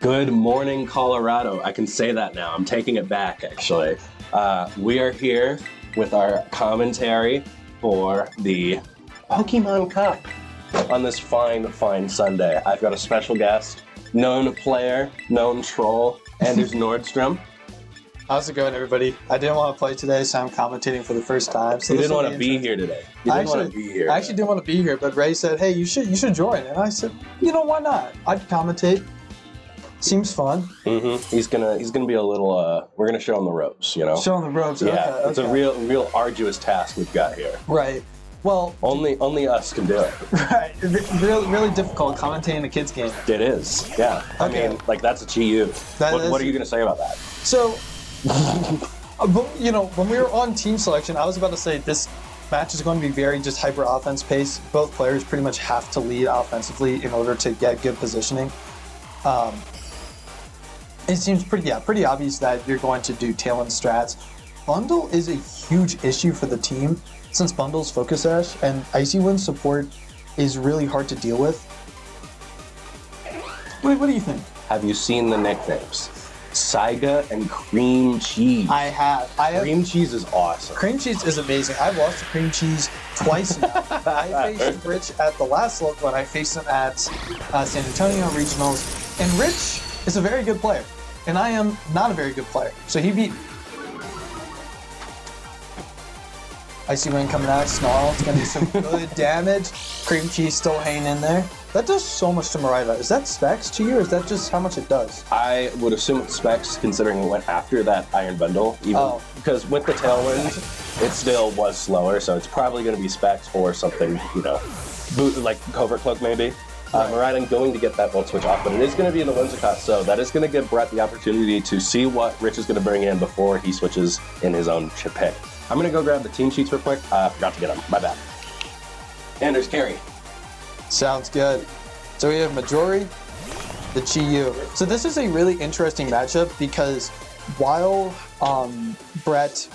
Good morning, Colorado. I can say that now. I'm taking it back, actually. We are here with our commentary for the Pokemon Cup on this fine, fine Sunday. I've got a special guest, known player, known troll, Anders Nordstrom. How's it going, everybody? I didn't want to play today, so I'm commentating for the first time. So You didn't want to be here today. You didn't want to be here. I actually didn't want to be here, but Ray said, "Hey, you should join," and I said, "You know, why not? I'd commentate. Seems fun." Mm-hmm. He's gonna be a little. We're gonna show him the ropes, you know. Show him the ropes. Yeah, Okay, it's a real arduous task we've got here. Right. Well, only us can do it. Right. Really difficult commentating a kids game. It is. Yeah. Okay. I mean, like that's a GU. What are you gonna say about that? So, you know, when we were on team selection, I was about to say this match is going to be very just hyper offense paced. Both players pretty much have to lead offensively in order to get good positioning. It seems pretty obvious that you're going to do tail end strats. Bundle is a huge issue for the team since Bundle's Focus Sash and Icy Wind support is really hard to deal with. What do you think? Have you seen the nicknames? Saiga and Cream Cheese. I have. Cream Cheese is awesome. Cream Cheese is amazing. I've lost to Cream Cheese twice now. I faced Rich at the last look when I faced him at San Antonio Regionals. And Rich is a very good player. And I am not a very good player. So he beat Icy Wind coming out, Snarl. It's going to do some good damage. Cream Cheese still hanging in there. That does so much to Miraidon. Is that specs to you, or is that just how much it does? I would assume it's specs, considering it went after that Iron Bundle. Because with the Tailwind, it still was slower, so it's probably going to be specs or something, you know, like Covert Cloak maybe. Miraidon going to get that Volt Switch off, but it is going to be in the Whimsicott, so that is going to give Brett the opportunity to see what Rich is going to bring in before he switches in his own chip pick. I'm going to go grab the team sheets real quick. Forgot to get them. My bad. Anders carry. Sounds good. So we have Majori, the Chi-Yu. So this is a really interesting matchup because while Brett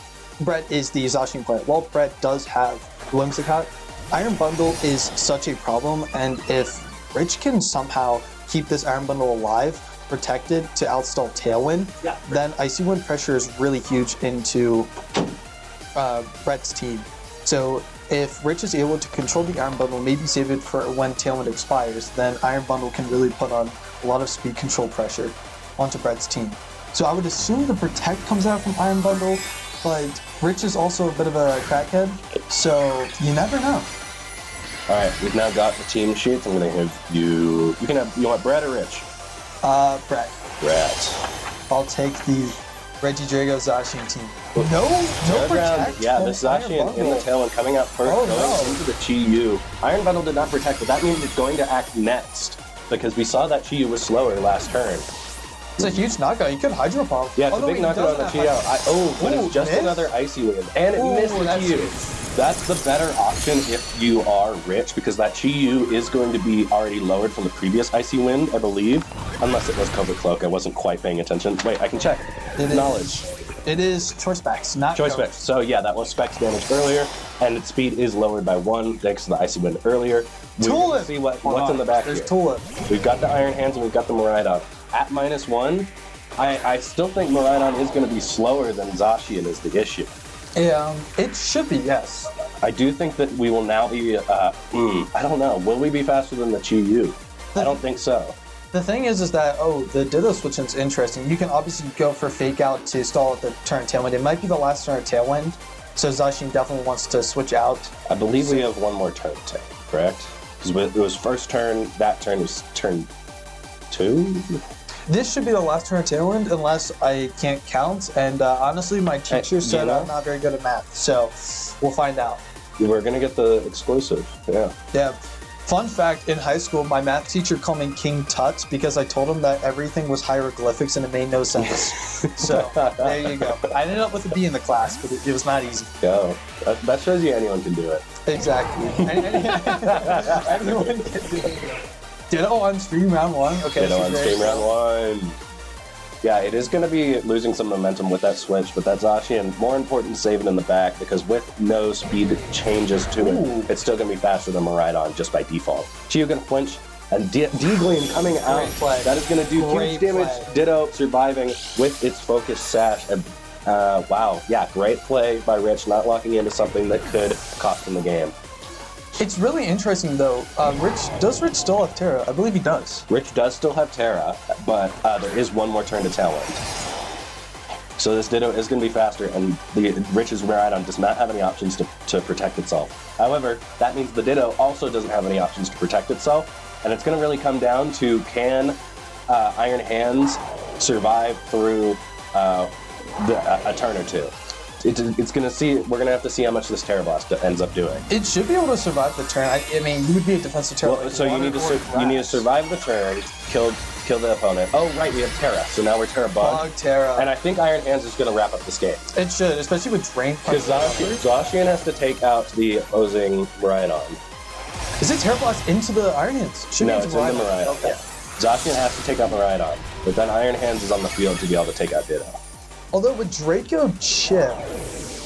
is the Zacian player, while Brett does have Whimsicott, Iron Bundle is such a problem, and if Rich can somehow keep this Iron Bundle alive, protected to outstall Tailwind, then Icy Wind pressure is really huge into Brett's team. So if Rich is able to control the Iron Bundle, maybe save it for when Tailwind expires, then Iron Bundle can really put on a lot of speed control pressure onto Brett's team. So I would assume the Protect comes out from Iron Bundle, but Rich is also a bit of a crackhead, so you never know. All right, we've now got the team sheets. I'm going to have you. You want Brett or Rich? Brett. Brett. I'll take the Reggie Drago Zacian team. No Protect. Yeah, the Zacian in the Tailwind coming out first, going into the Chi-Yu. Iron Bundle did not protect, but that means it's going to act next because we saw that Chi-Yu was slower last turn. It's a huge knockout. You could Hydro Pump. Yeah, it's a big knockout on the Chi-Yu. But it's just another Icy Wind, and it missed the Chi-Yu. That's the better option if you are Rich, because that Chi-Yu is going to be already lowered from the previous Icy Wind, I believe. Unless it was Covert Cloak. I wasn't quite paying attention. Wait, I can check. Knowledge. It is Choice Specs, not Choice Specs. So yeah, that was Specs damage earlier, and its speed is lowered by 1 thanks to the Icy Wind earlier. We're going to see what's in the back here. There's Tulip. We've got the Iron Hands and we've got the Miraidon. At -1, I still think Miraidon is going to be slower than Zacian is the issue. It should be, yes. I do think that we will now be, I don't know, will we be faster than the Chi-Yu? I don't think so. The thing is that, the Ditto switch is interesting. You can obviously go for Fake Out to stall at the turn Tailwind. It might be the last turn of Tailwind, so Zacian definitely wants to switch out. I believe we have one more turn to take, correct? Because it was first turn, that turn was turn 2? This should be the last turn of Tailwind, unless I can't count. And honestly, my teacher said I'm not very good at math, so we'll find out. We're going to get the exclusive, yeah. Yeah. Fun fact, in high school, my math teacher called me King Tut because I told him that everything was hieroglyphics and it made no sense. So, there you go. I ended up with a B in the class, but it was not easy. Go. That shows you anyone can do it. Exactly. Anyone can do it. Ditto on stream round 1. Okay. Ditto on stream round 1. Yeah, it is going to be losing some momentum with that switch, but that's Zacian. More important, save it in the back, because with no speed changes to it, it's still going to be faster than Miraidon just by default. Chi-Yu going to flinch, And D-Gleam coming out. Great play. That is going to do huge damage. Play. Ditto surviving with its focus sash. And, wow. Yeah, great play by Rich, not locking into something that could cost him the game. It's really interesting, though. Does Rich still have Terra? I believe he does. Rich does still have Terra, but there is one more turn to Tailwind. So this Ditto is going to be faster, and Rich's Miraidon does not have any options to protect itself. However, that means the Ditto also doesn't have any options to protect itself, and it's going to really come down to can Iron Hands survive through a turn or two. It's going to see. We're going to have to see how much this Terra Blast ends up doing. It should be able to survive the turn. I mean, you would be a defensive Terra. Well, so you need to survive the turn, kill the opponent. Oh right, we have Terra. So now we're Terra Bug. Terra. And I think Iron Hands is going to wrap up this game. It should, especially with Drain Punch. Because Zacian has to take out the opposing Miraidon. Is it Terra Blast into the Iron Hands? No, it's in the Miraidon. Okay. Yeah. Zacian has to take out Miraidon, but then Iron Hands is on the field to be able to take out Ditto. Although with Draco Chip,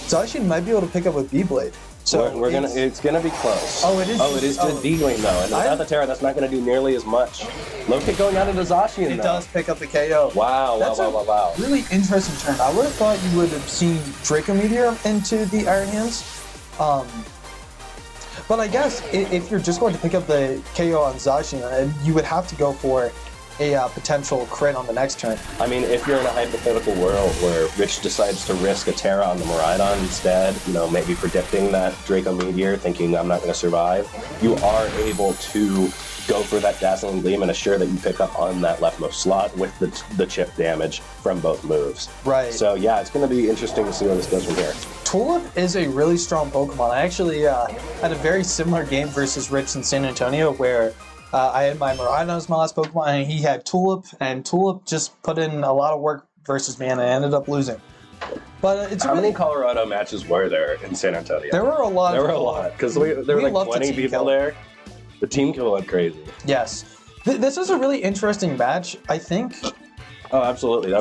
Zacian might be able to pick up with B-Blade. So it's gonna be close. Oh, it is. Oh, it is to D-Gleam though, and without the Terra, that's not gonna do nearly as much. Low kick going out into Zacian. It does pick up the KO. Wow! That's wow! Really interesting turn. I would have thought you would have seen Draco Meteor into the Iron Hands, but I guess if you're just going to pick up the KO on Zacian, you would have to go for a potential crit on the next turn. I mean, if you're in a hypothetical world where Rich decides to risk a Terra on the Miraidon instead, maybe predicting that Draco Meteor, thinking I'm not going to survive, you are able to go for that Dazzling Gleam and assure that you pick up on that leftmost slot with the chip damage from both moves. Right. So yeah, it's going to be interesting to see where this goes from here. Tulip is a really strong Pokemon. I actually had a very similar game versus Rich in San Antonio where I had my Miraidon as my last Pokemon, and he had Tulip, and Tulip just put in a lot of work versus me, and I ended up losing. But it's how many Colorado matches were there in San Antonio? There were a lot. There were a lot, because there were like 20 people there. The team kill went crazy. Yes. This is a really interesting match, I think. Oh, absolutely. That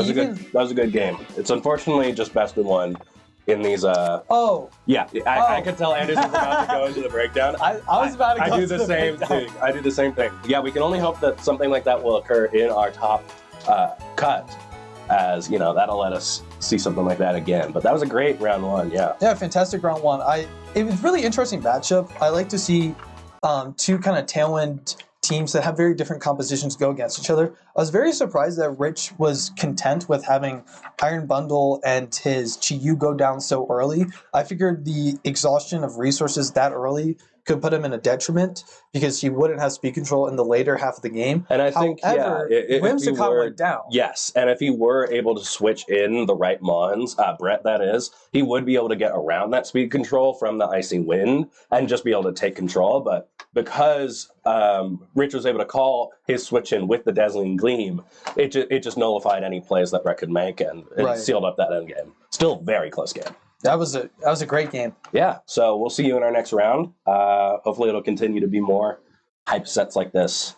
was a good game. It's unfortunately just best of one. In these, I could tell Anderson was about to go into the breakdown. I was about to go into the same thing. I do the same thing. Yeah, we can only hope that something like that will occur in our top cut, as that'll let us see something like that again. But that was a great round one. Yeah. Yeah, fantastic round one. It was really interesting matchup. I like to see two kind of tailwind teams that have very different compositions go against each other. I was very surprised that Rich was content with having Iron Bundle and his Chi-Yu go down so early. I figured the exhaustion of resources that early could put him in a detriment because he wouldn't have speed control in the later half of the game. And I think, Whimsicott went down. Yes, and if he were able to switch in the right Mons, Brett that is, he would be able to get around that speed control from the Icy Wind and just be able to take control. But because Rich was able to call his switch in with the Dazzling Gleam, it just nullified any plays that Brett could make, and it sealed up that end game. Still very close game. That was a great game. Yeah, so we'll see you in our next round. Hopefully it'll continue to be more hype sets like this.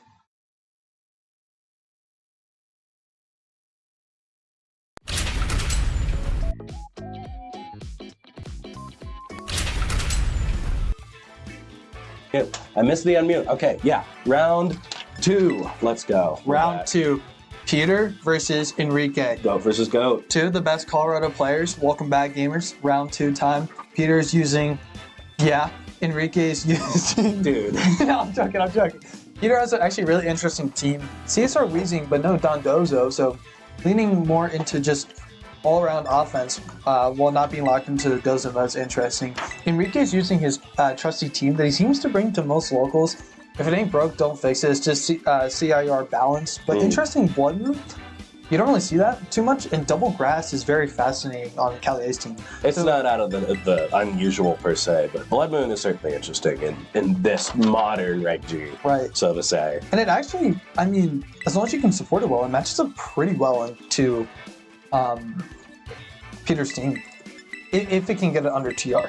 I missed the unmute. Okay, yeah. Round 2. Let's go. Round 2. Peter versus Enrique. Goat versus Goat. Two of the best Colorado players. Welcome back, gamers. Round 2 time. Peter's using... Yeah, Enrique is using... Dude. No, I'm joking. Peter has an actually really interesting team. CSR Weezing, but no Dondozo, so leaning more into just all-around offense while not being locked into the Dozo mode is interesting. Enrique's using his trusty team that he seems to bring to most locals. If it ain't broke, don't fix it. It's just CIR balance. But interesting blood move. You don't really see that too much. And double grass is very fascinating on Callier's team. It's not out of the unusual per se, but Blood Moon is certainly interesting in this modern Reg G, right? So to say. And it actually, I mean, as long as you can support it well, it matches up pretty well into Peter's team. If it can get it under TR.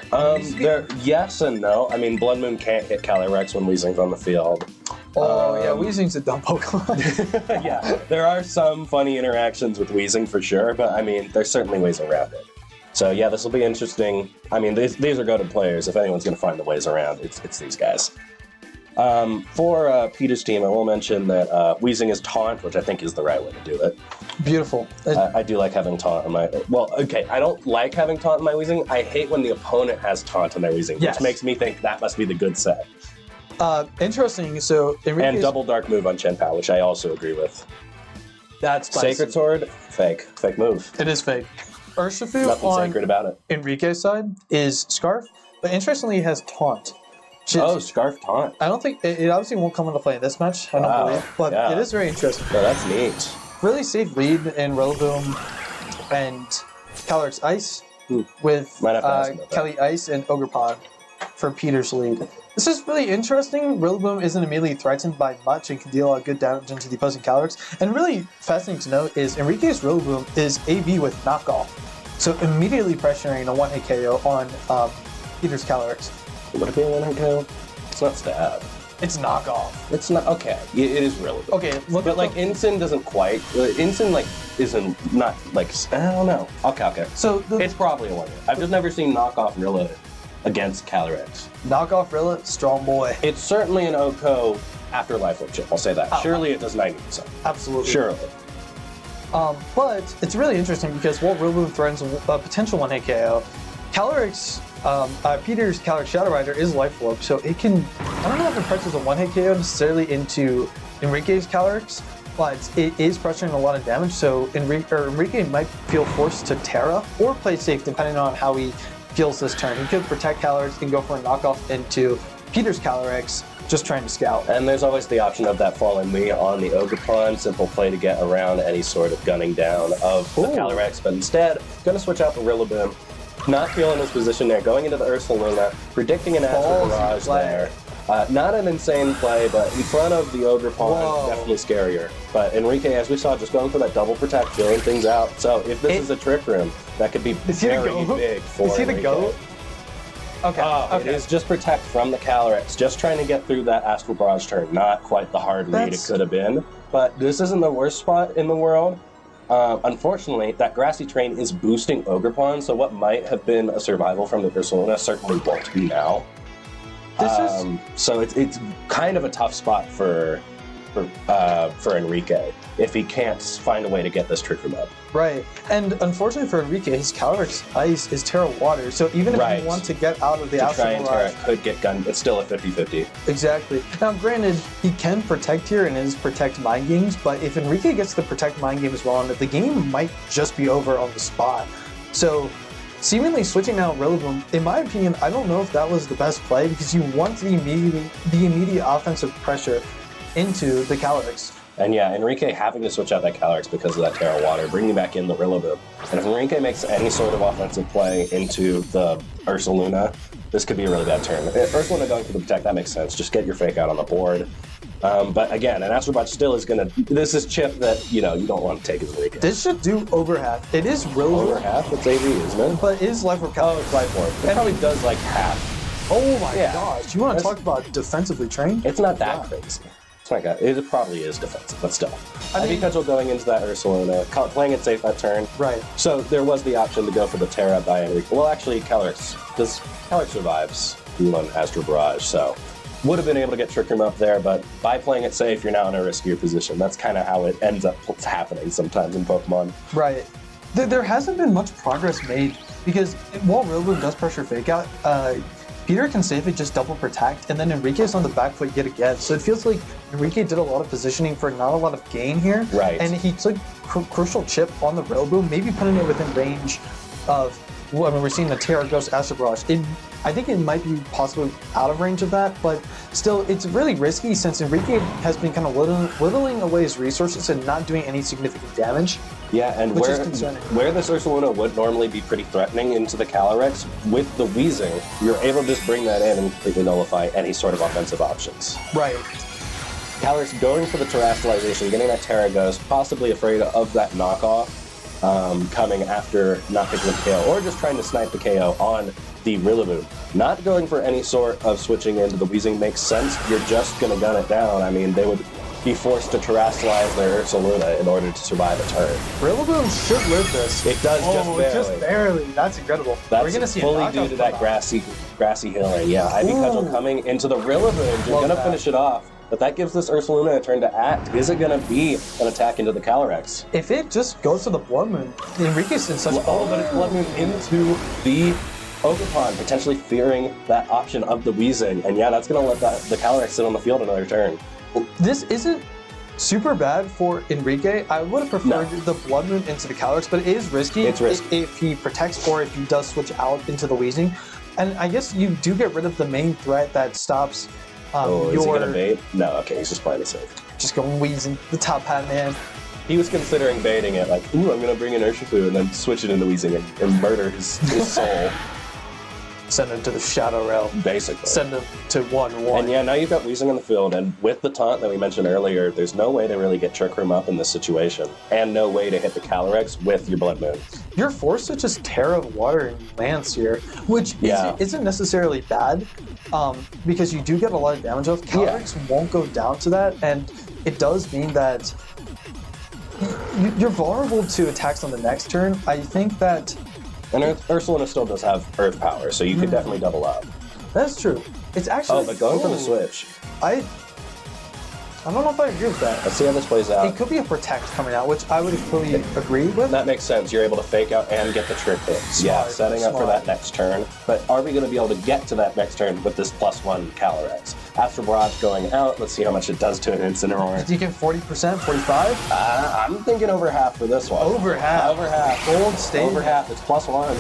Yes and no. I mean, Blood Moon can't hit Calyrex when Weezing's on the field. Oh, yeah, Weezing's a dumb Pokemon. Yeah, there are some funny interactions with Weezing for sure, but I mean, there's certainly ways around it. So yeah, this will be interesting. I mean, these are goated players. If anyone's going to find the ways around, it's these guys. For Peter's team, I will mention that Weezing is taunt, which I think is the right way to do it. Beautiful. I do like having taunt on my... Well, okay, I don't like having taunt on my Weezing. I hate when the opponent has taunt on their Weezing, Yes. which makes me think that must be the good set. Interesting. So And double dark move on Chen Pao, which I also agree with. That's spicy. Sacred Sword, fake move. It is fake. Urshifu Nothing on sacred about it. Enrique's side is Scarf, but interestingly it has Taunt. Oh, Scarf taunt. I don't think it obviously won't come into play in this match. I don't believe, but it is very interesting. No, that's neat. Really safe lead in Rillaboom and Calyrex Ice with Might have to ask about that. Kelly Ice and Ogerpon for Peter's lead. This is really interesting. Rillaboom isn't immediately threatened by much and can deal a lot of good damage into the opposing Calyrex. And really fascinating to note is Enrique's Rillaboom is AV with knockoff, so immediately pressuring a one-hit KO on Peter's Calyrex. Would it be a one-hit KO? It's not stab. It's knockoff. It's not, okay, it is really good. Okay, look But at like Incin doesn't quite, Incin like isn't, not like, I don't know. Okay. So It's probably a one-hit. I've just never seen knockoff Rilla against Calyrex. knockoff Rilla, strong boy. It's certainly an OHKO after Life Orb chip, I'll say that. Surely it does 90%. Absolutely. Surely. But it's really interesting because while Rillaboom threatens a potential one-hit KO, Calyrex, Peter's Calyrex Shadow Rider is Life Orb, so it can, I don't know if it presses a one-hit KO necessarily into Enrique's Calyrex, but it is pressuring a lot of damage, so Enrique might feel forced to Terra or play safe depending on how he feels this turn. He could protect Calyrex and go for a knockoff into Peter's Calyrex, just trying to scout. And there's always the option of that Fallen Lee on the Ogerpon, simple play to get around any sort of gunning down of the Calyrex, but instead, gonna switch out for Rillaboom. Not feeling his position there, going into the Ursaluna, predicting an Astral Barrage there. Not an insane play, but in front of the Ogerpon, definitely scarier. But Enrique, as we saw, just going for that double protect, filling things out. So if this is a trick room, that could be very big for Is he the Enrique. GOAT? Okay. It is just protect from the Calyrex, just trying to get through that Astral Barrage turn. Not quite the hard lead it could have been, but this isn't the worst spot in the world. Unfortunately, that Grassy Terrain is boosting Ogerpon, so what might have been a survival from the Ursaluna certainly won't be now. So it's kind of a tough spot for Enrique if he can't find a way to get this trick room up. Right, and unfortunately for Enrique, his Calyrex Ice is Terra Water, so even if you want to get out of the Astral Astral Barrage, Barrage, could get gunned. It's still a 50-50. exactly. Now, granted, he can protect here in his Protect Mind Games, but if Enrique gets the Protect Mind Games wrong, the game might just be over on the spot. So, seemingly switching out Rillaboom, in my opinion, I don't know if that was the best play because you want the immediate offensive pressure into the Calyrex. And yeah, Enrique having to switch out that Calyrex because of that Terra Water, bringing back in the Rillaboom. And if Enrique makes any sort of offensive play into the Ursaluna, this could be a really bad turn. Ursaluna going for the Protect, that makes sense. Just get your fake out on the board. But again, an Astral Barrage still is going to... This is chip that, you don't want to take as Enrique. This should do over half. It is Rillaboom. Over half? It's AV, isn't it? But it is Life Orb Calyrex. Oh, it's Life Orb. It probably does like half. Oh my gosh. You want to talk about defensively trained? It's not that crazy. It's not good. It probably is defensive, but still. Heavy Cudgel going into that Ursaluna, playing it safe that turn. Right. So there was the option to go for the Terra by Enrique. Well, actually, Calyrex survives on Astral Barrage, so would have been able to get Trick Room up there, but by playing it safe, you're now in a riskier position. That's kind of how it ends up happening sometimes in Pokemon. Right. There hasn't been much progress made because while Rillaboom does pressure Fake Out, Peter can safely just double protect, and then Enrique's on the back foot yet again. So it feels like Enrique did a lot of positioning for not a lot of gain here. Right. And he took crucial chip on the Rillaboom, maybe putting it within range of, we're seeing the Terra Ghost Astral Barrage. I think it might be possibly out of range of that, but still, it's really risky since Enrique has been kind of whittling away his resources and not doing any significant damage. Yeah, and where this Ursaluna would normally be pretty threatening into the Calyrex, with the Weezing, you're able to just bring that in and completely nullify any sort of offensive options. Right. Calyrex going for the Terastallization, getting that Terra Ghost, possibly afraid of that knockoff coming after not picking up the KO, or just trying to snipe the KO on the Rillaboom. Not going for any sort of switching into the Weezing makes sense. You're just going to gun it down. I mean, they would be forced to terrestrialize their Ursa Luna in order to survive a turn. Rillaboom should live this. It does just barely. That's incredible. That's We're gonna see fully due to that grassy healing. Yeah, Ivy Cudgel coming into the Rillaboom. You're gonna finish it off. But that gives this Ursa Luna a turn to act. Is it going to be an attack into the Calyrex? If it just goes to the Blood Moon, Enrique's in such... Oh, but it's Blood Moon into the Ogerpon, potentially fearing that option of the Weezing. And yeah, that's going to let the Calyrex sit on the field another turn. This isn't super bad for Enrique. I would have preferred the Blood Moon into the Calyrex, but it is risky. It's risky. If he protects or if he does switch out into the Weezing. And I guess you do get rid of the main threat that stops... is he gonna bait? No, okay, he's just playing it safe. Just going Weezing, the top hat man. He was considering baiting it, like, ooh, I'm gonna bring in Urshifu and then switch it into Weezing and murder his soul. Send him to the Shadow Realm. Basically. Send him to 1-1. And yeah, now you've got Weezing on the field, and with the taunt that we mentioned earlier, there's no way to really get Trick Room up in this situation, and no way to hit the Calyrex with your Blood Moon. You're forced to just tear up water and Lance here, which isn't necessarily bad, because you do get a lot of damage off. Calyrex won't go down to that, and it does mean that you're vulnerable to attacks on the next turn. I think that... And Ursaluna still does have Earth Power, so you could definitely double up. That's true. It's actually... Oh, but going for the switch. I don't know if I agree with that. Let's see how this plays out. It could be a Protect coming out, which I would fully agree with. That makes sense. You're able to fake out and get the trick hit. Setting up for that next turn. But are we going to be able to get to that next turn with this +1 Calyrex? Astral Barrage going out. Let's see how much it does to an Incineroar. Did you get 40%, 45? I'm thinking over half for this one. Over half. Over half. Gold state. Over half. It's +1.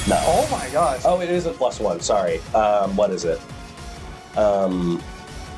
No. Oh my gosh. Oh, it is a +1. Sorry. What is it?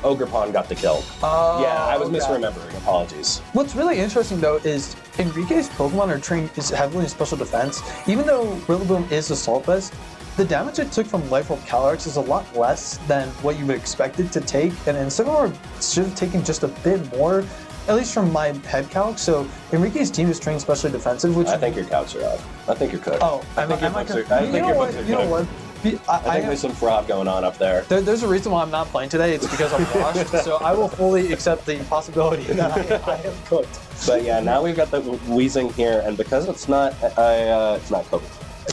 Ogerpon got the kill. Yeah, I was misremembering. Apologies. What's really interesting, though, is Enrique's Pokemon are trained heavily in special defense. Even though Rillaboom is Assault Vest, the damage it took from Life Orb Calyrex is a lot less than what you would expect it to take, and Incineroar should have taken just a bit more, at least from my head calc. So Enrique's team is trained specially defensive, which... I think your calcs are off. I think you're cooked. Oh, I think your books are cooked. You know what? I think there's some fraud going on up there. There's a reason why I'm not playing today. It's because I'm washed. So I will fully accept the possibility that I am cooked. But yeah, now we've got the Weezing here, and because it's not covert.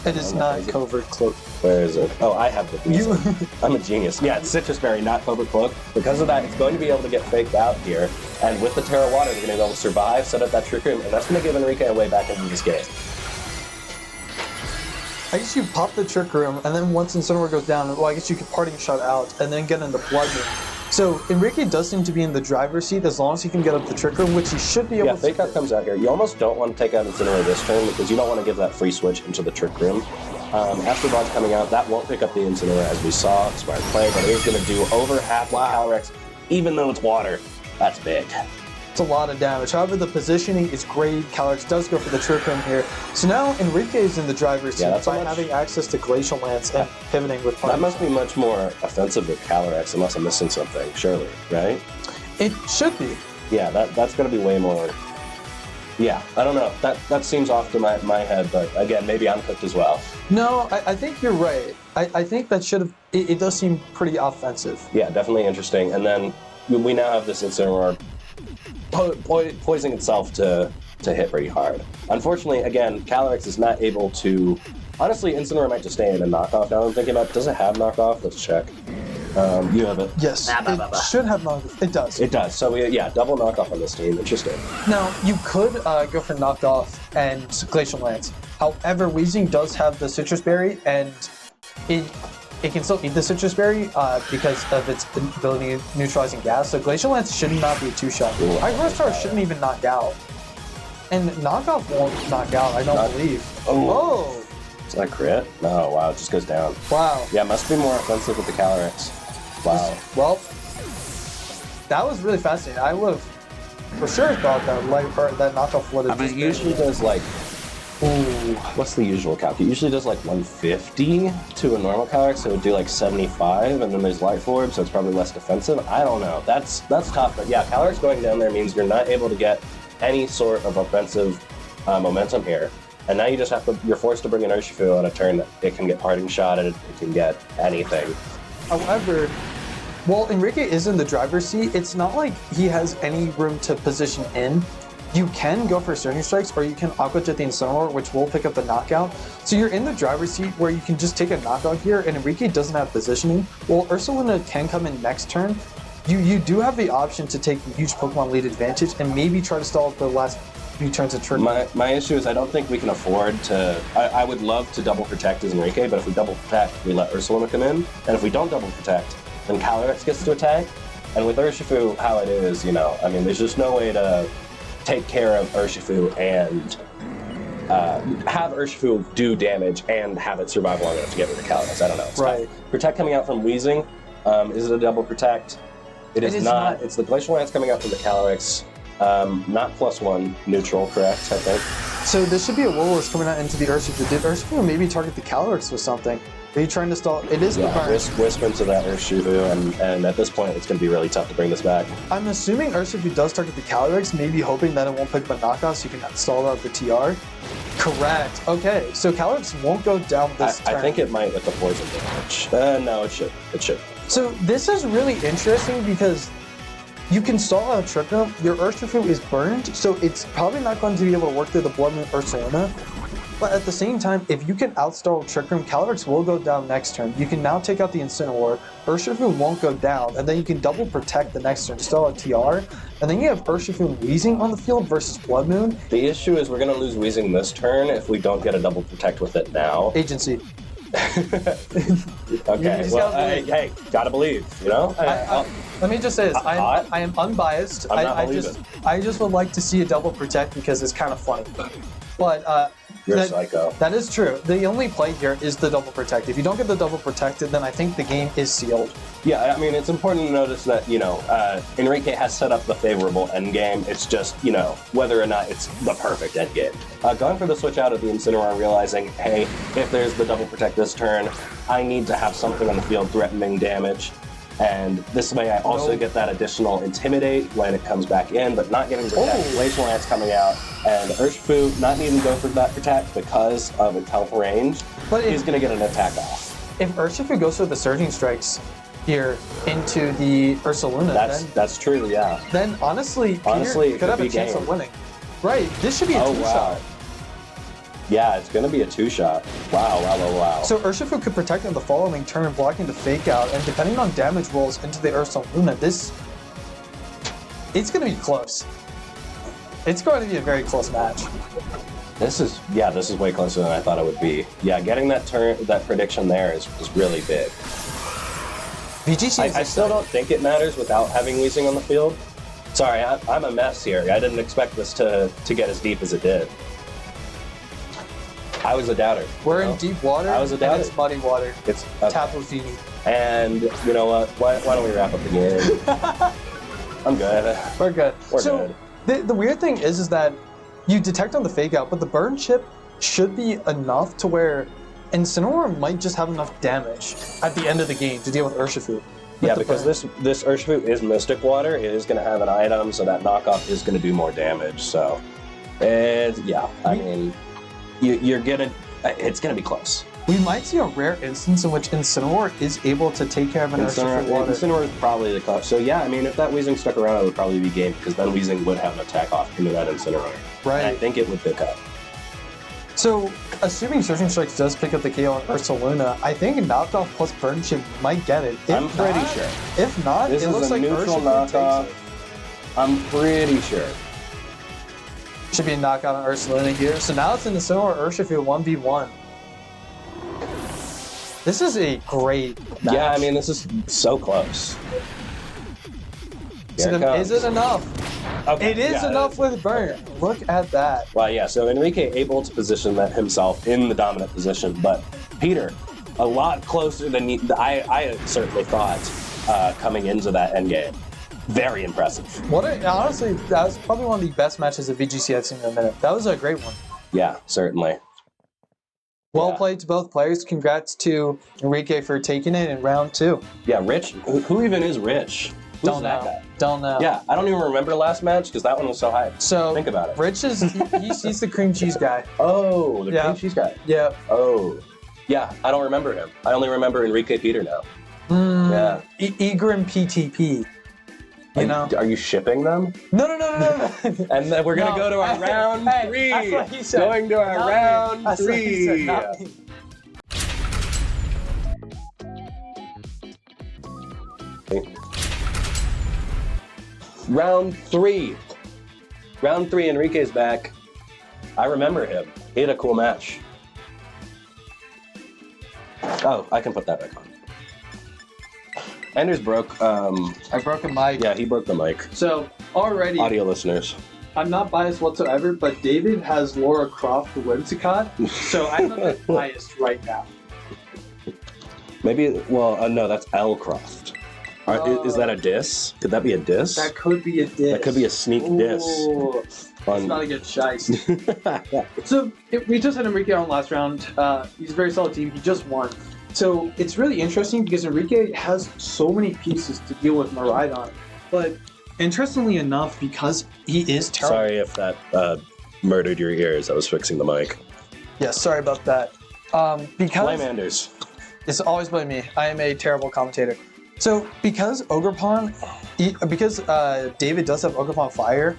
It is not covert cloak. Where is it? Oh, I have the Weezing. I'm a genius. Yeah, it's Citrus Berry, not covert cloak. Because of that, it's going to be able to get faked out here, and with the Terra Water, we're going to be able to survive, set up that Trick Room, and that's going to give Enrique a way back into this game. I guess you pop the Trick Room, and then once Incineroar goes down, well, I guess you could Parting Shot out, and then get into Blood Moon. So Enrique does seem to be in the driver's seat as long as he can get up the Trick Room, which he should be able to. Yeah, Fake Out comes out here. You almost don't want to take out Incineroar this turn because you don't want to give that free switch into the Trick Room. Astral Barrage coming out, that won't pick up the Incineroar as we saw. Smart play, but it is going to do over half of Calyrex, even though it's water. That's big. It's a lot of damage. However, the positioning is great. Calyrex does go for the Trick Room here. So now Enrique is in the driver's seat by having access to Glacial Lance and pivoting with Parting. That must be much more offensive with Calyrex, unless I'm missing something, surely, right? It should be. Yeah, that's going to be way more... Yeah, I don't know. That seems off to my head, but again, maybe I'm cooked as well. No, I think you're right. I think that should have... It does seem pretty offensive. Yeah, definitely interesting. And then we now have this Incineroar poising itself to hit pretty hard. Unfortunately, again, Calyrex is not able to... Honestly, Incineroar might just stay in a knockoff. Now I'm thinking about, does it have knockoff? Let's check. You have it. Yes, it should have knockoff. It does. It does. So, double knockoff on this team. Interesting. Now, you could go for knockoff and Glacial Lance. However, Weezing does have the Citrus Berry, and it can still eat the Citrus Berry because of its ability neutralizing gas. So Glacial Lance should not be a two-shot. Ice Star shouldn't even knock out. And knockoff won't knock out, I don't believe. Oh! Is that crit? No, wow, it just goes down. Wow. Yeah, must be more offensive with the Calyrex. Wow. Well, that was really fascinating. I would have for sure thought that knockoff would have. I mean, it usually does like... Ooh, what's the usual calc? It usually does like 150 to a normal Calyrex, so it would do like 75, and then there's Life Orb, so it's probably less defensive. I don't know. That's tough, but yeah, Calyrex going down there means you're not able to get any sort of offensive momentum here. And now you're forced to bring an Urshifu on a turn that it can get Parting Shotted, it can get anything. However, Well, Enrique is in the driver's seat. It's not like he has any room to position in. You can go for Surging Strikes, or you can Aqua Jet the Incineroar, which will pick up the knockout. So you're in the driver's seat where you can just take a knockout here, and Enrique doesn't have positioning. Well, Ursaluna can come in next turn. You do have the option to take a huge Pokemon lead advantage and maybe try to stall the last few turns of turn. My issue is I don't think we can afford to... I would love to double protect as Enrique, but if we double protect, we let Ursaluna come in. And if we don't double protect, then Calyrex gets to attack. And with Urshifu, how it is, you know, I mean, there's just no way to take care of Urshifu and have Urshifu do damage and have it survive long enough to get rid of Calyrex. I don't know. It's right. Protect coming out from Weezing. Is it a double protect? It is not. It's the Glacial Lance coming out from the Calyrex. Not +1, neutral, correct, I think. So this should be a Will-O-Wisp coming out into the Urshifu. Did Urshifu maybe target the Calyrex with something? Are you trying to stall? It is the burn. Wisp into that Urshifu, and at this point, it's going to be really tough to bring this back. I'm assuming Urshifu does target the Calyrex, maybe hoping that it won't pick up a knockout so you can stall out the TR. Correct. Okay, so Calyrex won't go down this turn. I think it might with the poison damage. No, it should. It should. So this is really interesting because you can stall out a Trick Room. Your Urshifu is burned, so it's probably not going to be able to work through the Blood Moon Ursaluna. But at the same time, if you can outstall Trick Room, Calyrex will go down next turn. You can now take out the Incineroar. Urshifu won't go down, and then you can double protect the next turn, stall a TR, and then you have Urshifu and Weezing on the field versus Blood Moon. The issue is we're going to lose Weezing this turn if we don't get a double protect with it now. Agency. Okay, well, hey, gotta believe, you know? Let me just say this. I am unbiased. I just would like to see a double protect because it's kind of funny. But you're a psycho. That is true. The only play here is the double protect. If you don't get the double protected, then I think the game is sealed. Yeah, I mean, it's important to notice that, you know, Enrique has set up the favorable endgame. It's just, you know, whether or not it's the perfect endgame. Going for the switch out of the Incineroar, realizing, hey, if there's the double protect this turn, I need to have something on the field threatening damage. And this way I also get that additional Intimidate when it comes back in, but not getting protect. Glacial Lance coming out, and Urshifu not needing to go for that protect because of its health range. But he's going to get an attack off. If Urshifu goes for the Surging Strikes here into the Ursaluna, that's true, yeah. Then honestly Peter could have a chance of winning. Right, this should be a two-shot. Yeah, it's going to be a two-shot. Wow. So Urshifu could protect in the following turn, blocking the Fake Out, and depending on damage rolls into the Ursaluna, it's going to be close. It's going to be a very close match. This is way closer than I thought it would be. Yeah, getting that prediction there is really big. VGC I still don't think it matters without having Weezing on the field. Sorry, I'm a mess here. I didn't expect this to get as deep as it did. I was a doubter. We're in deep water. I was a doubter. And it's muddy water. It's Tapu Fini. And you know what? Why don't we wrap up the game? I'm good. We're good. We're good. The weird thing is that you detect on the Fake Out, but the burn chip should be enough to where Incineroar might just have enough damage at the end of the game to deal with Urshifu. Yeah, because this Urshifu is Mystic Water. It is going to have an item, so that knockoff is going to do more damage. So, I mean, it's going to be close. We might see a rare instance in which Incineroar is able to take care of an Urshifu water. Incineroar is probably the clutch. So yeah, I mean, if that Weezing stuck around, it would probably be game, because then Weezing would have an attack off into that Incineroar. Right. And I think it would pick up. So, assuming Surging Strikes does pick up the KO on Ursaluna, I think knockoff plus burn chip might get it. I'm pretty sure. If not, this it looks like neutral knockoff. Takes it. I'm pretty sure. Should be a knockout on Ursaluna here. So now it's in the Incineroar Urshifu 1v1. This is a great match. Yeah, I mean, this is so close. So is it enough? Okay, it is enough with burn. Look at that. Well, yeah, so Enrique able to position that himself in the dominant position, but Peter, a lot closer than I certainly thought coming into that endgame. Very impressive. Honestly, that was probably one of the best matches of VGC I've seen in a minute. That was a great one. Yeah, certainly. Well played to both players. Congrats to Enrique for taking it in round 2. Yeah, Rich. Who even is Rich? Don't know. Don't know. Yeah, I don't even remember the last match because that one was so hyped. So think about it. Rich is he's the cream cheese guy. Oh, the cream cheese guy. Yeah. Oh, yeah. I don't remember him. I only remember Enrique Peter now. Yeah. Egrim PTP. Are you shipping them? No. And then we're going to go to our round 3. That's what he said. Going to our Not round me. That's 3. what he said, not me. Round 3. Round 3, Enrique's back. I remember him. He had a cool match. Oh, I can put that back on. Anders broke. I broke a mic. Yeah, he broke the mic. So already, Audio listeners. I'm not biased whatsoever, but David has Lara Croft the Whimsicott, so I'm a bit biased right now. Maybe, no, that's L Croft. Is that a diss? Could that be a diss? That could be a diss. That could be a sneak diss. That's not a good shice. So we just had Enrique on last round. He's a very solid team. He just won. So it's really interesting because Enrique has so many pieces to deal with Miraidon. But interestingly enough, because he is terrible. Sorry if that murdered your ears. I was fixing the mic. Yeah, sorry about that. Because Blame Anders. it's always blame me. I am a terrible commentator. So because Ogerpon, because David does have Ogerpon Fire,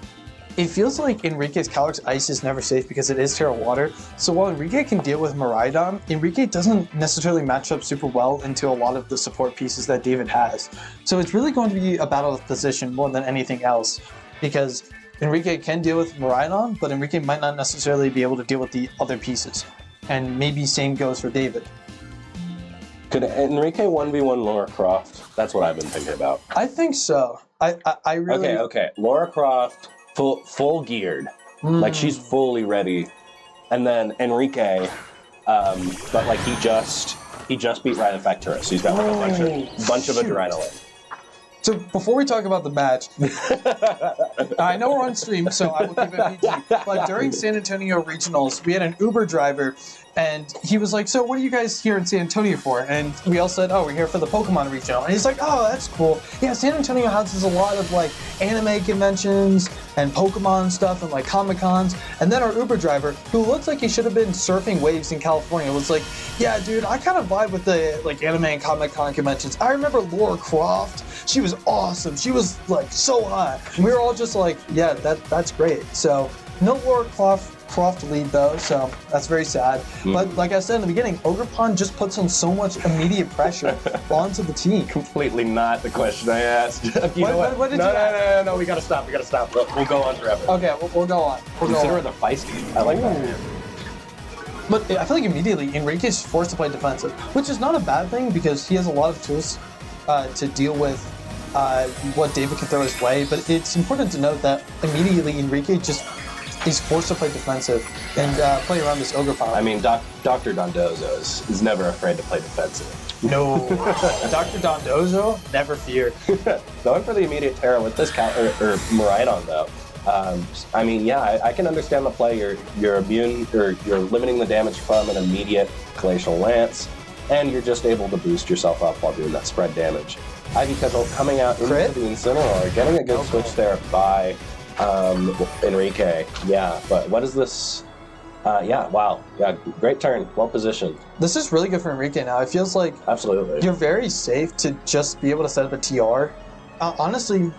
it feels like Enrique's Calyx Ice is never safe because it is Terra Water. So while Enrique can deal with Miraidon, Enrique doesn't necessarily match up super well into a lot of the support pieces that David has. So it's really going to be a battle of position more than anything else, because Enrique can deal with Miraidon, but Enrique might not necessarily be able to deal with the other pieces. And maybe same goes for David. Could Enrique 1v1 Lara Croft? That's what I've been thinking about. I think so. I really... Okay. Lara Croft, full geared. Like, she's fully ready. And then Enrique, but like he just beat Ryan Factura, so he's got like a bunch of adrenaline. So before we talk about the match, I know we're on stream, so I will keep it PG. But during San Antonio Regionals, we had an Uber driver, and he was like, "So what are you guys here in San Antonio for?" And we all said, "Oh, we're here for the Pokemon Regional." And he's like, "Oh, that's cool. Yeah, San Antonio houses a lot of like anime conventions and Pokemon stuff and like Comic-Cons." And then our Uber driver, who looks like he should have been surfing waves in California, was like, "Yeah, dude, I kind of vibe with the like anime and Comic-Con conventions. I remember Lara Croft. She was awesome. She was like so hot." And we were all just like, "Yeah, that's great." So no Lara Croft lead though, so that's very sad. But like I said in the beginning, Ogerpon just puts on so much immediate pressure onto the team. Completely not the question I asked. You know what? What did you ask? No, we gotta stop. We'll go on forever. Okay, we'll go on. Consider it a feisty. I like that. But I feel like immediately Enrique's forced to play defensive, which is not a bad thing because he has a lot of tools to deal with what David can throw his way. But it's important to note that immediately Enrique just is forced to play defensive and play around this Ogerpon. I mean, Dr. Dondozo is never afraid to play defensive. No, Dr. Dondozo, never fear. Going for the immediate terror with this or Miraidon though. I mean, yeah, I can understand the play. You're immune, or you're limiting the damage from an immediate Glacial Lance, and you're just able to boost yourself up while doing that spread damage. Ivy Cudgel coming out into the Incineroar, getting a good switch there by Enrique. Yeah, but what is this? Wow. Yeah, great turn. Well positioned. This is really good for Enrique now. It feels like Absolutely. You're very safe to just be able to set up a TR. Honestly,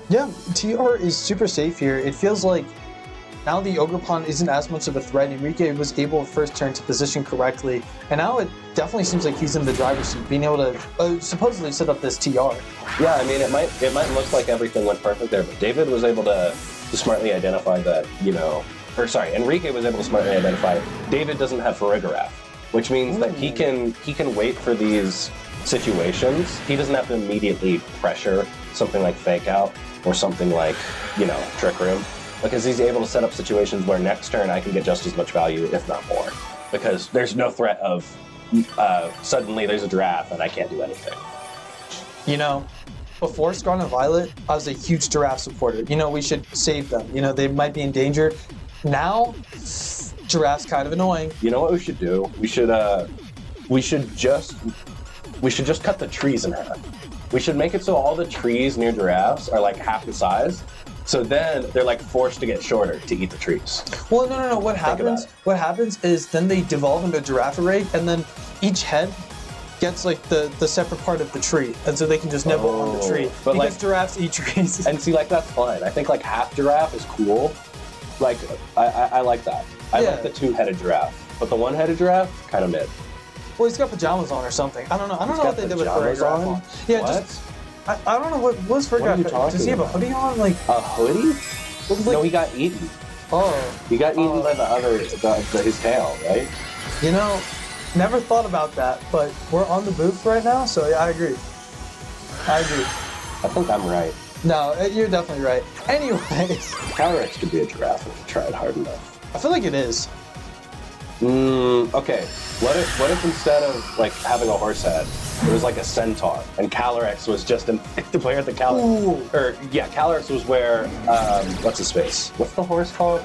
yeah, TR is super safe here. It feels like now the Ogerpon isn't as much of a threat. Enrique was able first turn to position correctly, and now it definitely seems like he's in the driver's seat, being able to supposedly set up this TR. Yeah, I mean, it might look like everything went perfect there, but David was able to smartly identify that, Enrique was able to smartly identify David doesn't have Farigiraf, which means that he can wait for these situations. He doesn't have to immediately pressure something like Fake Out or something like, Trick Room, because he's able to set up situations where next turn I can get just as much value, if not more, because there's no threat of suddenly there's a giraffe and I can't do anything. Before Scarlet Violet, I was a huge giraffe supporter. We should save them. They might be in danger. Now, giraffe's kind of annoying. You know what we should do? We should just cut the trees in half. We should make it so all the trees near giraffes are like half the size. So then they're like forced to get shorter to eat the trees. Well, no. What happens is then they devolve into a giraffe array, and then each head gets like the separate part of the tree, and so they can just nibble on the tree. But because like, giraffes eat trees. And see, like that's fine. I think like half giraffe is cool. Like I like that. I like the two-headed giraffe, but the one-headed giraffe kind of mid. Well, he's got pajamas on or something. I don't know. I don't know what they did with Fergie on. Yeah, what? just I don't know what was Fergie. Does he have a hoodie on? Like a hoodie? Like, no, he got eaten. Oh, he got eaten by the other his tail, right? You know, never thought about that, but we're on the booth right now, so yeah, I agree. I think I'm right. No, you're definitely right. Anyways, Calyrex could be a giraffe if you tried hard enough. I feel like it is. Okay. What if instead of like having a horse head, it was like a centaur, and Calyrex was just where the Calyrex was where what's his face? What's the horse called?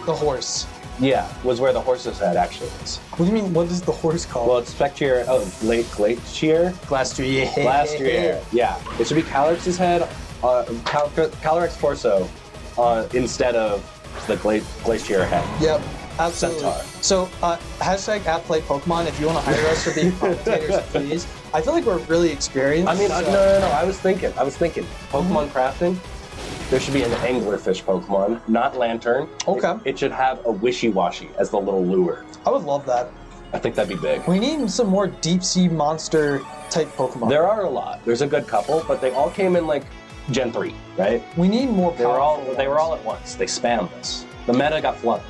The horse. Yeah, was where the horse's head actually is. What do you mean? What is the horse called? Well, it's Spectrier. Oh, Glacier. Glastrier. Yeah, it should be Calyrex's head, Calyrex torso, instead of the Glacier head. Yep. Absolutely. Centaur. So, hashtag @PlayPokemon if you want to hire us to be commentators, please. I feel like we're really experienced. I mean, so. No. I was thinking, Pokemon crafting. There should be an anglerfish Pokemon, not Lantern. Okay. It should have a Wishy-Washy as the little lure. I would love that. I think that'd be big. We need some more deep sea monster type Pokemon. There are a lot. There's a good couple, but they all came in like Gen 3, right? We need more powerful They were all at once. They spammed us. The meta got flooded.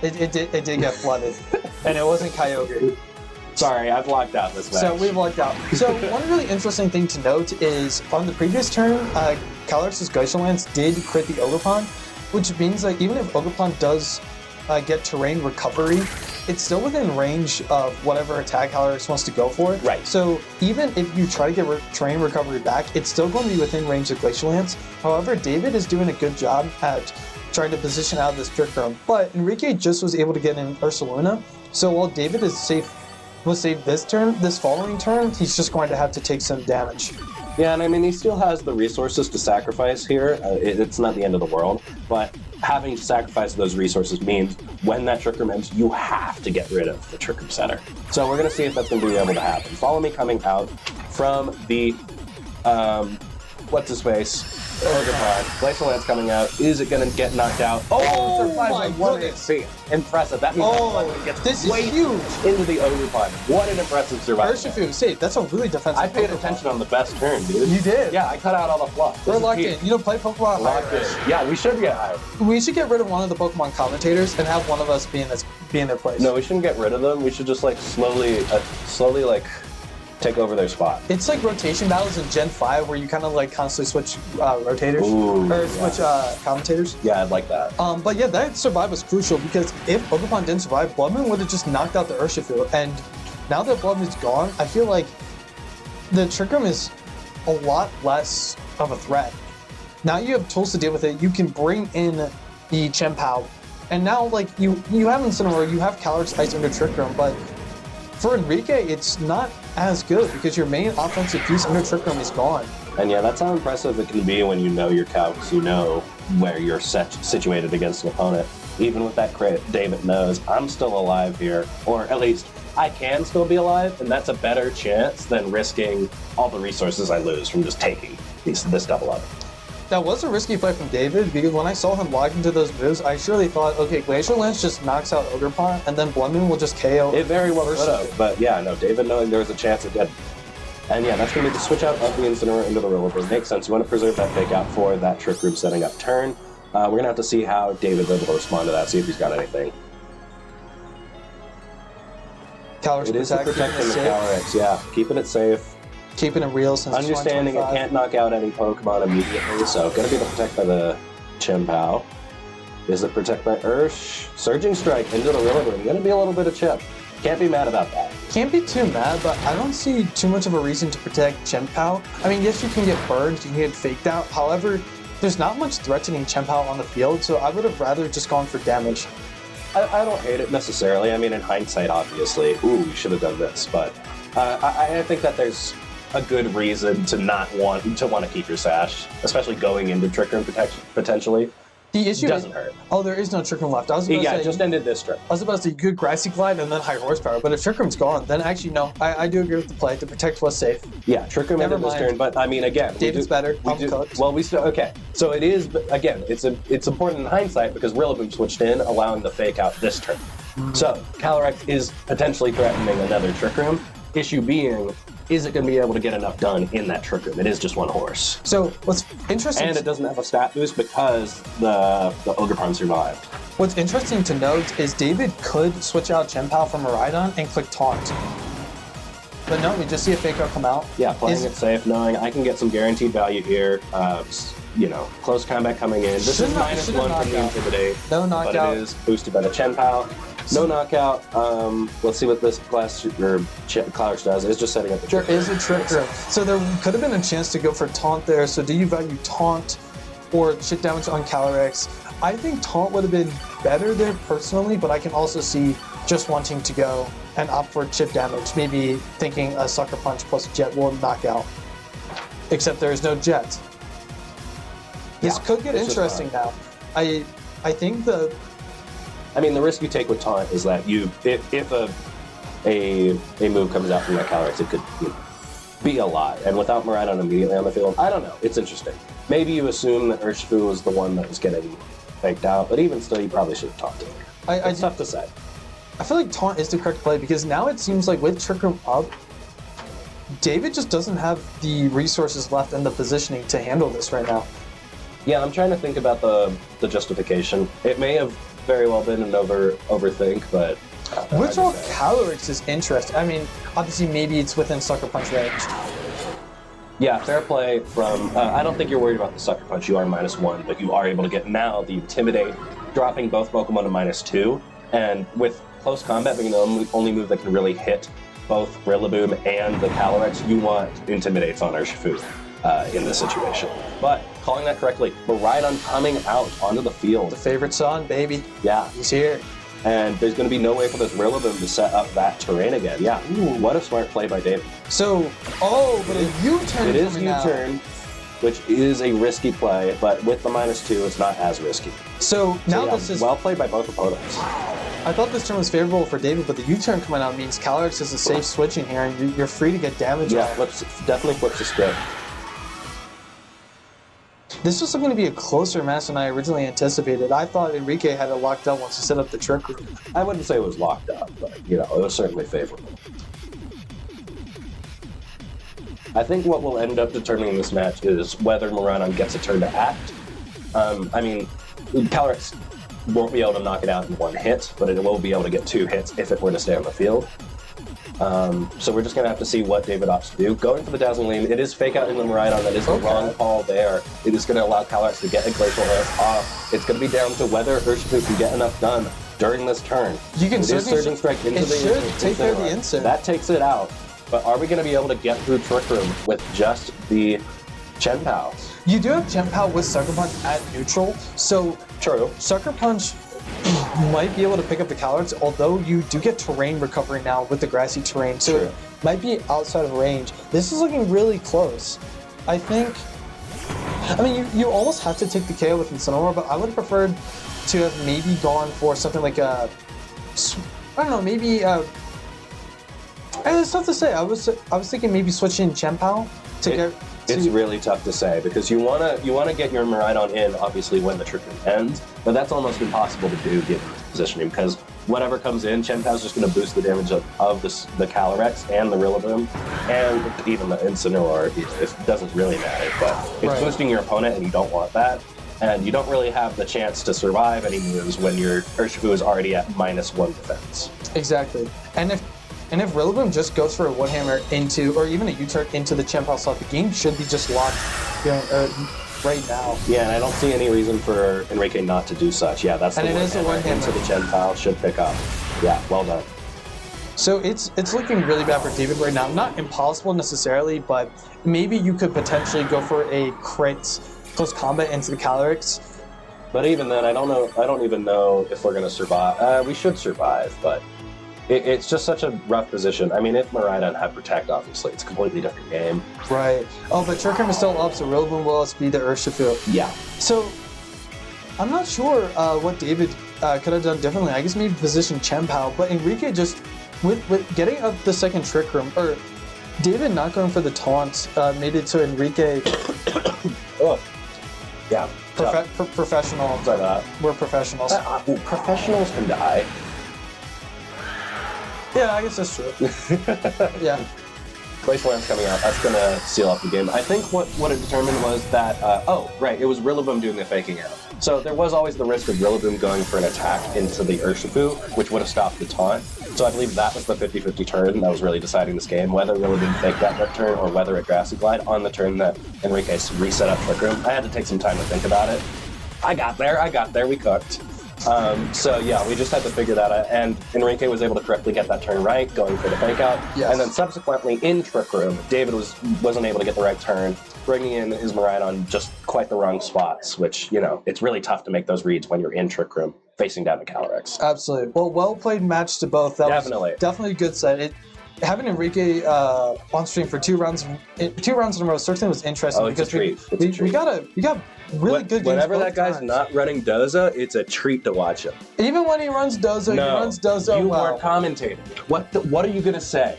It did get flooded. And it wasn't Kyogre. Sorry, I've locked out this match. So we've locked out. So one really interesting thing to note is on the previous turn, Calyrex's Glacial Lance did crit the Ogerpon, which means that even if Ogerpon does get terrain recovery, it's still within range of whatever attack Calyrex wants to go for. Right. So even if you try to get terrain recovery back, it's still going to be within range of Glacial Lance. However, David is doing a good job at trying to position out this Trick Room. But Enrique just was able to get in Ursaluna, so while David is safe, was saved this following turn, he's just going to have to take some damage. Yeah, and I mean, he still has the resources to sacrifice here. It's not the end of the world, but having to sacrifice those resources means when that Trick Room ends, you have to get rid of the Trick Room Center. So we're going to see if that's going to be able to happen. Follow me coming out from the, what's his face? Ogerpon. Glacial Lance coming out. Is it going to get knocked out? Oh, my goodness. Impressive. That means it gets this is huge into the Ogerpon. What an impressive survival. Urshifu, safe. That's a really defensive I paid attention on the best turn, dude. You did? Yeah, I cut out all the fluff. We're locked in. You know, play Pokemon higher. Yeah, we should get higher. We should get rid of one of the Pokemon commentators and have one of us be in their place. No, we shouldn't get rid of them. We should just like slowly like take over their spot. It's like rotation battles in Gen 5 where you kind of like constantly switch rotators. Switch commentators. Yeah, I'd like that. But yeah, that survive was crucial because if Ogerpon didn't survive, Bloodmoon would have just knocked out the Urshifu. And now that Bloodmoon's gone, I feel like the Trick Room is a lot less of a threat. Now you have tools to deal with it. You can bring in the Chien-Pao. And now like you have Incineroar, you have Calyrex Ice under Trick Room, but for Enrique, it's not as good because your main offensive piece under Trick Room is gone. And yeah, that's how impressive it can be when you know your calcs, you know where you're situated against an opponent. Even with that crit, David knows I'm still alive here, or at least I can still be alive, and that's a better chance than risking all the resources I lose from just taking this double up. That was a risky play from David because when I saw him log into those moves, I surely thought, okay, Glacial Lance just knocks out Ogerpon and then Bloodmoon will just KO. It very well could have, but yeah, no, David knowing there was a chance it did. And yeah, that's going to be the switch out of the Incineroar into the Rillaboom. Makes sense. You want to preserve that fake out for that Trick Room setting up turn. We're going to have to see how David's able to respond to that, see if he's got anything. Calyrex it is protecting the Calyrex, yeah. Keeping it safe. Keeping it real since Understanding it can't knock out any Pokemon immediately, so gonna be the protect by the Chien-Pao. Is it protect by Ursh? Surging Strike into the Rillaboom. Gonna be a little bit of chip. Can't be mad about that. Can't be too mad, but I don't see too much of a reason to protect Chien-Pao. I mean, yes, you can get burned, you can get faked out. However, there's not much threatening Chien-Pao on the field, so I would have rather just gone for damage. I don't hate it necessarily. I mean, in hindsight, obviously, ooh, we should have done this, but I think that there's a good reason to not want to keep your Sash, especially going into Trick Room protection potentially. The issue doesn't hurt. Oh, there is no Trick Room left. I was about to say, it just ended this turn. I was about to say good Grassy Glide and then High Horsepower, but if Trick Room's gone, then actually no. I do agree with the play. The Protect was safe. Yeah, Trick Room ended this turn, but I mean, again, David's better. Well, we still okay. So it is again. It's important in hindsight because Rillaboom switched in, allowing the fake out this turn. So Calyrex is potentially threatening another Trick Room. Issue being, is it going to be able to get enough done in that Trick Room? It is just one horse. So what's interesting... And it doesn't have a stat boost because the Ogerpon survived. What's interesting to note is David could switch out Chien-Pao from Miraidon and click Taunt. But no, we just see a fake out come out. Yeah, playing it safe, knowing I can get some guaranteed value here. Close combat coming in. This is -1 from the Intimidate. No knockout. But it is boosted by the Chien-Pao. No knockout. Let's see what this Calyrex does. It's just setting up the trick. There is a Trick Room. So there could have been a chance to go for Taunt there. So do you value Taunt or chip damage on Calyrex? I think Taunt would have been better there personally, but I can also see just wanting to go and opt for chip damage. Maybe thinking a Sucker Punch plus Jet will knock out. Except there is no Jet. This could get interesting now. I think the risk you take with Taunt is that if a move comes out from that Calyrex, it could be a lot. And without Miraidon immediately on the field, I don't know. It's interesting. Maybe you assume that Urshifu was the one that was getting faked out, but even still, you probably should have Taunted. It's tough to say. I feel like Taunt is the correct play because now it seems like with Trick Room up, David just doesn't have the resources left and the positioning to handle this right now. Yeah, I'm trying to think about the justification. It may have very well been an overthink, but... Withdrawal Calyrex is interesting. I mean, obviously maybe it's within Sucker Punch range. Yeah, fair play from... I don't think you're worried about the Sucker Punch. You are -1, but you are able to get now the Intimidate, dropping both Pokemon to -2. And with Close Combat being the only move that can really hit both Rillaboom and the Calyrex, you want Intimidates on Urshifu in this situation. But calling that correctly, Miraidon coming out onto the field. The favorite son, baby. Yeah. He's here. And there's going to be no way for this Rillaboom to set up that terrain again. Yeah. Ooh, what a smart play by David. So, but a U-turn. It is U-turn, which is a risky play, but with the -2, it's not as risky. So now this is well played by both opponents. I thought this turn was favorable for David, but the U-turn coming out means Calyrex is a safe switch in here, and you're free to get damage. Yeah, definitely flips the script. This was going to be a closer match than I originally anticipated. I thought Enrique had it locked up once he set up the Trick Room. I wouldn't say it was locked up, but it was certainly favorable. I think what will end up determining this match is whether Miraidon gets a turn to act. Calyrex won't be able to knock it out in one hit, but it will be able to get 2 hits if it were to stay on the field. So we're just going to have to see what David opts to do. Going for the Dazzling Gleam, it is fake out in the Miraidon. That is the wrong call there. It is going to allow Calyrex to get a Glacial Lance off. It's going to be down to whether Urshifu can get enough done during this turn. You can Surging Strike into the should take care of the insert. That takes it out. But are we going to be able to get through Trick Room with just the Chien-Pao? You do have Chien-Pao with Sucker Punch at neutral, so true. Sucker Punch might be able to pick up the Calyrex, although you do get terrain recovery now with the grassy terrain, so it might be outside of range. This is looking really close. I mean, you almost have to take the KO with Incineroar, but I would have preferred to have maybe gone for something like a, I don't know, maybe it's tough to say. I was thinking maybe switching Chien-Pao to get. It's really tough to say because you wanna get your Miraidon in obviously when the Trick Room ends, but that's almost impossible to do given this positioning because whatever comes in, Chien-Pao's just gonna boost the damage of the Calyrex and the Rillaboom, and even the Incineroar. It doesn't really matter, but it's boosting your opponent, and you don't want that. And you don't really have the chance to survive any moves when your Urshifu is already at -1 defense. Exactly, and if Rillaboom just goes for a Wood Hammer into, or even a U-turn into the Chien-Pao slot, the game should be just locked right now. Yeah, and I don't see any reason for Enrique not to do such. Yeah, that's the Wood Hammer into the Chien-Pao should pick up. Yeah, well done. So it's looking really bad for David right now. Not impossible necessarily, but maybe you could potentially go for a crit Close Combat into the Calyrex. But even then, I don't even know if we're going to survive. We should survive, but it's just such a rough position. I mean, if Miraidon had Protect, obviously, it's a completely different game. Right. Oh, but Trick Room is still up, so Rillaboom will outspeed the Urshifu. Yeah. So, I'm not sure what David could have done differently. I guess maybe position Chien-Pao, but Enrique just with getting up the second trick room, or David not going for the taunt made it so Enrique. Oh, yeah. Professional. Sorry about that. We're professionals. Professionals can die. Yeah, I guess that's true. Yeah. Wasteland's coming out. That's gonna seal up the game. I think what it determined was that it was Rillaboom doing the faking out. So there was always the risk of Rillaboom going for an attack into the Urshifu, which would have stopped the taunt. So I believe that was the 50-50 turn that was really deciding this game, whether Rillaboom faked that turn or whether it Grassy Glide on the turn that Enrique reset up Trick Room. I had to take some time to think about it. I got there, we cooked. So yeah, we just had to figure that out, and Enrique was able to correctly get that turn right, going for the fake out. Yes. And then subsequently in Trick Room, David wasn't able to get the right turn, bringing in his Miraidon just quite the wrong spots, which, you know, it's really tough to make those reads when you're in Trick Room facing down the Calyrex. Absolutely. Well played match to both. That Definitely. was definitely a good set. Having Enrique on stream for 2 rounds in a row certainly was interesting because we got really good games. Whenever that guy's times. not running Dozo, it's a treat to watch him. Even when he runs Dozo, he runs Dozo you well. are commentating. What are you gonna say?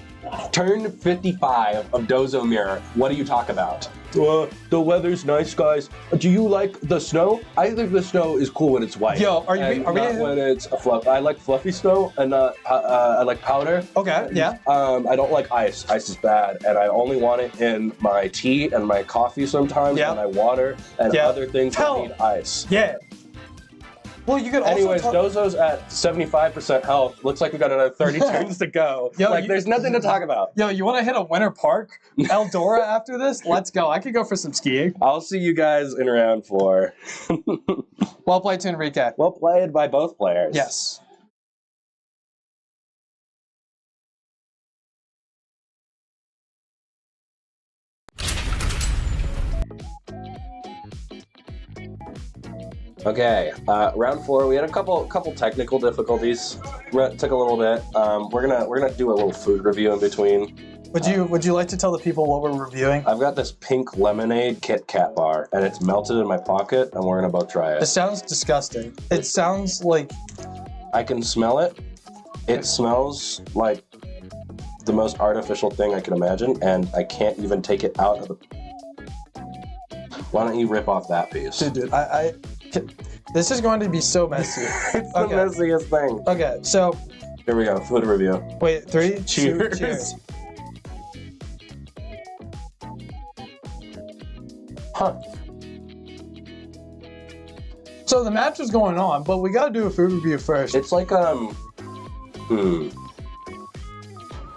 Turn 55 of Dozo Mirror. What do you talk about? The weather's nice, guys. Do you like the snow? I think the snow is cool when it's white. Yo, are we when it's a fluff? I like fluffy snow and not. I like powder. Okay, yeah. I don't like ice. Ice is bad, and I only want it in my tea and my coffee sometimes when I water and other things that need ice. Yeah. Well, you could also Anyways, Dozo's at 75% health. Looks like we got another 30 turns to go. There's nothing to talk about. Yo, you want to hit a Winter Park Eldora after this? Let's go. I could go for some skiing. I'll see you guys in round 4. Well played to Enrique. Well played by both players. Yes. Okay, round 4. We had a couple technical difficulties. Took a little bit. We're gonna do a little food review in between. Would you like to tell the people what we're reviewing? I've got this pink lemonade Kit Kat bar, and it's melted in my pocket, and we're gonna both try it. It sounds disgusting. It sounds like I can smell it. It smells like the most artificial thing I can imagine, and I can't even take it out of the. Why don't you rip off that piece? Dude, this is going to be so messy. It's the messiest thing. Okay, so here we go. Food review. Wait, 3, Cheers. 2, cheers. Huh. So the match is going on, but we gotta do a food review first. It's like you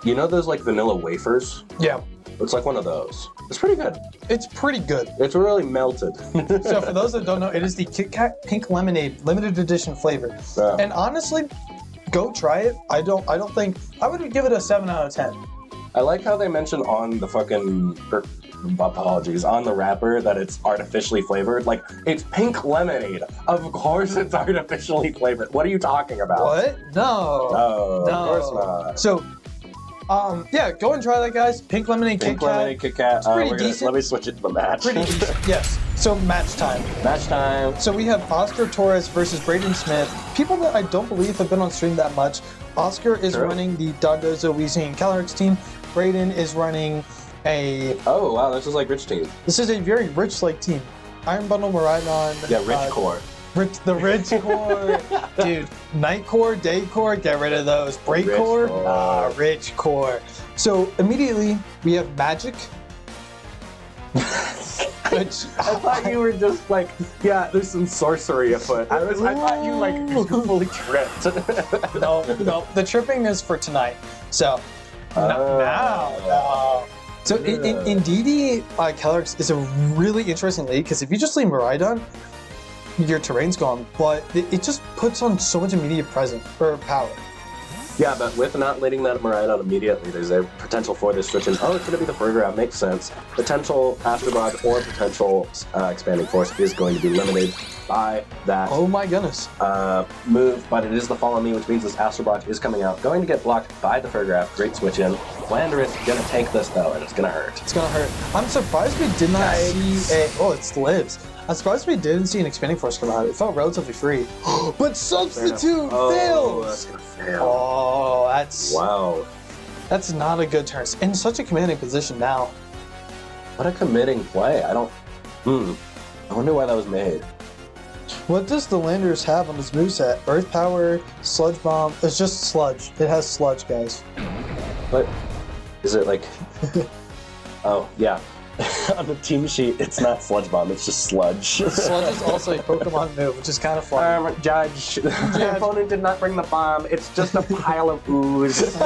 know those like vanilla wafers? Yeah. It's like one of those. It's pretty good. It's pretty good. It's really melted. So for those that don't know, it is the Kit Kat Pink Lemonade limited edition flavor. Yeah. And honestly, go try it. I would give it a 7 out of 10. I like how they mention on the fucking apologies on the wrapper that it's artificially flavored. Like, it's pink lemonade. Of course it's artificially flavored. What are you talking about? What? No. No. Of course not. So yeah, go and try that, guys. Pink lemonade Kit Kat. Pink lemonade Kit Kat. It's pretty decent. Let me switch it to the match. Pretty decent. Yes. So match time. Match time. So we have Oscar Torres versus Brayden Smith. People that I don't believe have been on stream that much. Oscar is running the Dondozo, Weezing, and Calyrex team. Brayden is running a... Oh, wow. This is like Rich team. This is a very rich-like team. Iron Bundle, Miraidon. Yeah, Rich Core. The Rich Core. Dude, Night Core, Day Core, get rid of those. Break Core, Rich Core. So immediately we have Magic. Which I thought you were just like, yeah, there's some sorcery afoot. I thought you like fully tripped. No, the tripping is for tonight. So now. So in DD, Calyrex is a really interesting league because if you just leave Miraidon, your terrain's gone, but it just puts on so much immediate presence or power. Yeah, but with not letting that Miraidon immediately, there's a potential for this switch in. Oh, it's going to be the Fergra, makes sense. Potential Astro Dodge or potential Expanding Force is going to be limited by that oh my goodness move, but it is the Follow Me, which means this Astro Dodge is coming out. Going to get blocked by the Fergra. Great switch in. Landorus gonna take this though, and it's gonna hurt. It's gonna hurt. I'm surprised we did not see a. Oh, it's lives. I'm surprised we didn't see an expanding force come out. It felt relatively free. But substitute fails. That's gonna fail. Oh, that's Wow. That's not a good turn. In such a commanding position now. What a committing play. I don't. I wonder why that was made. What does the Landorus have on his moveset? Earth Power, Sludge Bomb. It's just Sludge. It has Sludge, guys. What? Is it like... Oh, yeah. On the team sheet, it's not Sludge Bomb, it's just Sludge. Sludge is also a Pokemon move, which is kind of fun. Judge, the opponent did not bring the bomb. It's just a pile of ooze.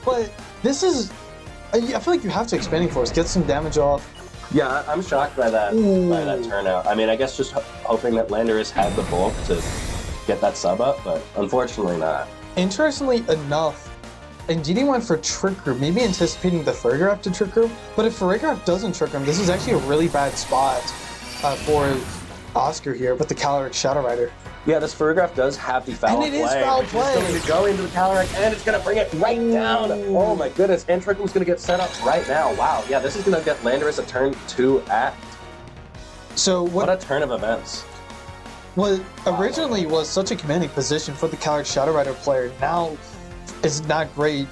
But this is... I feel like you have to Expanding Force, get some damage off. Yeah, I'm shocked by that turnout. I mean, I guess just hoping that Landorus had the bulk to get that sub up, but unfortunately not. Interestingly enough, Indeedee went for Trick Room, maybe anticipating the Farigiraf to Trick Room, but if Farigiraf doesn't Trick Room, this is actually a really bad spot for Oscar here with the Calyrex Shadow Rider. Yeah, this Farigiraf does have the foul play. And it is foul play. It's going to go into the Calyrex, and it's going to bring it right down. Oh my goodness, and Trick Room's going to get set up right now. Wow, yeah, this is going to get Landorus a turn 2 act. So what a turn of events. What originally was such a commanding position for the Calyrex Shadow Rider player now is not great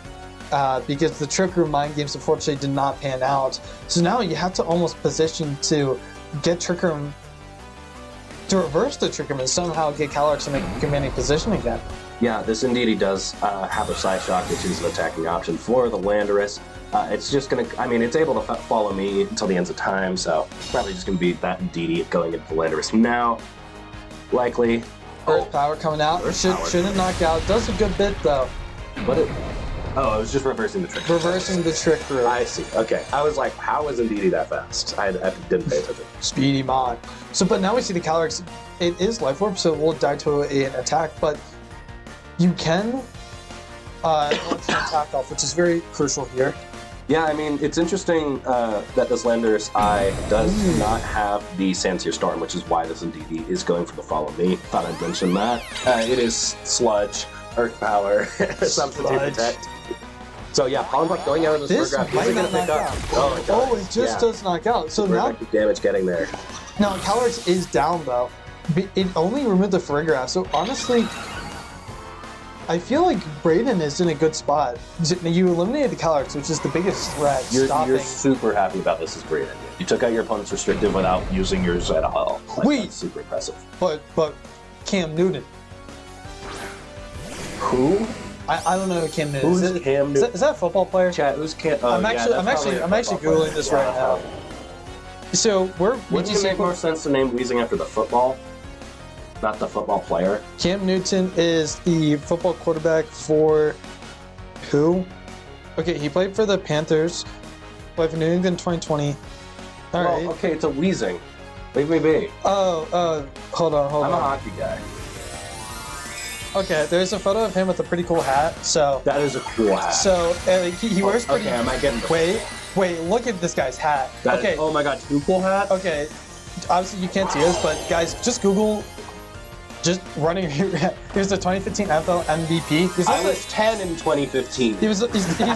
because the Trick Room Mind Games unfortunately did not pan out. So now you have to almost position to get Trick Room, to reverse the Trick Room and somehow get Calyrex in a commanding position again. Yeah, this indeed does have a Side Shock, which is an attacking option for the Landorus. It's just going to, I mean, it's able to follow me until the ends of time, so probably just going to be that Indeedee going into the Landorus now. Likely. Earth Power coming out. Shouldn't knock out. Does a good bit though. What? Oh, it was just reversing the Trick Room. Reversing the Trick Room. I see. Okay. I was like, how is Indeedee that fast? I didn't pay attention. Speedy Mod. So, but now we see the Calyrex. It is Life Orb, so we'll die to an attack, but you can launch an attack off, which is very crucial here. Yeah, I mean, it's interesting that this Landorus Eye does not have the Sandsear Storm, which is why this Indeedee is going for the Follow Me. Thought I'd mention that. It is Sludge, Earth Power, something to protect. So yeah, Pollenpuff going out of this Farigiraf isn't going to pick up. Oh my god. Oh, it just does knock out. So now damage getting there. Now Calyrex is down though. It only removed the Farigiraf, so honestly, I feel like Brayden is in a good spot. You eliminated the Calyrex, which is the biggest threat. You're super happy about this as Brayden. You took out your opponent's restrictive without using yours at all. Wait, that's super impressive. But Cam Newton. Who? I don't know who Cam Newton is. Who's Cam Newton? Is that a football player? Chat, who's Cam? I'm actually googling this right now. So wouldn't it make more sense to name Weezing after the football? Not the football player. Cam Newton is the football quarterback for who? Okay, he played for the Panthers. Played for New England 2020. All right. Okay, it's a Weezing. Leave me be. Oh, hold on. I'm a hockey guy. Okay, there's a photo of him with a pretty cool hat. So that is a cool hat. So he wears pretty. Okay, am I getting? Wait! Look at this guy's hat. Okay. Oh my God, two cool hats. Okay, obviously you can't see this, but guys, just Google. Just running. Here's the 2015 NFL MVP. I was 10 in 2015. He's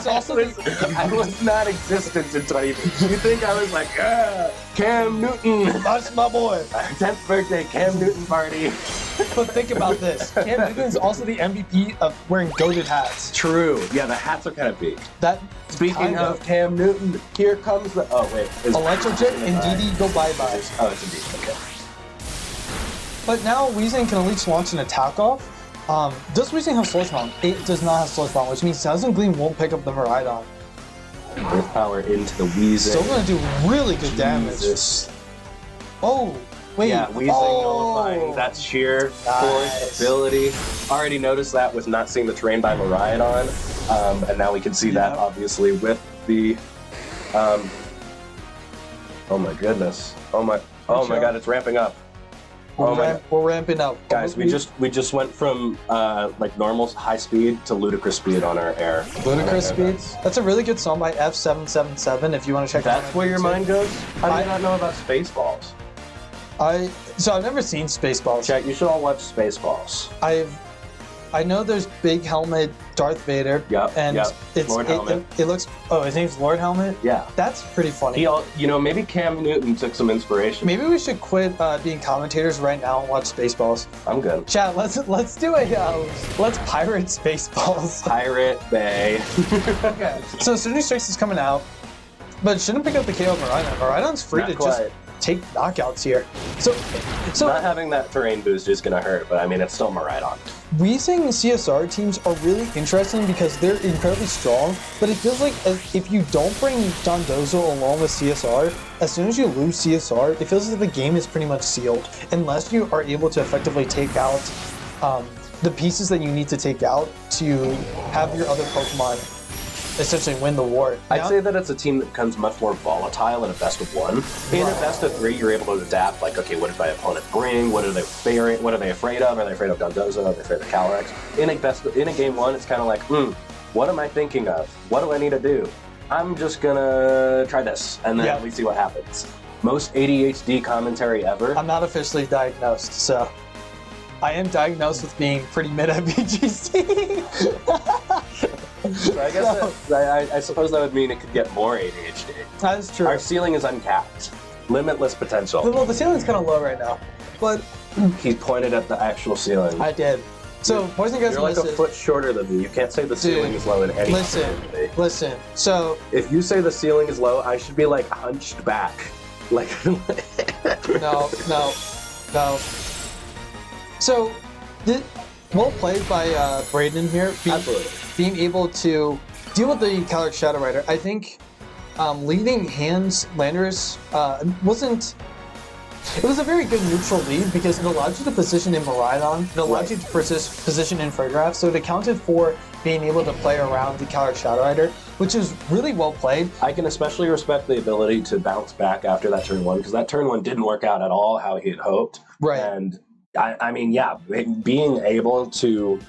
also. I was not existent in 2015. You think I was like, Cam Newton? That's my boy. 10th birthday, Cam Newton party. But think about this. Cam Newton is also the MVP of wearing goated hats. True. Yeah, the hats are kind of big. Speaking of Cam Newton, here comes the. Oh wait. Electrojet, Indeedee, go bye-bye. Oh, it's Indeedee. Okay. But now Weezing can at least launch an attack off. Does Weezing have Sludge Bomb? It does not have Sludge Bomb, which means Dazzling Gleam won't pick up the Miraidon. Earth Power into the Weezing. Still going to do really good damage. Oh, wait. Yeah, Weezing nullifying that sheer force ability. Already noticed that with not seeing the terrain by Miraidon. And now we can see that, obviously, with the... oh my goodness. Oh my god, it's ramping up. We're ramping up, guys. We just went from like normal high speed to ludicrous speed on our air. Ludicrous speed. That's a really good song by F777. If you want to check. That's where your mind goes. I did not know about Spaceballs. So I've never seen Spaceballs. Chat, you should all watch Spaceballs. I know there's Big Helmet Darth Vader. Yep, And yep. it's Lord Helmet. It looks. Oh, his name's Lord Helmet. Yeah. That's pretty funny. Maybe Cam Newton took some inspiration. Maybe we should quit being commentators right now and watch Spaceballs. I'm good. Chat, let's do a let's pirate Spaceballs. Pirate Bay. Okay. So Sturdy Strikes is coming out, but shouldn't pick up the KO of Miraidon. Miraidon's free Not to quite. just take knockouts here. So Not having that terrain boost is gonna hurt, but I mean it's still Miraidon. Weezing CSR teams are really interesting because they're incredibly strong, but it feels like if you don't bring Dondozo along with CSR, as soon as you lose CSR, it feels as if the game is pretty much sealed, unless you are able to effectively take out the pieces that you need to take out to have your other Pokemon essentially win the war. I'd say that it's a team that becomes much more volatile in a best of one. In a best of three, you're able to adapt, like, okay, what did my opponent bring? What are they fearing? What are they afraid of? Are they afraid of Dondozo? Are they afraid of Calyrex? In a game one, it's kind of like, what am I thinking of? What do I need to do? I'm just gonna try this, and then we see what happens. Most ADHD commentary ever. I'm not officially diagnosed, so I am diagnosed with being pretty mid at VGC. So I guess I suppose that would mean it could get more ADHD. That is true. Our ceiling is uncapped. Limitless potential. Well, the ceiling's kind of low right now, but He pointed at the actual ceiling. I did. So, boys and girls, You're like a foot shorter than me. You can't say the ceiling is low in any community. Listen. So, if you say the ceiling is low, I should be like hunched back. Like no. So, well played by Brayden here. Absolutely. Being able to deal with the Calyrex Shadow Rider. I think leading hands Landorus wasn't. It was a very good neutral lead because it allowed you to position in Miraidon, it allowed you to position in Fraygraph, so it accounted for being able to play around the Calyrex Shadow Rider, which is really well played. I can especially respect the ability to bounce back after that turn one, because that turn one didn't work out at all how he had hoped. Right. And I mean, being able to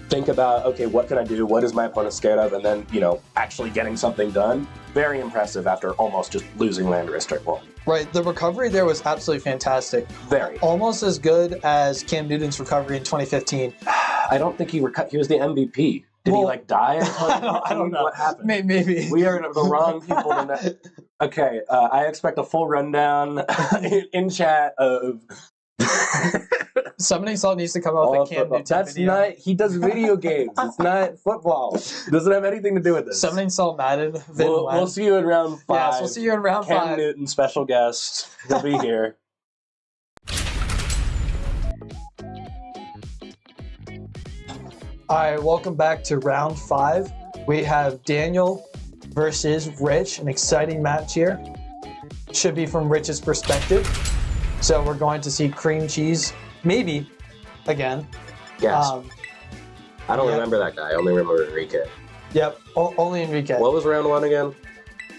think about, okay, what can I do? What is my opponent scared of? And then, actually getting something done. Very impressive after almost just losing Landorus turn one. Right, the recovery there was absolutely fantastic. Very. Almost as good as Cam Newton's recovery in 2015. I don't think he was the MVP. Did he die in 2015? I don't know. What happened? Maybe. We are the wrong people to know. Okay, I expect a full rundown in chat of... Summoning Salt needs to come out with a Cam Newton That's video. not... He does video games. It's not football. Doesn't have anything to do with this. Summoning Salt Madden. We'll see you in round 5. Yes, we'll see you in round 5. Cam Newton, special guest. He'll be here. All right, welcome back to round 5. We have Daniel versus Rich, an exciting match here. Should be from Rich's perspective. So we're going to see cream cheese, maybe, again. Yes. I don't remember that guy. I only remember Enrique. Yep, only Enrique. What was round 1 again?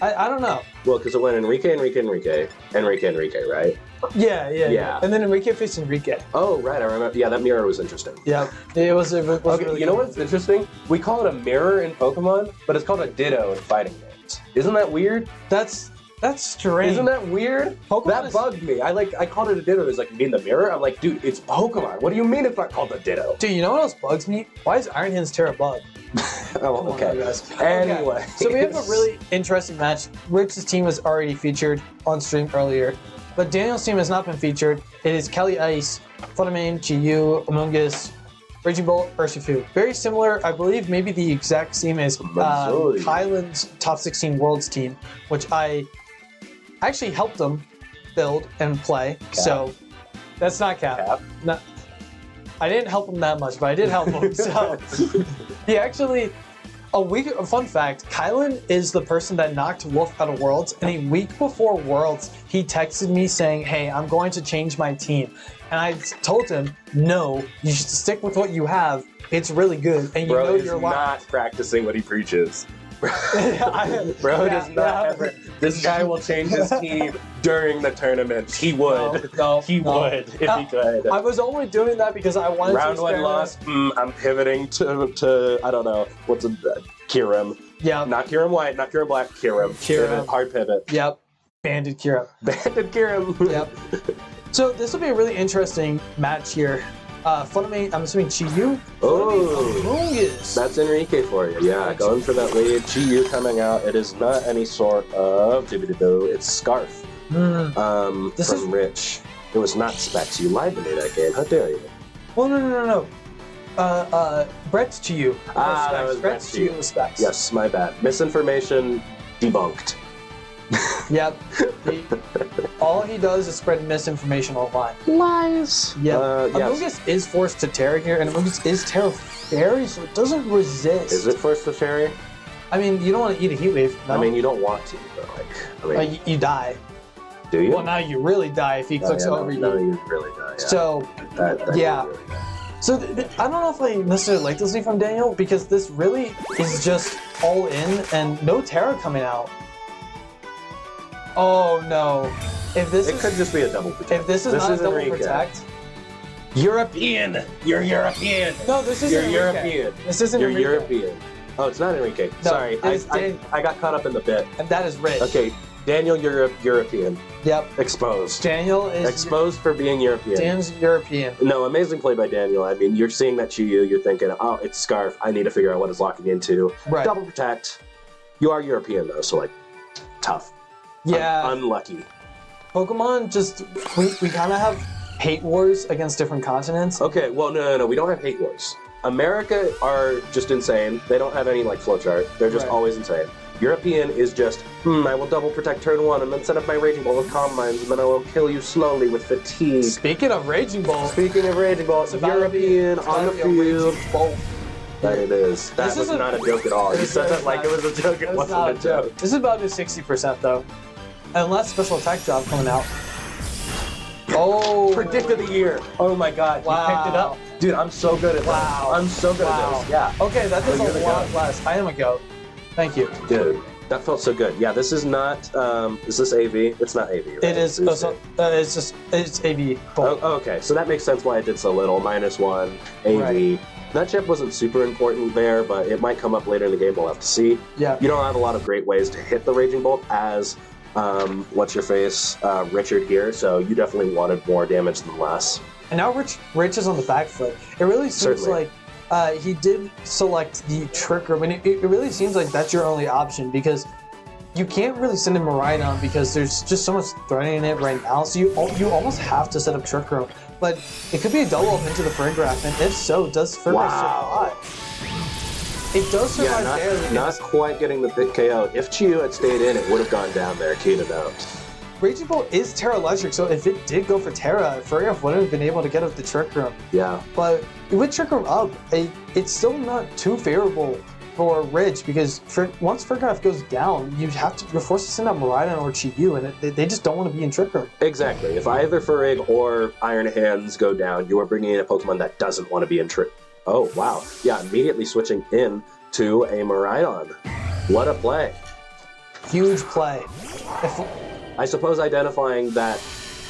I don't know. Well, because it went Enrique, right? Yeah. And then Enrique faced Enrique. Oh, right. I remember. Yeah, that mirror was interesting. Yeah, it was Okay, really you know good. what's interesting? We call it a mirror in Pokemon, but it's called a Ditto in fighting games. Isn't that weird? That's strange. Isn't that weird? That bugged me. I called it a Ditto. It's like, you mean the mirror? I'm like, dude, it's Pokemon. What do you mean it's not called a Ditto? Dude, you know what else bugs me? Why is Iron Hands Terra bug? Oh, okay. Anyway. Okay. So we have a really interesting match. Rich's team was already featured on stream earlier, but Daniel's team has not been featured. It is Kelly Ice, Fluttermane, Chi-Yu, Amoonguss, Raging Bolt, Urshifu. Very similar, I believe maybe the exact same as Kylan's Top 16 Worlds team, which I actually helped them build and play. Cap. So that's not Cap. No, I didn't help him that much, but I did help him. So he actually, a fun fact, Kylan is the person that knocked Wolf out of Worlds, and a week before Worlds, he texted me saying, hey, I'm going to change my team. And I told him, no, you should stick with what you have. It's really good, and you know you're not practicing what he preaches. Bro does not ever. This guy will change his team during the tournament. He would. He would if he could. I was only doing that because I wanted round to. Round 1 loss. I'm pivoting to I don't know what's Kirim. Yeah. Not Kirim White. Not Kirim Black. Kirim. Pivot, hard pivot. Yep. Banded Kirim. Banded Kirim. Yep. So this will be a really interesting match here. Funimate, I'm assuming Chi-Yu. Oh, Amoonguss. that's Enrique for you. Yeah, going for that lead. Chi-Yu coming out. It is not any sort of it's Scarf from Rich. It was not Specs. You lied to me that game. How dare you? Well, no. Brett's Chi-Yu. That was Brett's Chi-Yu with Specs. Yes, my bad. Misinformation debunked. Yep. All he does is spread misinformation online. Lies. Yep. Yes. Amoonguss is forced to Terra here, and Amoonguss is Terra Fairy, so it doesn't resist. Is it forced to Fairy? I mean, you don't want to eat a Heat Wave. No? I mean, you don't want to, but you die. Do you? Well, now you really die if he clicks over you. No, you really die. Yeah. So, yeah. Really so I don't know if I necessarily like this lead from Daniel, because this really is just all in and no Terra coming out. Oh no! If this could just be a double protect. If this is not a double protect, European. You're European. No, this isn't. You're European. This isn't. You're Enrique. European. Oh, it's not Enrique. No, sorry, I got caught up in the bit. And that is Rich. Okay, Daniel, you're European. Yep. Exposed. Daniel is exposed for being European. Dan's European. No, amazing play by Daniel. I mean, you're seeing that Chi-Yu, you're thinking, oh, it's Scarf. I need to figure out what it's locking into. Right. Double protect. You are European though, so tough. Yeah. Unlucky. Pokemon we kind of have hate wars against different continents. Okay, well, no. We don't have hate wars. America are just insane. They don't have any flowchart. They're just always insane. European is just, I will double protect turn 1 and then set up my Raging Ball with Calm Minds and then I will kill you slowly with Fatigue. Speaking of Raging Ball. European on the field. That it is. That was not a joke at all. You said that like it was a joke. It wasn't a joke. This is about to 60% though. Unless special attack job coming out. Oh. Predict of the year. Oh my god. Wow. You picked it up. Dude, I'm so good at that. I'm so good at this. Yeah. Okay, that does a lot less. I am a goat. Thank you. Dude, that felt so good. Yeah, this is not, is this AV? It's not AV, right? It is, it's AV. Oh, okay, so that makes sense why I did so little. -1, AV. Right. That chip wasn't super important there, but it might come up later in the game. We'll have to see. Yeah. You don't have a lot of great ways to hit the Raging Bolt as, Richard here, so you definitely wanted more damage than less. And now Rich is on the back foot. It really seems like he did select the Trick Room, and it really seems like that's your only option, because you can't really send in Miraidon because there's just so much threatening it right now, so you almost have to set up Trick Room. But it could be a double up into the Farigiraf, and if so, does Farigiraf survive? It does survive barely. Not quite getting the big KO. If Chi-Yu had stayed in, it would have gone down there, keyed it out. Raging Bolt is Terra Electric, so if it did go for Terra, Farigiraf would have been able to get up the Trick Room. Yeah. But with Trick Room up, it's still not too favorable for Rich, because once Farigiraf goes down, you're forced to send out Miraidon or Chi-Yu, and they just don't want to be in Trick Room. Exactly. If either Farig or Iron Hands go down, you are bringing in a Pokemon that doesn't want to be in Trick. Oh, wow. Yeah, immediately switching in to a Miraidon. What a play. Huge play. I suppose identifying that,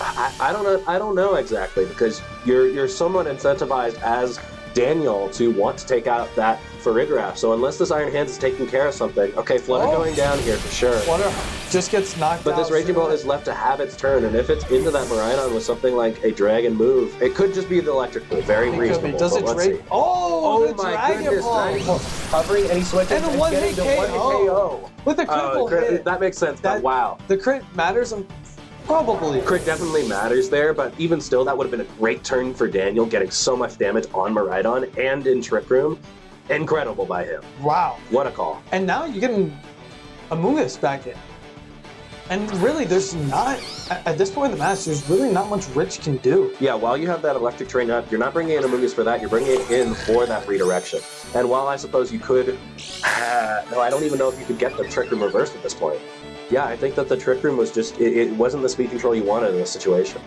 I don't know exactly, because you're somewhat incentivized as Daniel to want to take out that Farigiraf. So unless this Iron Hands is taking care of something, okay, Flutter going down here for sure. Flutter just gets knocked out. But this Raging Bolt is left to have its turn, and if it's into that Miraidon with something like a Dragon move, it could just be the Electric move. Very reasonable. Does it Dragon? Oh, the my Dragon goodness, Ball. Covering any switches and a one-hit KO. With a critical hit. That makes sense, but wow. The crit matters. Probably. Crit definitely matters there, but even still, that would have been a great turn for Daniel, getting so much damage on Miraidon and in Trick Room. Incredible by him. Wow. What a call. And now you're getting Amoonguss back in. And really, there's not, at this point in the match, there's really not much Rich can do. Yeah, while you have that electric train up, you're not bringing in Amoonguss for that, you're bringing it in for that redirection. And while I suppose you could, no, I don't even know if you could get the Trick Room reversed at this point. Yeah, I think that the Trick Room was just, it wasn't the speed control you wanted in this situation.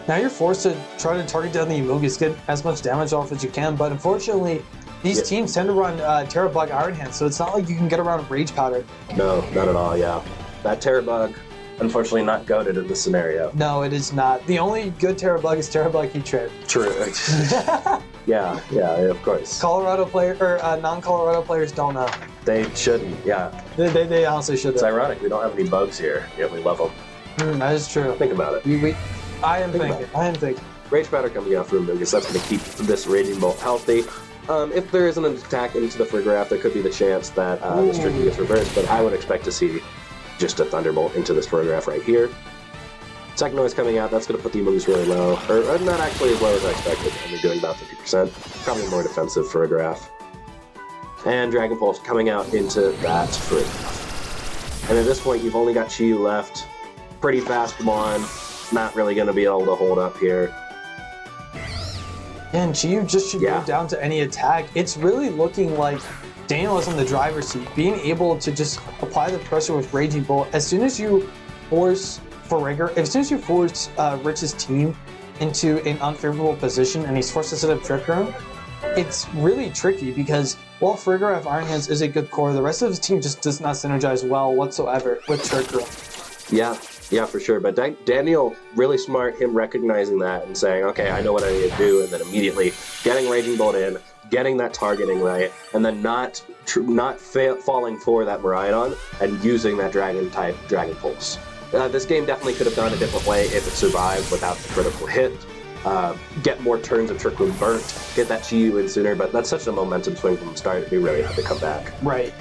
Now you're forced to try to target down the Amoonguss, get as much damage off as you can, but unfortunately, these teams tend to run Terra Bug Iron Hand, so it's not like you can get around Rage Powder. No, not at all, yeah. That Terra Bug, unfortunately not goated in this scenario. No, it is not. The only good Terra Bug is Terra Bug Heat Trade. True. Yeah, of course. Colorado non-Colorado players don't know. They shouldn't, yeah. They honestly shouldn't. It's ironic, we don't have any bugs here, yet we love them. That is true. Think about it. I am thinking. Rage Powder coming out from Amoonguss, that's going to keep this Raging Bolt healthy. If there isn't an attack into the Frigoraph, there could be the chance that this Tricky gets reversed, but I would expect to see just a Thunderbolt into this Frigoraph right here. Second noise coming out, that's going to put the Amoonguss really low, or not actually as low as I expected, only doing about 50%. Probably more defensive Frigoraph. And Dragon Pulse coming out into that Frigoraph. And at this point, you've only got Chi-Yu left. Pretty fast Mon, not really going to be able to hold up here. And Chi-Yu just should go down to any attack. It's really looking like Daniel is in the driver's seat, being able to just apply the pressure with Raging Bolt. As soon as you force Rich's team into an unfavorable position and he's forced to set up Trick Room, it's really tricky because while Frigoraph Iron Hands is a good core, the rest of his team just does not synergize well whatsoever with Trick Room. Yeah, for sure. But Daniel, really smart, him recognizing that and saying, okay, I know what I need to do, and then immediately getting Raging Bolt in, getting that targeting right, and then not falling for that Miraidon and using that Dragon-type Dragon Pulse. This game definitely could have gone a different way if it survived without the critical hit. Get more turns of Trick Room burnt, get that Chi-Yu in sooner, but that's such a momentum swing from the start, we really had to come back. Right.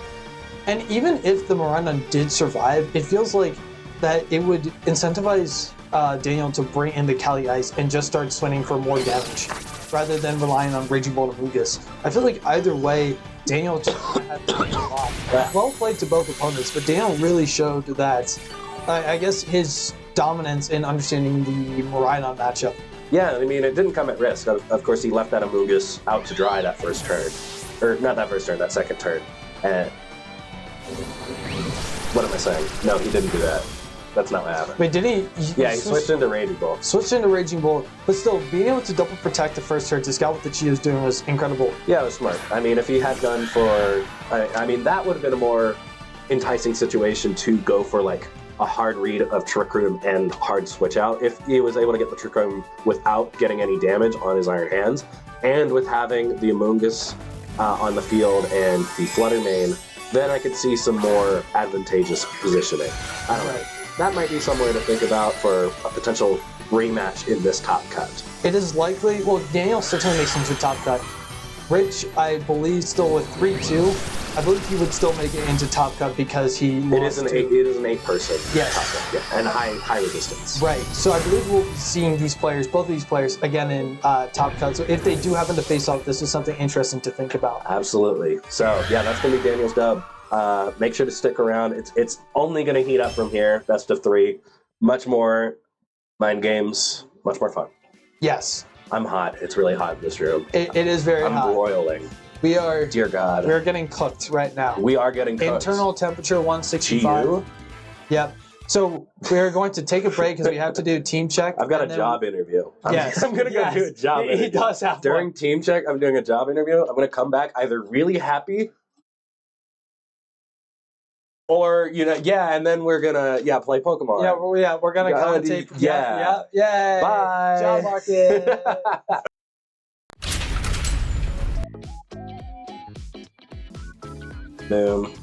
And even if the Miraidon did survive, it feels like that it would incentivize Daniel to bring in the Kali Ice and just start swinging for more damage, rather than relying on Raging Bolt and Amoonguss. I feel like either way, Daniel just had to do a lot. Well played to both opponents, but Daniel really showed that, I guess, his dominance in understanding the Miraidon matchup. Yeah, I mean, it didn't come at risk. Of course, he left that Amoonguss out to dry that first turn. Or, not that first turn, that second turn. And what am I saying? No, he didn't do that. That's not what happened. Wait, did he? Yeah, he switched into Raging Bolt. Switched into Raging Bolt, but still, being able to double protect the first turn to scout what the Chi was doing was incredible. Yeah, it was smart. I mean, if he had gone for... I mean, that would have been a more enticing situation to go for, like, a hard read of Trick Room and hard switch out. If he was able to get the Trick Room without getting any damage on his Iron Hands, and with having the Amoonguss on the field and the Flutter Mane, then I could see some more advantageous positioning. I don't know. That might be somewhere to think about for a potential rematch in this top cut. It is likely, well, Daniel certainly makes into top cut. Rich, I believe, still with 3-2. I believe he would still make it into top cut because he lost It is an 8-person yes. top cut, yeah, and high resistance. Right, so I believe we'll be seeing these players, both of these players, again in top cut. So if they do happen to face off, this is something interesting to think about. Absolutely. So yeah, that's going to be Daniel's dub. Make sure to stick around. It's only going to heat up from here. Best of 3. Much more mind games. Much more fun. Yes. I'm hot. It's really hot in this room. It is very hot. I'm broiling. We are. Dear God. We're getting cooked right now. We are getting cooked. Internal temperature 165. Chi-Yu? Yep. So we're going to take a break because we have to do team check. I've got a job interview. Yes. I'm going to go do a job interview. He does have During team check, I'm doing a job interview. I'm going to come back either really happy or, and then we're going to, play Pokemon. We're going to commentate. Yeah. Bye. Job market. Boom.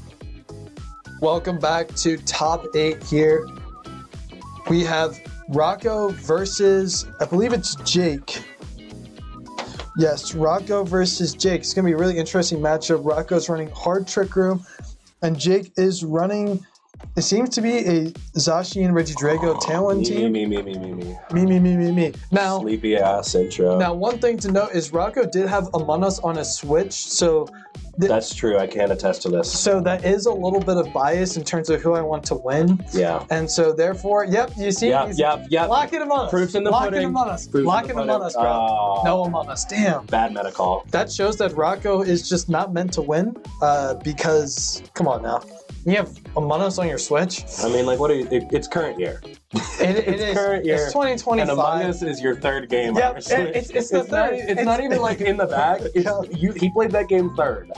Welcome back to Top 8 here. We have Rocco versus, I believe it's Jake. Yes, Rocco versus Jake. It's going to be a really interesting matchup. Rocco's running Hard Trick Room, and Jake is running, it seems to be a Zacian Regidrago Tailwind team. Me. Now, sleepy ass intro. Now, one thing to note is Rocco did have Among Us on a Switch, so... That's true. I can attest to this. So that is a little bit of bias in terms of who I want to win. Yeah. And so therefore, you see? Yep. Lock it Among Us. Proofs in the pudding. Lock it Among Us, bro. Oh. No Among Us. Damn. Bad medical. That shows that Rocco is just not meant to win because, come on now. You have Among Us on your Switch? I mean, like, it's current year. It is. Current year. It's 2025. And Among Us is your third game. Yep, it's the third. It's not even like in the bag. He played that game third.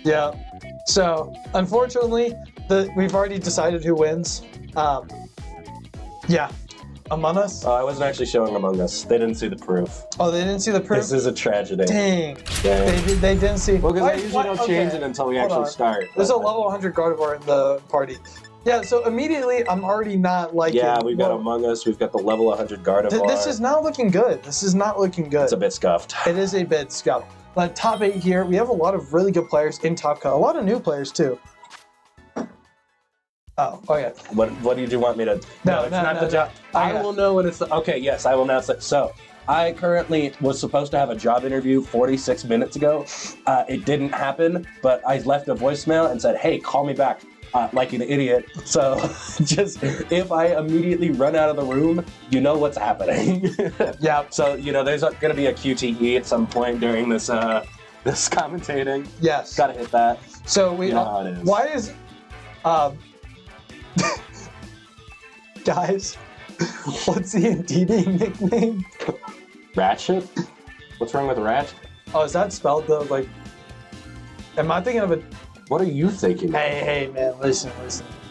Yeah. So, unfortunately, we've already decided who wins. Among Us. Oh, I wasn't actually showing Among Us. They didn't see the proof. Oh, they didn't see the proof? This is a tragedy. Dang. Yeah. They didn't see. Well, because I usually don't change it until we actually start. There's a level 100 Gardevoir in the party. Yeah, so immediately I'm already not liking. Yeah, we've got Among Us. We've got the level 100 Gardevoir. This is not looking good. This is not looking good. It's a bit scuffed. It is a bit scuffed. But top 8 here, we have a lot of really good players in top cut. A lot of new players too. Oh yeah. What do you want me to? No, it's not the job. I will know when it's the. Okay, yes, I will now say. So, I currently was supposed to have a job interview 46 minutes ago. It didn't happen, but I left a voicemail and said, "Hey, call me back." Like an idiot. So, just if I immediately run out of the room, you know what's happening. Yeah. So there's going to be a QTE at some point during this this commentating. Yes. Got to hit that. So we. You know how it is. Why is guys, what's the Indeedee nickname? Ratchet? What's wrong with Ratchet? Oh, is that spelled though? Like, am I thinking of it? What are you thinking? Hey, man, listen.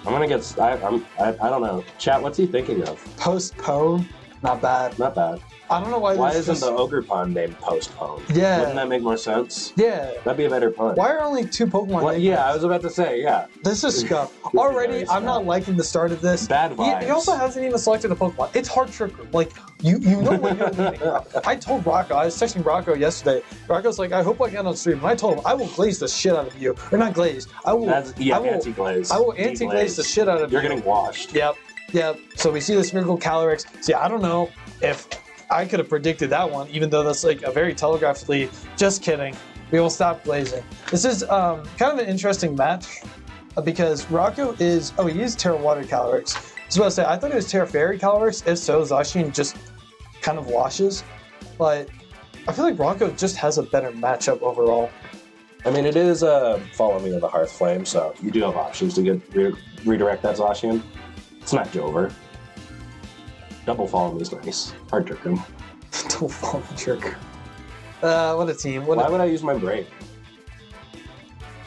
I'm gonna get. I don't know. Chat. What's he thinking of? Postpone. Not bad. Not bad. I don't know why. Why isn't the ogre pond named Postpone? Yeah. Wouldn't that make more sense? Yeah. That'd be a better pun. Why are only 2 Pokemon? Well, yeah, I was about to say, yeah. This is scuff. Already, I'm not liking the start of this. Bad vibes. He also hasn't even selected a Pokemon. It's hard Trick Room. Like, you know what you're leaving. I told Rocco, I was texting Rocco yesterday. Rocco's like, I hope I get on stream. And I told him, I will glaze the shit out of you. Or not glaze. Anti-glaze. I will anti-glaze the shit out of you. You're getting washed. Yep. So we see this Miracle Calyrex. See, I don't know if I could have predicted that one, even though that's like a very telegraphed lead. Just kidding. We will stop blazing. This is kind of an interesting match because Rocco is... Oh, he is Terra Water Calyrex. I was about to say, I thought it was Terra Fairy Calyrex. If so, Zacian just kind of washes. But I feel like Rocco just has a better matchup overall. I mean, it is Follow Me to the Hearth Flame, so you do have options to get redirect that Zacian. It's not Jover. Double Follow Me is nice. Hard Trick Room. Double Follow Me Trick. What a team. Why would I use my brain?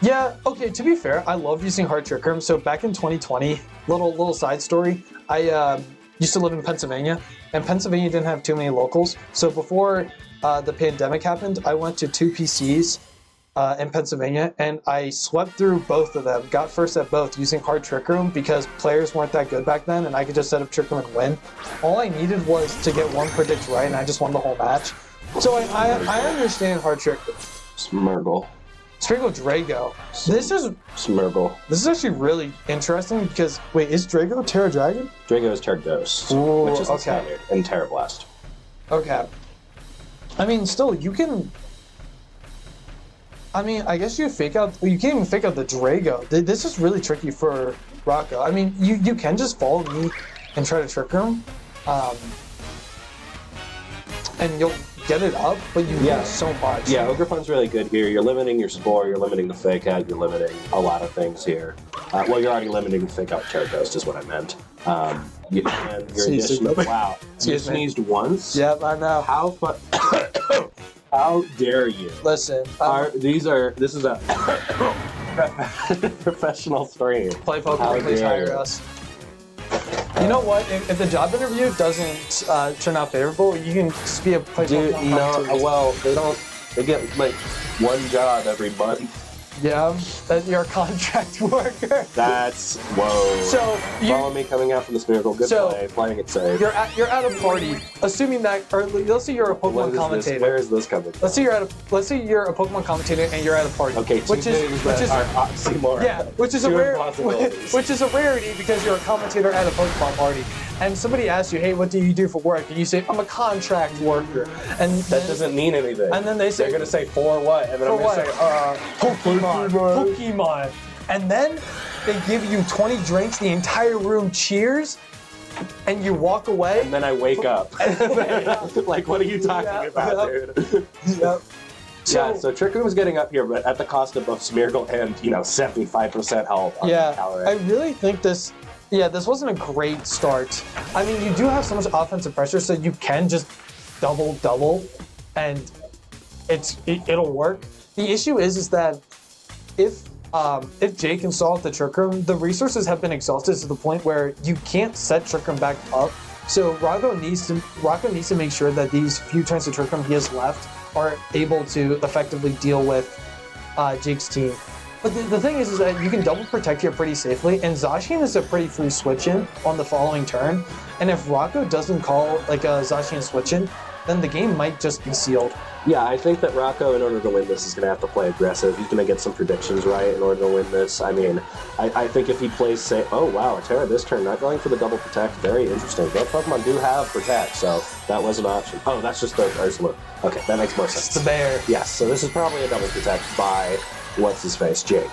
Yeah, okay, to be fair, I love using Hard Trick Room. So back in 2020, little side story, I used to live in Pennsylvania, and Pennsylvania didn't have too many locals. So before the pandemic happened, I went to 2 PCs in Pennsylvania, and I swept through both of them, got first at both using Hard Trick Room because players weren't that good back then, and I could just set up Trick Room and win. All I needed was to get one predict right, and I just won the whole match. So I understand Hard Trick Room. Smurgle. Sprinkle Drago. This is actually really interesting because, wait, is Drago Terra Dragon? Drago is Terra Ghost, which is the standard, and Terra Blast. Okay. I mean, still, you can... I mean, I guess you can't even fake out the Drago. This is really tricky for Rocco. I mean, you can just follow me and try to trick him, and you'll get it up, but you lose so much. Yeah, Ogre Fun's really good here. You're limiting your Spore, you're limiting the Fake Out, you're limiting a lot of things here. Well, you're already limiting the Fake Out Terra Ghost is what I meant. And your addition of, wow, you sneezed once? Yep, I know. How fun... How dare you? Listen, this is a professional stream. Play Pokemon, please hire us. You know what? If the job interview doesn't turn out favorable, you can just be a play Pokemon. No, well, they get like one job every month. Yeah, that you're a contract worker. That's whoa. So follow me coming out from this miracle. Good play, playing it safe. You're at a party, assuming that, or let's say you're a Pokemon commentator. Where is this coming from? Let's say you're a Pokemon commentator and you're at a party. Okay, which is oxymoron. Yeah, which is a rarity because you're a commentator at a Pokemon party, and somebody asks you, "Hey, what do you do for work?" and you say, "I'm a contract worker," and that doesn't mean anything. And then they're gonna say for what, and then I'm gonna say Pokemon. And then they give you 20 drinks, the entire room cheers, and you walk away. And then I wake up. Like, what are you talking about, dude? Yep. So Trick Room's getting up here, but at the cost of both Smeargle and, 75% health on Calyrex. I really think this wasn't a great start. I mean, you do have so much offensive pressure, so you can just double, and it'll work. The issue is that if Jay can solve the Trick Room, the resources have been exhausted to the point where you can't set Trick Room back up. So Rocco needs to make sure that these few turns of Trick Room he has left are able to effectively deal with Jake's team. But the thing is that you can double protect here pretty safely, and Zacian is a pretty free switch-in on the following turn, and if Rocco doesn't call like a Zacian switch-in, then the game might just be sealed. Yeah, I think that Rocco, in order to win this, is going to have to play aggressive. He's going to get some predictions right in order to win this. I mean, I think if he plays, say, oh wow, Terra this turn, not going for the double protect, very interesting. Both Pokemon do have protect, so that was an option. Oh, that's just the Ursula. Okay, that makes more sense. It's the bear. Yes, so this is probably a double protect by, what's-his-face, Jake.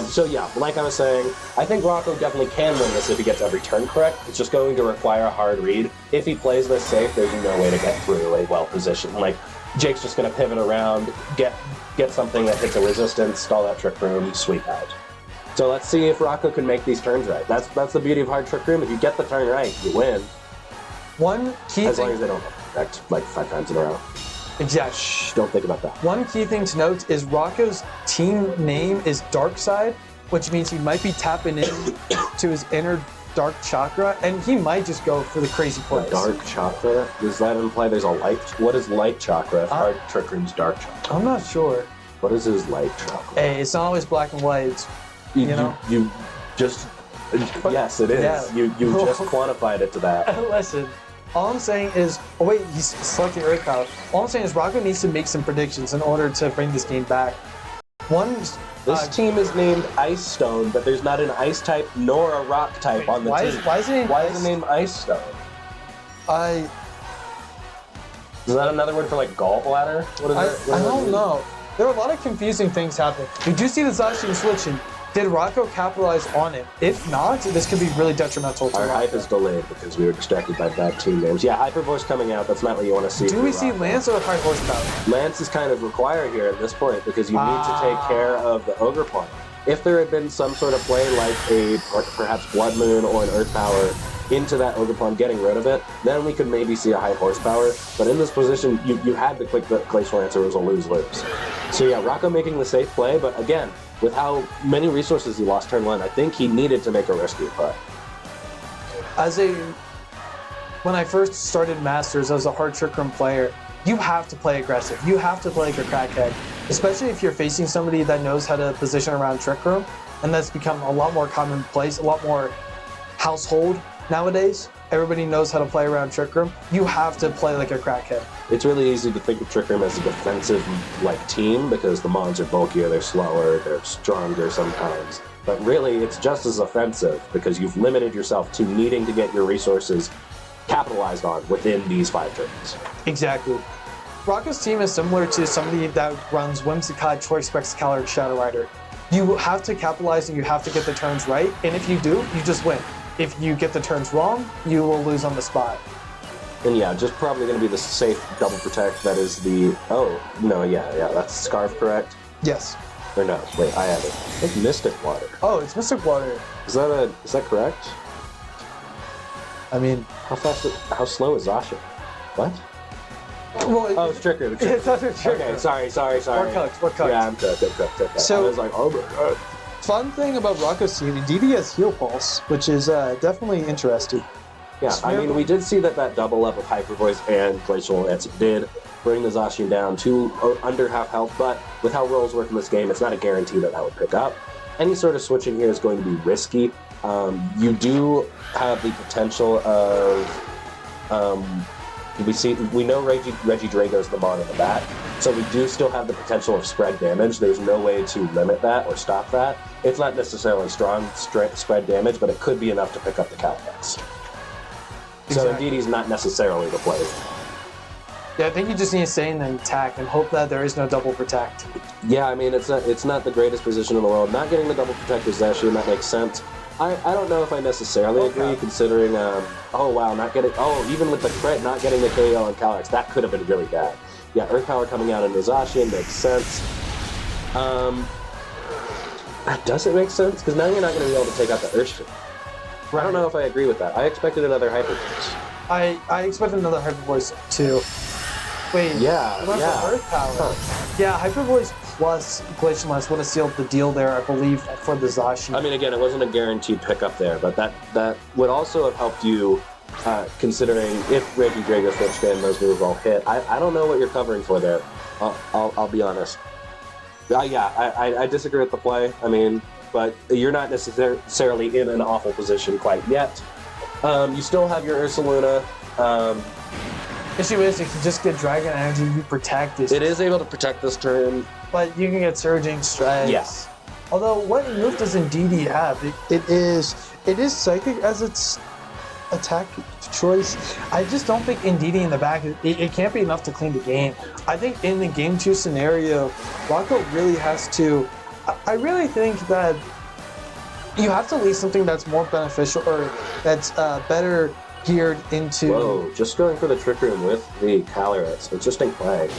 So yeah, like I was saying, I think Rocco definitely can win this if he gets every turn correct. It's just going to require a hard read. If he plays this safe, there's no way to get through a well-positioned. Like, Jake's just going to pivot around, get something that hits a resistance, stall that Trick Room, sweep out. So let's see if Rocco can make these turns right. That's the beauty of hard Trick Room. If you get the turn right, you win. One key as thing... long as they don't protect like 5 times in a row. Exactly. Shh, don't think about that. One key thing to note is Rocco's team name is Dark Side, which means he might be tapping in to his inner dark chakra, and he might just go for the crazy plays. Dark chakra? Does that imply there's a light? What is light chakra if hard Trick Room's dark chakra? I'm not sure. What is his light chakra? Hey, it's not always black and white. It's, you know? You just... Yes, it is. Yeah. You just quantified it to that. Listen. All I'm saying is, oh wait, he's selecting Earth Power. All I'm saying is Rocco needs to make some predictions in order to bring this game back. This team is named Ice Stone, but there's not an Ice type nor a Rock type on the team. Why is it named Ice Stone? Is that another word for like gallbladder? What is it? I don't know. There are a lot of confusing things happening. We do see the Zacian switching. Did Rocco capitalize on it? If not, this could be really detrimental to Our Rocco. hype is delayed because we were distracted by bad team names. Yeah, Hyper Voice coming out, that's not what you want to see. Do we see Lance or High Horsepower? Lance is kind of required here at this point because you need to take care of the Ogre Pawn. If there had been some sort of play like a perhaps Blood Moon or an Earth Power into that Ogre Pawn, getting rid of it, then we could maybe see a High Horsepower. But in this position, you had to click the Glacial Lancer. It was a lose-lose. So yeah, Rocco making the safe play, but again, with how many resources he lost turn 1, I think he needed to make a risky play. When I first started Masters as a hard Trick Room player, you have to play aggressive. You have to play like a crackhead, especially if you're facing somebody that knows how to position around Trick Room, and that's become a lot more commonplace, a lot more household nowadays. Everybody knows how to play around Trick Room. You have to play like a crackhead. It's really easy to think of Trick Room as a defensive team because the Mons are bulkier, they're slower, they're stronger sometimes. But really, it's just as offensive because you've limited yourself to needing to get your resources capitalized on within these 5 turns. Exactly. Rocco's team is similar to somebody that runs Whimsicott, Choice Specscalar, Shadow Rider. You have to capitalize and you have to get the turns right, and if you do, you just win. If you get the turns wrong, you will lose on the spot. And yeah, just probably going to be the safe double protect that is the... Oh, no, yeah, that's Scarf, correct? Yes. Or no, wait, I have it. It's Mystic Water. Oh, it's Mystic Water. Is that correct? I mean... How slow is Zacian? What? Well, it's Trick Room. It's other Trick Room. Okay, sorry. We're cooked. Yeah, I'm cooked. So, I was like, oh my god. Fun thing about Rocco's team, DD has Heal Pulse, which is definitely interesting. Yeah, I mean, we did see that double up of Hyper Voice and Glacial Lance did bring the Zacian down to under half health, but with how rolls work in this game, it's not a guarantee that would pick up. Any sort of switching here is going to be risky. You do have the potential of... we know Reggie Drago's the Mon in the back, so we do still have the potential of spread damage. There's no way to limit that or stop that. It's not necessarily strong spread damage, but it could be enough to pick up the Calabash. Exactly. So Indeedee's not necessarily the play. Yeah, I think you just need to stay in the attack and hope that there is no double protect. Yeah, I mean, it's not the greatest position in the world. Not getting the double protect is actually, that makes sense. I don't know if I necessarily agree, considering, even with the crit, not getting the KO on Calyrex, that could have been really bad. Yeah, Earth Power coming out into Zacian makes sense. Does it make sense? Because now you're not going to be able to take out the Urshifu. Right. I don't know if I agree with that. I expected another Hyper Voice. I expected another Hyper Voice, too. Wait, yeah. Earth Power. Huh. Yeah, Hyper Voice plus Glacial Lance would have sealed the deal there, I believe, for the Zacian. I mean, again, it wasn't a guaranteed pickup there, but that would also have helped you, considering if Reggie Drago switched in, those moves all hit. I don't know what you're covering for there. I'll be honest. I disagree with the play. I mean, but you're not necessarily in an awful position quite yet. You still have your Ursaluna. Issue is, if you just get Dragon Energy, you protect this. It is able to protect this turn. But you can get Surging Strikes. Yes. Although, what move does Indeedee have? It is Psychic as its attack choice. I just don't think Indeedee in the back, it can't be enough to clean the game. I think in the Game 2 scenario, Rocco really has to... I really think that you have to leave something that's more beneficial, or that's better geared into... Whoa, just going for the Trick Room with the Calyrex. Interesting play.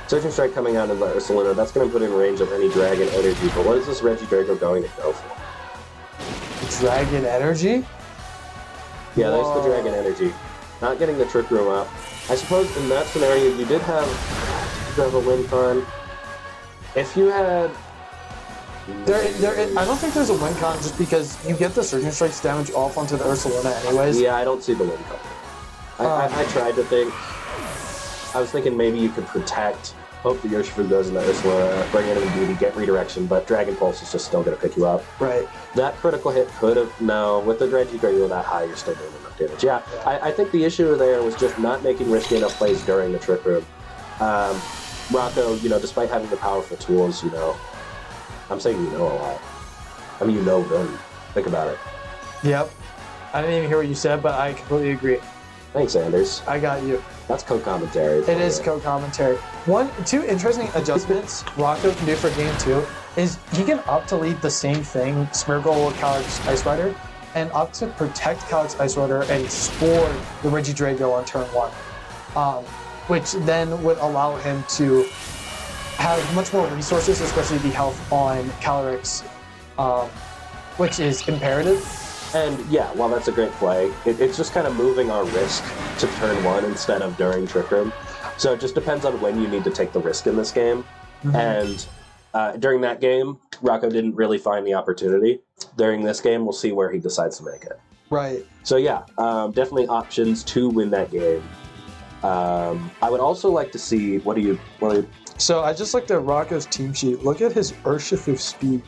Surging Strike coming out of the Ursaluna, that's going to put in range of any Dragon Energy, but what is this Regidrago going to go for? Dragon Energy? Yeah, there's the Dragon Energy. Not getting the Trick Room up. I suppose in that scenario, you did have a win con. If you had... I don't think there's a win con just because you get the Surging Strikes damage off onto the Ursaluna anyways. Yeah, I don't see the win con. I tried to think. I was thinking maybe you could protect, hope the Urshifu goes in the Ursaluna, bring in Indeedee, get redirection, but Dragon Pulse is just still going to pick you up. Right. That critical hit could have... No, with the Regidrago that high, you're still doing enough damage. Yeah, I think the issue there was just not making risky enough plays during the Trick Room. Rocco, despite having the powerful tools, I'm saying a lot. I mean, them. Think about it. Yep. I didn't even hear what you said, but I completely agree. Thanks, Anders. I got you. That's co-commentary. It is co-commentary. Two interesting adjustments Rocco can do for Game 2 is he can opt to lead the same thing, Smeargle, Calyrex, Ice Rider, and opt to protect Calyrex, Ice Rider, and spore the Regidrago on turn 1. Which then would allow him to have much more resources, especially the health on Calyrex, which is imperative. And yeah, while that's a great play, it's just kind of moving our risk to turn 1 instead of during Trick Room. So it just depends on when you need to take the risk in this game. And during that game, Rocco didn't really find the opportunity. During this game, we'll see where he decides to make it. Right. So yeah, definitely options to win that game. I would also like to see, what do you... So I just looked at Rocco's team sheet. Look at his Urshifu speed.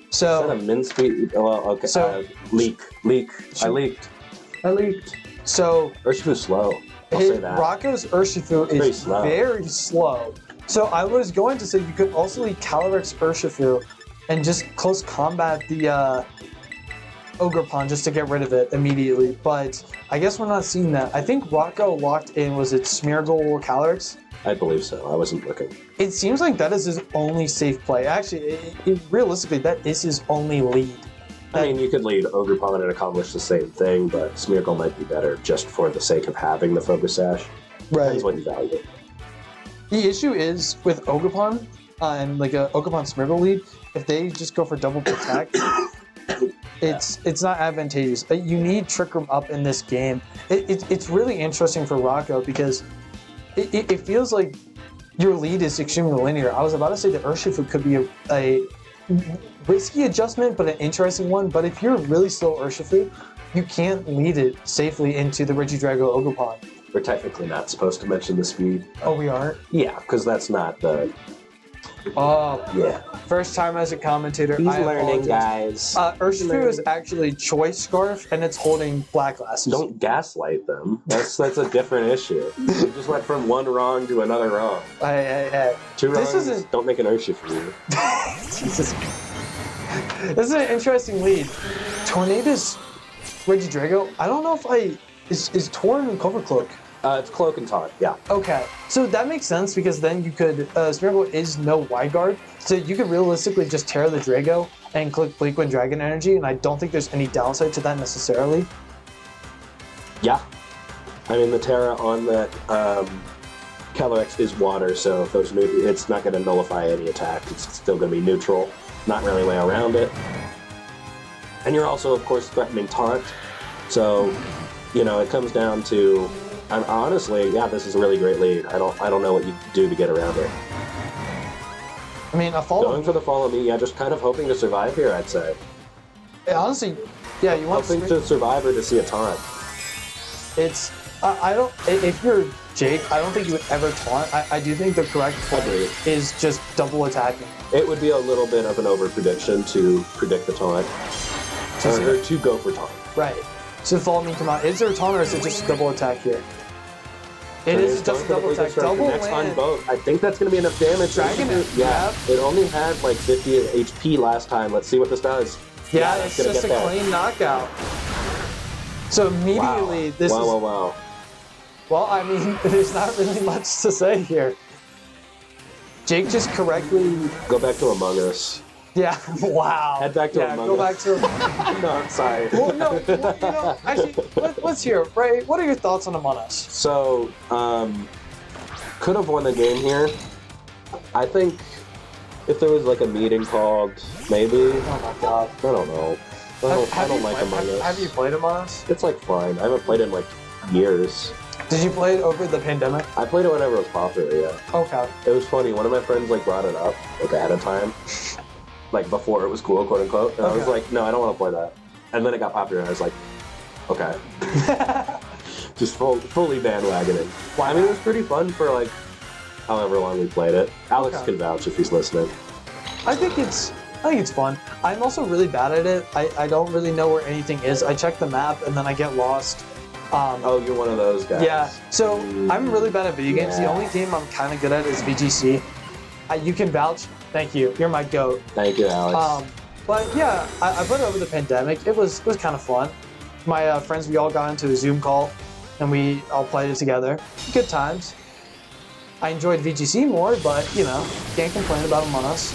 So, is that a min speed? Well, okay. So, leak. I leaked. So Urshifu's slow. I'll say that. Rocco's Urshifu is very slow. So I was going to say you could also lead Calyrex Urshifu and just close combat the Ogerpon just to get rid of it immediately. But I guess we're not seeing that. I think Rocco locked in, was it Smeargle Calyrex? I believe so. I wasn't looking. It seems like that is his only safe play. Actually, realistically, that is his only lead. I mean, you could lead Ogerpon and accomplish the same thing, but Smeargle might be better just for the sake of having the Focus Sash. Right. Depends what you value. The issue is with Ogerpon and like a Ogerpon Smeargle lead, if they just go for double protect, it's not advantageous. You need Trick Room up in this game. It's really interesting for Rocco because it feels like your lead is extremely linear. I was about to say that Urshifu could be a risky adjustment, but an interesting one. But if you're really slow Urshifu, you can't lead it safely into the Regidrago Ogerpon. We're technically not supposed to mention the speed. Oh, we aren't? Yeah, because that's not the... Oh. Yeah. First time as a commentator, He's learning, guys. Urshifu is actually Choice Scarf, and it's holding black glasses. Don't gaslight them. That's a different issue. You just went from one wrong to another wrong. Hey. Two wrongs don't make an Urshifu. Jesus. This is an interesting lead. Tornadus Regidrago. I don't know if is Torn and Covercloak. It's Cloak and Taunt, yeah. Okay, so that makes sense because then you could, Smeargle is no Wide Guard, so you could realistically just tear the Drago and click Bleakwind Dragon Energy, and I don't think there's any downside to that necessarily. Yeah. I mean, the Terra on that Calyrex is water, so if there's it's not going to nullify any attack. It's still going to be neutral. Not really way around it. And you're also, of course, threatening Taunt, so, it comes down to... honestly, yeah, this is a really great lead. I don't know what you do to get around it. I mean, Going for the Follow Me, yeah, just kind of hoping to survive here, I'd say. Honestly, yeah, you want hoping to survive or to see a taunt. It's I don't. If you're Jake, I don't think you would ever taunt. I do think the correct play is just double attacking. It would be a little bit of an over prediction to predict the taunt. Or to go for taunt. Right. So follow me, come out. Is there a taunt or is it just a double attack here? It is just a double attack. Double next land. on both. I think that's going to be enough damage. Dragon it. Yeah. It only had like 50 HP last time. Let's see what this does. Yeah, it's just a clean knockout. So immediately this is... Wow. Well, I mean, there's not really much to say here. Jake just correctly... Go back to Among Us. Yeah, wow. Head back to Among Us. Go back to... No, I'm sorry. Well, no, actually, let's hear it. Ray, what are your thoughts on Among Us? So, could have won the game here. I think if there was like a meeting called, maybe. Oh my god. I don't know. I don't like Among Us. Have you played Among Us? It's like fine. I haven't played it in like years. Did you play it over the pandemic? I played it whenever it was popular, yeah. Okay. It was funny. One of my friends like brought it up like ahead of time. Like before it was cool, quote unquote. And I was like, no, I don't want to play that. And then it got popular and I was like, okay. Just fully bandwagoning. Well, I mean, it was pretty fun for like however long we played it. Alex can vouch if he's listening. I think it's fun. I'm also really bad at it. I don't really know where anything is. I check the map and then I get lost. Oh, you're one of those guys. Yeah. So I'm really bad at video games. The only game I'm kind of good at is VGC. You can vouch. Thank you. You're my goat. Thank you, Alex. But yeah, I put it over the pandemic. It was kind of fun. My friends, we all got into a Zoom call and we all played it together. Good times. I enjoyed VGC more, but you know, can't complain about Among Us.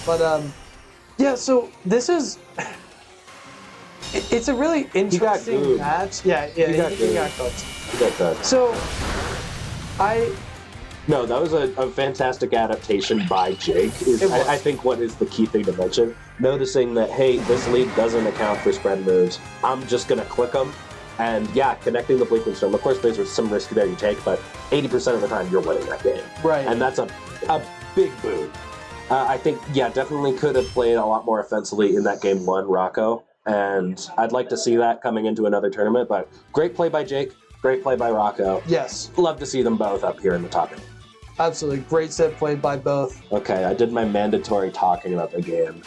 But yeah, so this is it's a really interesting match. Yeah, he got cooked. You got cooked. So No, that was a fantastic adaptation by Jake. I think what is the key thing to mention. Noticing that, hey, this lead doesn't account for spread moves. I'm just going to click them. And yeah, connecting the Bleakling Storm. Of course, there's some risk there you take, but 80% of the time you're winning that game. Right. And that's a big boon. I think, yeah, definitely could have played a lot more offensively in that game one, Rocco. And I'd like to see that coming into another tournament. But great play by Jake. Great play by Rocco. Yes. Love to see them both up here in the top 8. Absolutely. Great set played by both. Okay, I did my mandatory talking about the game.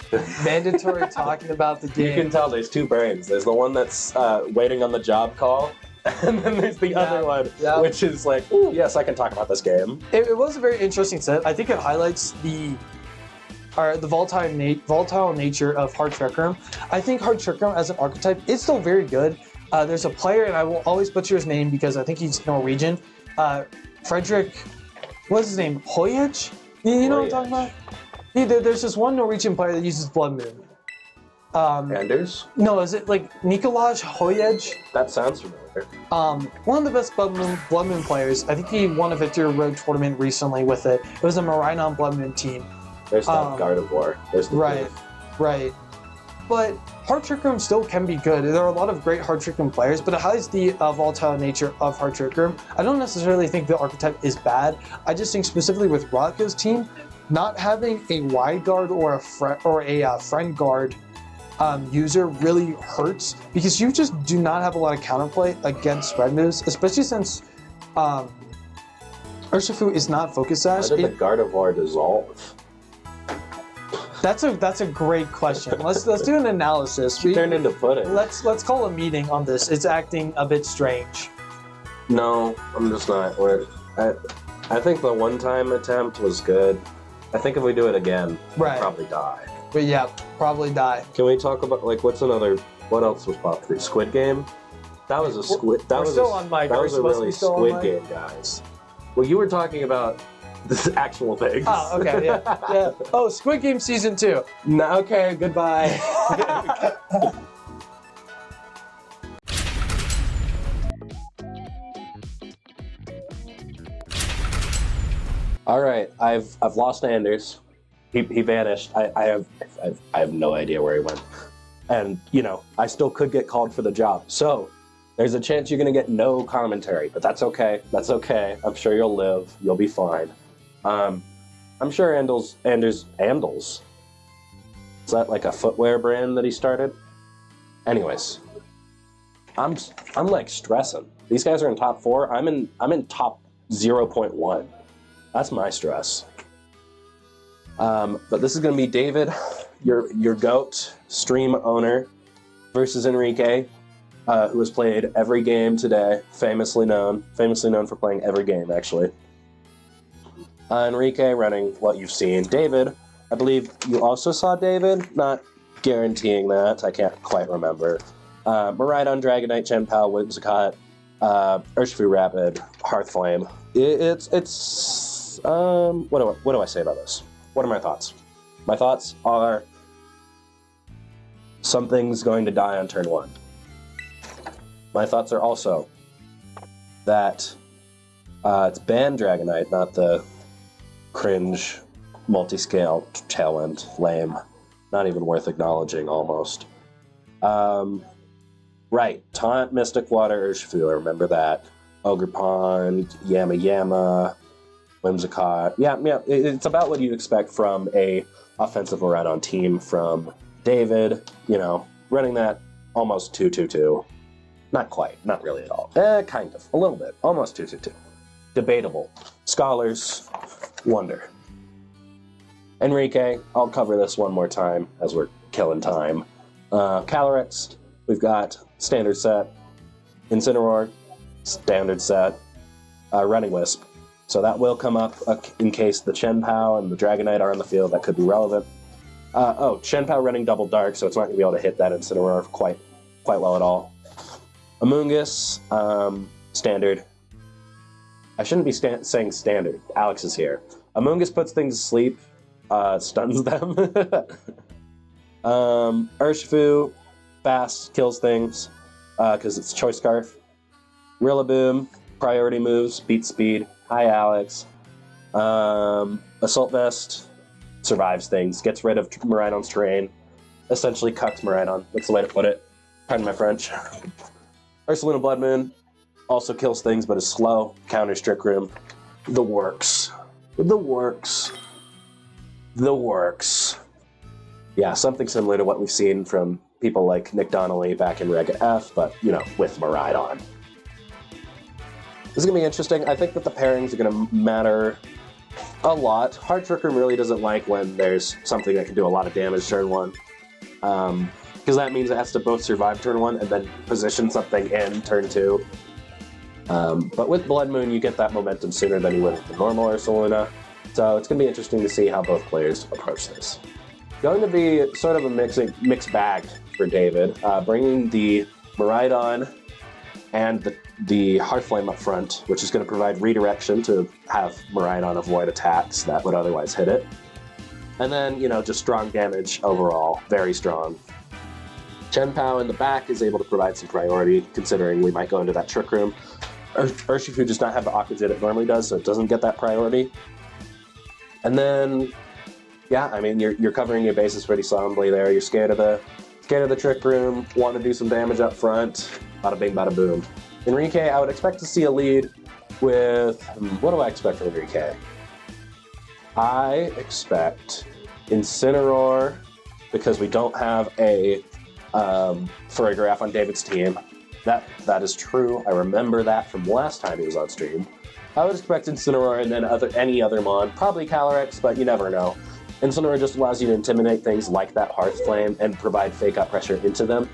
Mandatory talking about the game. You can tell there's two brains. There's the one that's waiting on the job call, and then there's the other one, which is like, ooh, yes, I can talk about this game. It was a very interesting set. I think it highlights the volatile nature of Hard Trick Room. I think Hard Trick Room as an archetype is still very good. There's a player, and I will always butcher his name because I think he's Norwegian. Frederick... What's his name? Hoyage? You know what I'm talking about? There's this one Norwegian player that uses Blood Moon. Anders? No, is it like Nikolaj Hoyage? That sounds familiar. One of the best Blood Moon players. I think he won a Victory Road tournament recently with it. It was a Miraidon Blood Moon team. There's that Guard of War. There's the right. But Hard Trick Room still can be good. There are a lot of great Hard Trick Room players, but it highlights the volatile nature of Hard Trick Room. I don't necessarily think the archetype is bad. I just think specifically with Rocco's team, not having a wide guard or a friend guard user really hurts because you just do not have a lot of counterplay against spread moves, especially since Urshifu is not focus sash. How did the Guard of War dissolve? That's a great question. Let's do an analysis. It turned into pudding. Let's call a meeting on this. It's acting a bit strange. No, I'm just not. I think the one-time attempt was good. I think if we do it again, we'll probably die. But yeah, probably die. Can we talk about like what else was popular? Squid Game? That was a squid. That was a really Squid Game, guys. Well, you were talking about the actual things. Oh, okay, yeah. Oh, Squid Game Season 2. No, okay, goodbye. All right, I've lost Anders. He vanished. I have no idea where he went. And, you know, I still could get called for the job. So there's a chance you're going to get no commentary, but that's okay. That's okay. I'm sure you'll live. You'll be fine. I'm sure Anders, is that like a footwear brand that he started? Anyways, I'm like stressing. These guys are in top 4. I'm in top 0.1. That's my stress. But this is going to be David, your GOAT stream owner, versus Enrique, who has played every game today, famously known for playing every game, actually. Enrique running what you've seen. David, I believe you also saw David, not guaranteeing that, I can't quite remember. Miraidon, Dragonite, Chien-Pao, Whimsicott, Urshifu Rapid, Hearthflame. What do I say about this? What are my thoughts? My thoughts are something's going to die on turn 1. My thoughts are also that it's banned Dragonite, not the cringe multi-scale Tailwind. Lame. Not even worth acknowledging, almost. Right. Taunt, Mystic Water, Urshifu, I remember that. Ogre Pond, Yama, Whimsicott. Yeah, it's about what you'd expect from a offensive Miraidon team from David, running that almost 2-2-2. Not quite, not really at all. Kind of, a little bit, almost 2-2-2. Debatable. Scholars wonder. Enrique, I'll cover this one more time as we're killing time. Calyrex, we've got standard set. Incineroar, standard set. Running Wisp. So that will come up in case the Chien-Pao and the Dragonite are on the field. That could be relevant. Chien-Pao running Double Dark, so it's not going to be able to hit that Incineroar quite well at all. Amoonguss, standard. I shouldn't be saying standard. Alex is here. Amoonguss puts things to sleep, stuns them. Urshifu, fast, kills things, because it's Choice Scarf. Rillaboom, priority moves, beat speed. Hi, Alex. Assault Vest, survives things, gets rid of Miraidon's terrain, essentially cucks Miraidon. That's the way to put it. Pardon my French. Ursaluna Blood Moon also kills things, but is slow. Counters Trick Room. The works. Yeah, something similar to what we've seen from people like Nick Donnelly back in Reg F, but, with Miraidon. This is going to be interesting. I think that the pairings are going to matter a lot. Hard Trick Room really doesn't like when there's something that can do a lot of damage turn 1. Because that means it has to both survive turn 1 and then position something in turn 2. But with Blood Moon, you get that momentum sooner than you would with the normal Ursaluna. So it's going to be interesting to see how both players approach this. Going to be sort of a mixed bag for David, bringing the Miraidon and the Hearthflame up front, which is going to provide redirection to have Miraidon avoid attacks that would otherwise hit it. And then, just strong damage overall, very strong. Chien-Pao in the back is able to provide some priority, considering we might go into that Trick Room. Urshifu does not have the Aqua Jet it normally does, so it doesn't get that priority. And then, yeah, you're covering your bases pretty solidly there. You're scared of the Trick Room, want to do some damage up front. Bada bing, bada boom. Enrique, I would expect to see a lead with... What do I expect from Enrique? I expect Incineroar, because we don't have a Farigiraf on David's team. That is true. I remember that from last time he was on stream. I would expect Incineroar and then any other mon, probably Calyrex, but you never know. Incineroar just allows you to intimidate things like that Hearthflame and provide fake up pressure into them.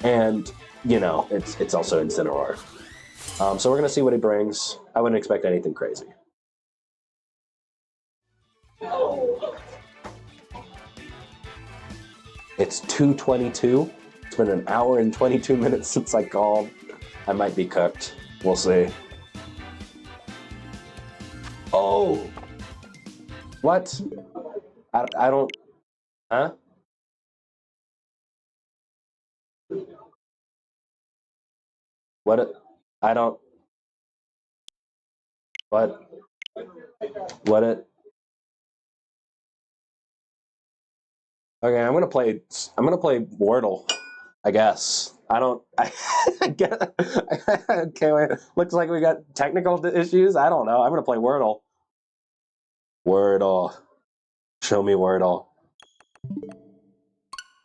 And, it's also Incineroar. So we're going to see what he brings. I wouldn't expect anything crazy. It's 2:22. It's been an hour and 22 minutes since I called. I might be cooked. We'll see. Oh! What? I don't... Huh? What? I don't... What? What it... Okay, I'm gonna play Wordle, I guess. I get. Okay, wait. Looks like we got technical issues. I don't know. I'm gonna play Wordle. Wordle. Show me Wordle.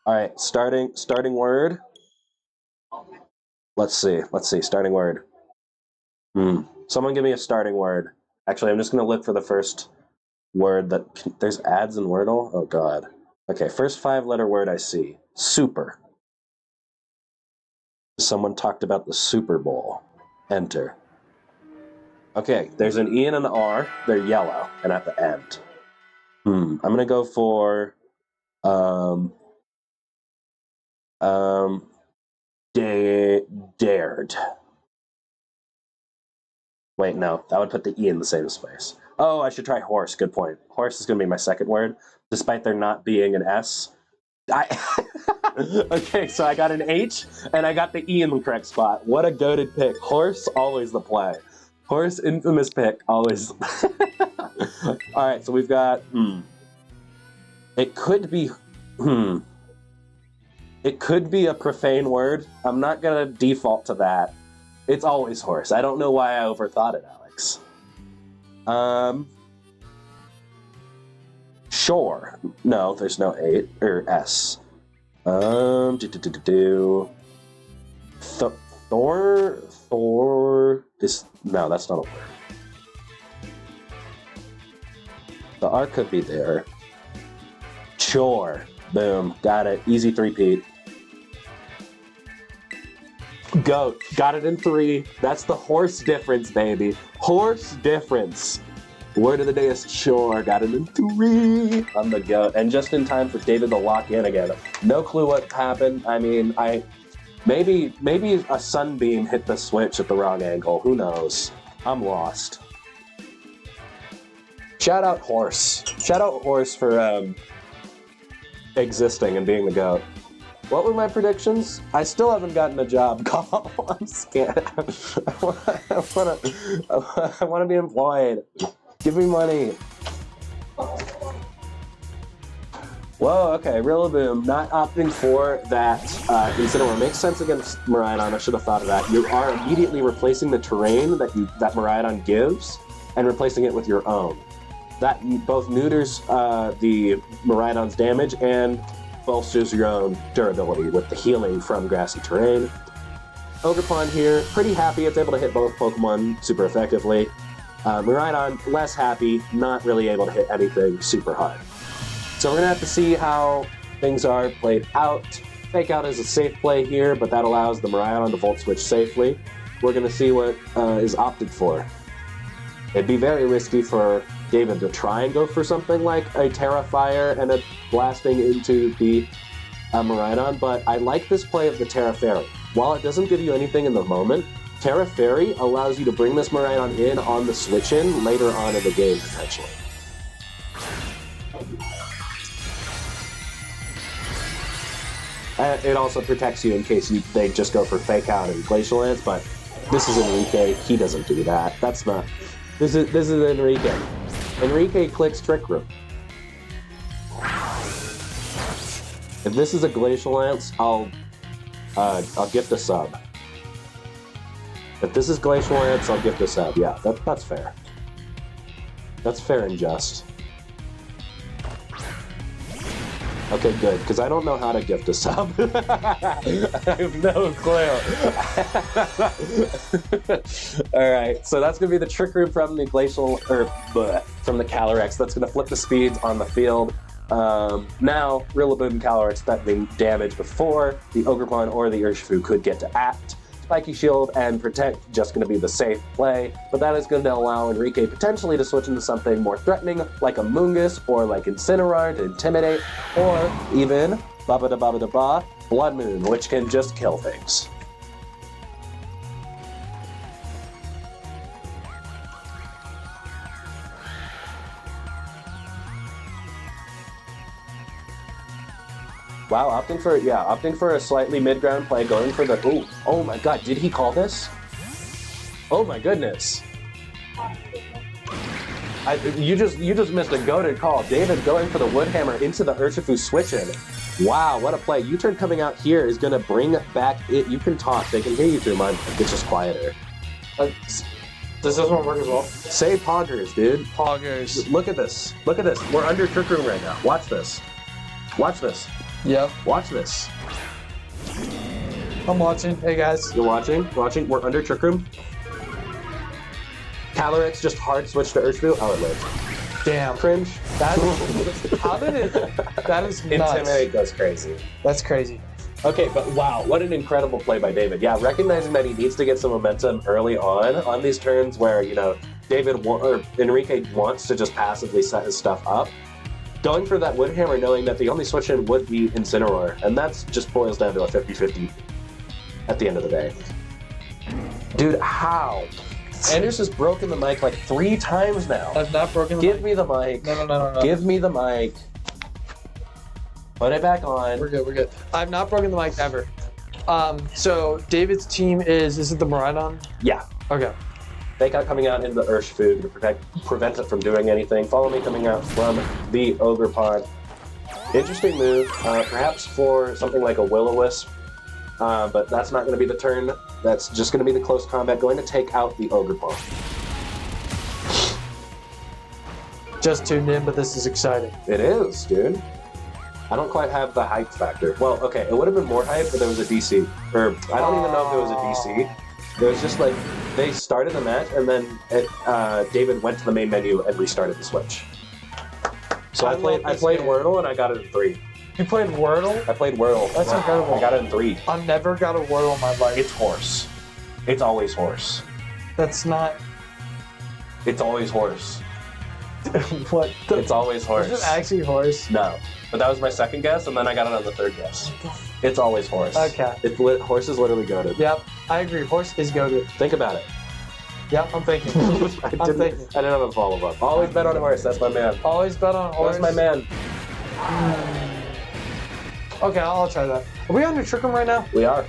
All right, starting word. Let's see. Starting word. Someone give me a starting word. Actually, I'm just going to look for the first word that... There's ads in Wordle? Oh, God. Okay, first 5-letter word I see. Super. Someone talked about the Super Bowl. Enter. Okay, there's an E and an R. They're yellow and at the end. I'm going to go for... dared. Wait, no, that would put the E in the same space. Oh, I should try horse. Good point. Horse is going to be my second word, despite there not being an S. Okay, so I got an H, and I got the E in the correct spot. What a goated pick. Horse, always the play. Horse, infamous pick, always. All right, so we've got, It could be, It could be a profane word. I'm not going to default to that. It's always horse. I don't know why I overthought it, Alex. Shore. No, there's no A or S. Thor is... No, that's not a word. The R could be there. Chore. Boom. Got it. Easy 3-peat. Goat. Got it in 3. That's the horse difference, baby. Horse difference. Word of the day is chore. Got it in 3. I'm the goat. And just in time for David to lock in again. No clue what happened. I mean, maybe a sunbeam hit the switch at the wrong angle. Who knows? I'm lost. Shout out horse. Shout out horse for existing and being the GOAT. What were my predictions? I still haven't gotten a job call. I'm scared. I want to be employed. Give me money. Whoa, okay, Rillaboom, not opting for that Incineroar makes sense against Miraidon. I should have thought of that. You are immediately replacing the terrain that Miraidon gives and replacing it with your own. That both neuters the Miraidon's damage and bolsters your own durability with the healing from grassy terrain. Ogerpon here, pretty happy it's able to hit both Pokemon super effectively. Miraidon, less happy, not really able to hit anything super hard. So we're going to have to see how things are played out. Fake Out is a safe play here, but that allows the Miraidon to Volt Switch safely. We're going to see what is opted for. It'd be very risky for David to try and go for something like a Terra Fire and a blasting into the Miraidon, but I like this play of the Terra Fairy. While it doesn't give you anything in the moment, Terra Fairy allows you to bring this Miraidon in on the switch-in later on in the game, potentially. It also protects you in case they just go for Fake Out and Glacial Lance, but this is Enrique. He doesn't do that. That's not... This is Enrique. Enrique clicks Trick Room. If this is a Glacial Lance, I'll gift a sub. If this is Glacial Lance, I'll gift a sub. Yeah, that's fair. That's fair and just. Okay, good, because I don't know how to gift a sub. I have no clue. Alright, so that's going to be the Trick Room from the Glacial, from the Calyrex. That's going to flip the speeds on the field. Now, Rillaboom and Calyrex threatening damage before the Ogerpon or the Urshifu could get to act. Spiky Shield and Protect just going to be the safe play, but that is going to allow Enrique potentially to switch into something more threatening, like a Moongus or like Incineroar to intimidate, or even Blood Moon, which can just kill things. Wow, opting for a slightly mid-ground play, going for the... Oh my god, did he call this? Oh my goodness. You just missed a goated call. David going for the Woodhammer into the Urshifu switch-in. Wow, what a play. U-turn coming out here is going to bring back it. You can talk. They can hear you through mine. It's just quieter. Does this one work as well? Say Poggers, dude. Poggers. Look at this. Look at this. We're under Trick Room right now. Watch this. Watch this. Yep. Watch this. I'm watching. Hey, guys. You're watching? Watching? We're under Trick Room. Calyrex just hard switch to Urshifu, I would live. Damn. Cringe. That how did it? That is nuts. Intimidate goes crazy. That's crazy. Okay, but wow, what an incredible play by David. Yeah, recognizing that he needs to get some momentum early on these turns where, you know, Enrique wants to just passively set his stuff up. Going for that Wood Hammer, knowing that the only switch in would be Incineroar, and that's just boils down to a 50-50 at the end of the day. Dude, how? Anders has broken the mic like 3 times now. I've not broken the Give me the mic. No. Give me the mic. Put it back on. We're good. I've not broken the mic ever. So David's team is it the Miraidon? Yeah. Okay. Fake out coming out into the Urshifu to prevent it from doing anything. Follow me coming out from the Ogre Pod. Interesting move, perhaps for something like a Will-O-Wisp, but that's not going to be the turn. That's just going to be the close combat, going to take out the Ogre Pod. Just tuned in, but this is exciting. It is, dude. I don't quite have the hype factor. Well, okay, it would have been more hype if there was a DC. Or, I don't even know if there was a DC. It was just like, they started the match, and then David went to the main menu and restarted the Switch. So I played Wordle, and I got it in 3. You played Wordle? I played Wordle. That's incredible. I got it in 3. I've never got a Wordle in my life. It's horse. It's always horse. That's not... It's always horse. What? It's always horse. Is it actually horse? No. But that was my second guess, and then I got it on the third guess. It's always horse. Okay. Horse is literally goated. Yep, I agree. Horse is goated. Think about it. Yep, I'm thinking. I didn't have a follow-up. Always bet on a horse. That's my man. Always bet on horse. That's my man. Okay, I'll try that. Are we on the Trick Room right now? We are.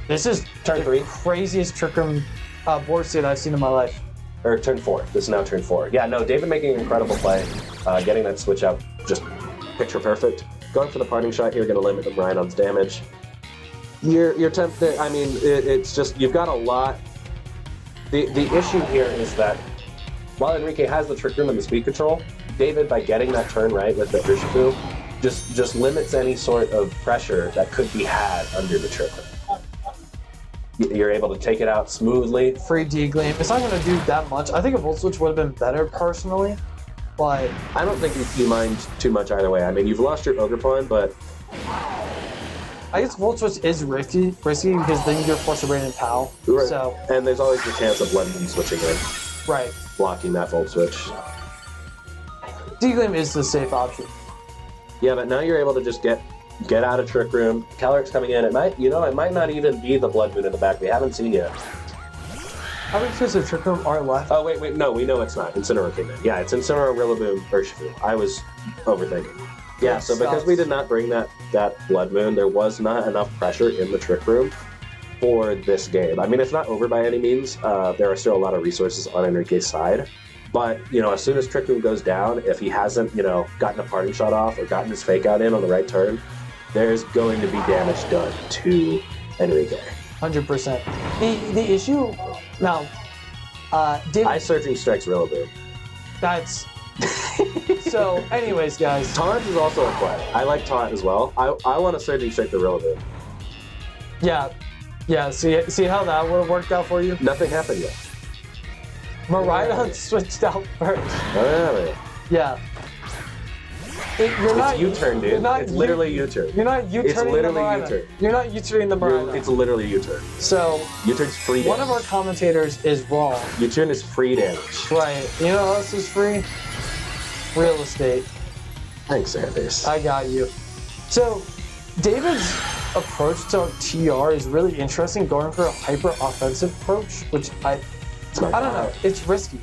This is Turn 3. Craziest Trick Room board state I've seen in my life. Or turn 4. This is now turn 4. Yeah, no, David making an incredible play. Getting that switch up, just picture perfect. Going for the parting shot here, going to limit the Miraidon's damage. You're tempted. I mean, it's just, you've got a lot. The issue here is that while Enrique has the Trick Room and the speed control, David, by getting that turn right with the Urshifu, just limits any sort of pressure that could be had under the Trick Room. You're able to take it out smoothly. Free D-Gleam. It's not going to do that much. I think a Volt Switch would have been better, personally. But I don't think you mind too much either way. I mean, you've lost your Ogre Pawn, but I guess Volt Switch is risky because then you're forced to bring in POW. Right. So, and there's always the chance of Blendon switching in, right. blocking that Volt Switch. D-Gleam is the safe option. Yeah, but now you're able to just get out of Trick Room. Calyrex coming in. It might not even be the Blood Moon in the back. We haven't seen yet. How many pieces of Trick Room are left? Oh, wait, no, we know it's not. Incineroar came in. Yeah, it's Incineroar, Rillaboom, Urshifu. I was overthinking. Yeah, so because we did not bring that Blood Moon, there was not enough pressure in the Trick Room for this game. I mean, it's not over by any means. There are still a lot of resources on Enrique's side. But, as soon as Trick Room goes down, if he hasn't, gotten a parting shot off or gotten his fake out in on the right turn, there's going to be damage done to Enrique. 100%. The issue now, David. Ice Surging strikes Rillaboom. That's so. Anyways, guys, Taunt is also in play. I like Taunt as well. I want to Surging strike the Rillaboom. Yeah. See how that would have worked out for you? Nothing happened yet. Miraidon switched out first. Oh, yeah. You're not U-turn, dude. It's literally U-turn. You're not U-turning It's literally the Miraidon. U-turn. You're not U-turning the Miraidon. It's literally U-turn. So U-turn's free damage. one of our commentators is wrong. U-turn is free damage. Right. You know what else is free? Real estate. Thanks, Anders. I got you. So David's approach to TR is really interesting, going for a hyper-offensive approach, which I don't know. It's risky.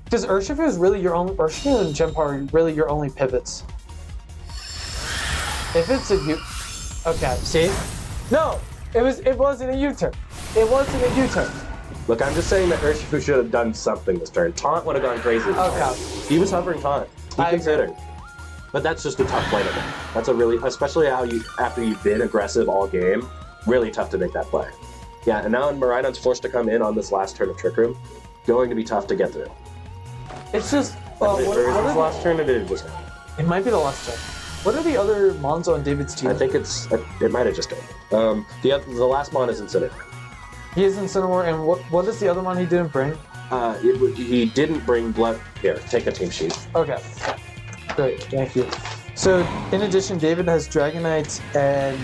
Because Urshifu is really your only... Urshifu and Genpar are really your only pivots. If it's a U... Okay, see? No! It wasn't a U-turn. It wasn't a U-turn. Look, I'm just saying that Urshifu should have done something this turn. Taunt would have gone crazy. Okay. He was hovering Taunt. He considered. But that's just a tough play to make. That's a really... Especially after you've been aggressive all game, really tough to make that play. Yeah, and now Miraidon's forced to come in on this last turn of Trick Room. Going to be tough to get through. It's just... Or is this last turn or did it just happen? It might be the last turn. What are the other Mons on David's team? I think it might have just been. The last Mon is Incineroar. He is Incineroar, and what is the other one he didn't bring? He didn't bring blood. Here, take a team sheet. Okay. Great, thank you. So, in addition, David has Dragonite and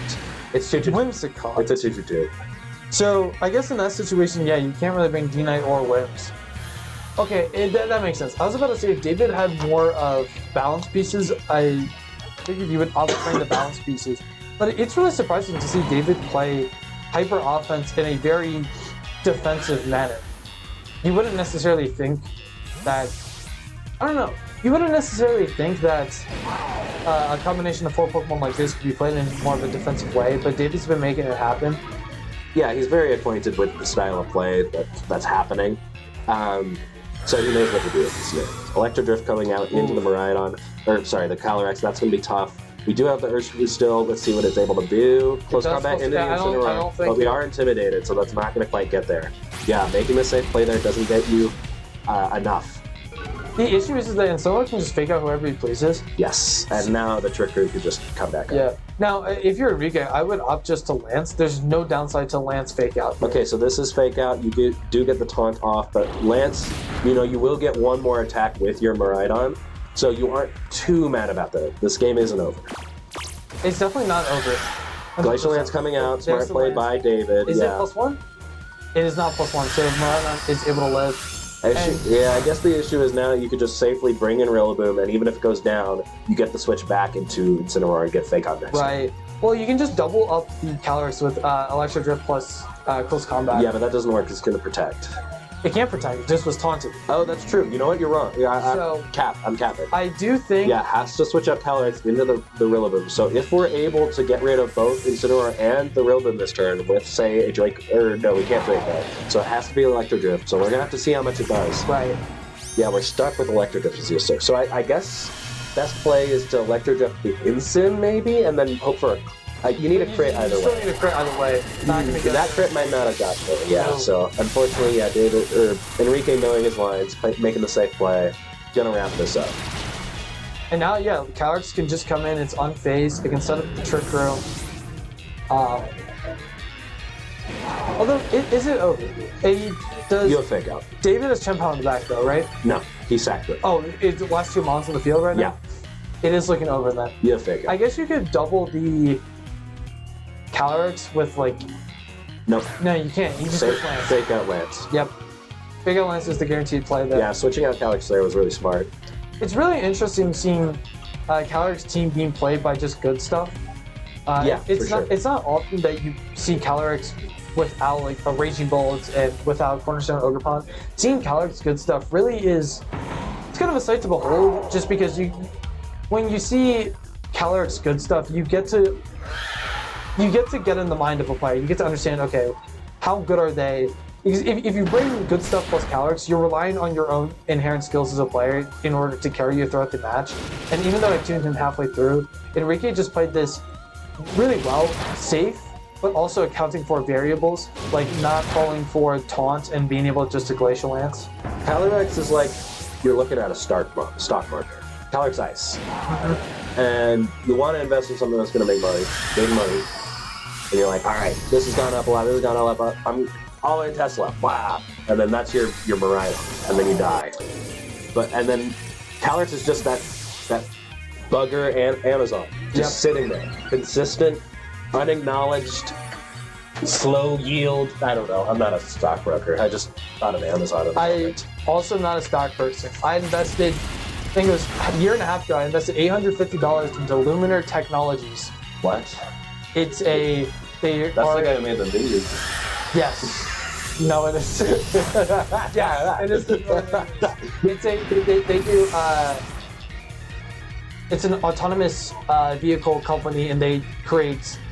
It's 2-2. Whimsicott. It's a 2-2. So, I guess in that situation, yeah, you can't really bring D-Knight or Whims. Okay, that makes sense. I was about to say, if David had more of balance pieces, I figured you would also bring the balance pieces. But it's really surprising to see David play hyper offense in a very defensive manner. You wouldn't necessarily think that. I don't know. You wouldn't necessarily think that a combination of 4 Pokemon like this could be played in more of a defensive way, but David's been making it happen. Yeah, he's very acquainted with the style of play that's happening. So he knows what to do with this unit. Electro Drift coming out into the Miraidon, the Calyrex, that's going to be tough. We do have the Urshifu still. Let's see what it's able to do. Close combat into the Incineroar, but we are intimidated, so that's not going to quite get there. Yeah, making the safe play there doesn't get you enough. The issue is that Incineroar can just fake out whoever he pleases. Yes, and now the Trickery could just come back up. Yeah. Now, if you're Enrique, I would opt just to Lance. There's no downside to Lance fake out. Okay, so this is fake out. You do get the taunt off, but Lance, you will get one more attack with your Miraidon, so you aren't too mad about that. This game isn't over. It's definitely not over. Glacial Lance coming out. Smart play by David. Is it +1? It is not +1, so Miraidon is able to live. I guess the issue is now you could just safely bring in Rillaboom, and even if it goes down, you get the switch back into Incineroar and get Fake Out next. Right. Well, you can just double up the Calyrex with Electro Drift plus Close Combat. Yeah, but that doesn't work. It's going to protect. It can't protect. It just was taunted. Oh, that's true. You know what? You're wrong. Yeah, I'm capping. I do think... Yeah, has to switch up Calyrex into the Rillaboom. So if we're able to get rid of both Incineroar and the Rillaboom this turn with, say, a Drake... Or, no, we can't Draco. So it has to be Electro Drift. So we're going to have to see how much it does. Right. Yeah, we're stuck with Electro Drift as the stick. So I guess best play is to Electro Drift the Incin, maybe, and then hope for... you need a crit either way. You still need a crit either way. That crit might not have got it. Yeah, no. So unfortunately, Enrique knowing his lines, making the safe play, gonna wrap this up. And now, yeah, Calyrex can just come in, it's unfazed, it can set up the Trick Room. Although, is it over? You'll Fake Out. David has Chempow in the back though, right? No, he sacked it. Oh, is the last 2 mons on the field right now? Yeah. It is looking over then. You'll Fake Out. I guess you could double the Calyrex with like... Nope. No, you can't. You just Lance. Fake Out Lance. Yep. Fake Out Lance is the guaranteed play there. Yeah, switching out Calyrex there was really smart. It's really interesting seeing Calyrex team being played by just good stuff. It's not often that you see Calyrex without like a Raging Bolt and without Cornerstone Ogerpon. Seeing Calyrex good stuff really is... It's kind of a sight to behold just because when you see Calyrex good stuff, you get to get in the mind of a player. You get to understand, okay, how good are they? Because if you bring good stuff plus Calyrex, you're relying on your own inherent skills as a player in order to carry you throughout the match. And even though I tuned him halfway through, Enrique just played this really well, safe, but also accounting for variables, like not falling for taunt and being able just to Glacial Lance. Calyrex is like you're looking at a stock market. Calyrex Ice. Mm-hmm. And you want to invest in something that's going to make money, big money. And you're like, all right, this has gone up a lot, this has gone up a lot. I'm all in Tesla. Wow. And then that's your Miraidon. And then you die. And then Calyrex is just that bugger and Amazon. Just sitting there. Consistent, unacknowledged, slow yield. I don't know. I'm not a stockbroker. I just thought of Amazon. I'm also not a stock person. I invested, I think it was a year and a half ago, I invested $850 into Luminar Technologies. What? It's a... That's the guy who made the video. Yes. No, it is. Yeah, it is. They do... It's an autonomous vehicle company, and they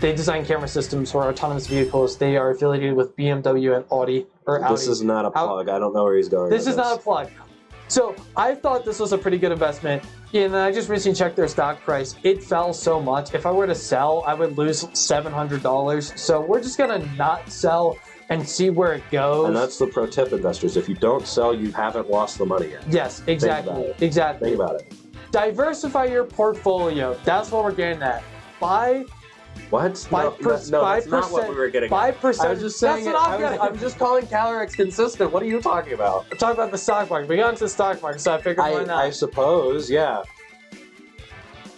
design camera systems for autonomous vehicles. They are affiliated with BMW and Audi. This is not a plug. I don't know where he's going. This is not a plug. So I thought this was a pretty good investment. And I just recently checked their stock price. It fell so much. If I were to sell, I would lose $700. So we're just going to not sell and see where it goes. And that's the pro tip, investors. If you don't sell, you haven't lost the money yet. Yes, exactly. Exactly. Think about it. Diversify your portfolio. That's what we're getting at. Buy What? 5%. No, that's not what we were getting at. 5%. I was just saying That's what I'm getting. I'm just calling Calyrex consistent. What are you talking about? I'm talking about the stock market. We got into the stock market, so I figured why not? I suppose, yeah.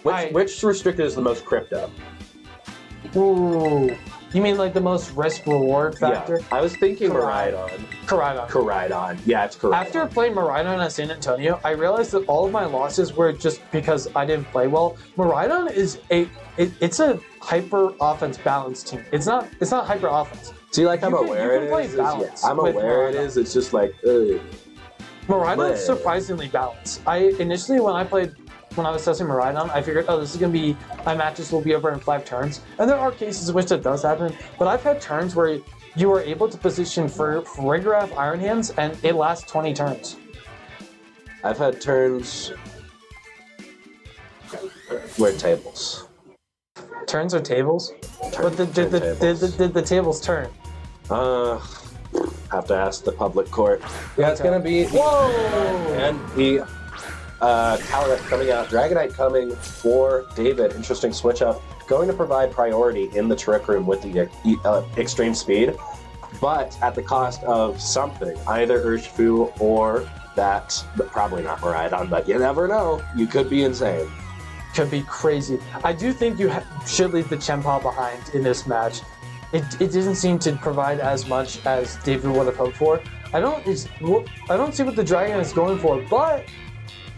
Which restricted is the most crypto? Ooh. You mean like the most risk-reward factor? Yeah. I was thinking Miraidon. Koraidon. Yeah, it's Koraidon. After playing Miraidon at San Antonio, I realized that all of my losses were just because I didn't play well. Miraidon is it's a hyper offense balanced team. It's not hyper offense. See, like I'm aware you can play it is. balance I'm with aware it Miraidon. is. It's just like, ugh. Miraidon is surprisingly balanced. Initially when I was testing Miraidon, I figured, oh, this is gonna be my matches will be over in 5 turns, and there are cases in which that does happen. But I've had turns where you are able to position for Rigorath Iron Hands, and it lasts 20 turns. I've had turns where tables. Turns or tables? But did the tables turn? Have to ask the public court. Yeah, it's gonna be Whoa! and the Calyrex coming out, Dragonite coming for David. Interesting switch up. Going to provide priority in the Trick Room with the extreme speed, but at the cost of something, either Urshifu or that, but probably not Miraidon, but you never know. You could be insane. Could be crazy. I do think you should leave the Chien-Pao behind in this match. It doesn't seem to provide as much as David would have hoped for. I don't see what the Dragon is going for, but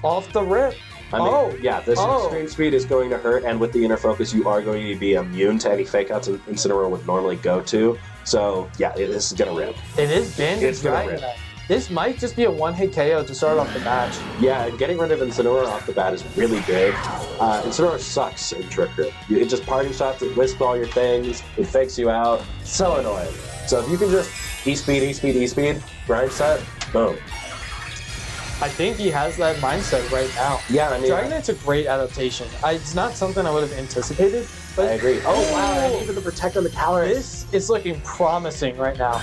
off the rip. I mean, yeah, this extreme speed is going to hurt, and with the inner focus, you are going to be immune to any fake outs Incineroar would normally go to. So, yeah, this is going to rip. It is Bandit's Dragonite. This might just be a one-hit KO to start off the match. Yeah, and getting rid of Incineroar off the bat is really big. Incineroar sucks in Trick Room. It just party shots, it wisps all your things, it fakes you out. So annoying. So if you can just E-speed, grind set, boom. I think he has that mindset right now. Yeah, I mean, Dragonite's a great adaptation. It's not something I would have anticipated. But I agree. Oh, wow, and even the Protect on the Calyrex. This is looking promising right now.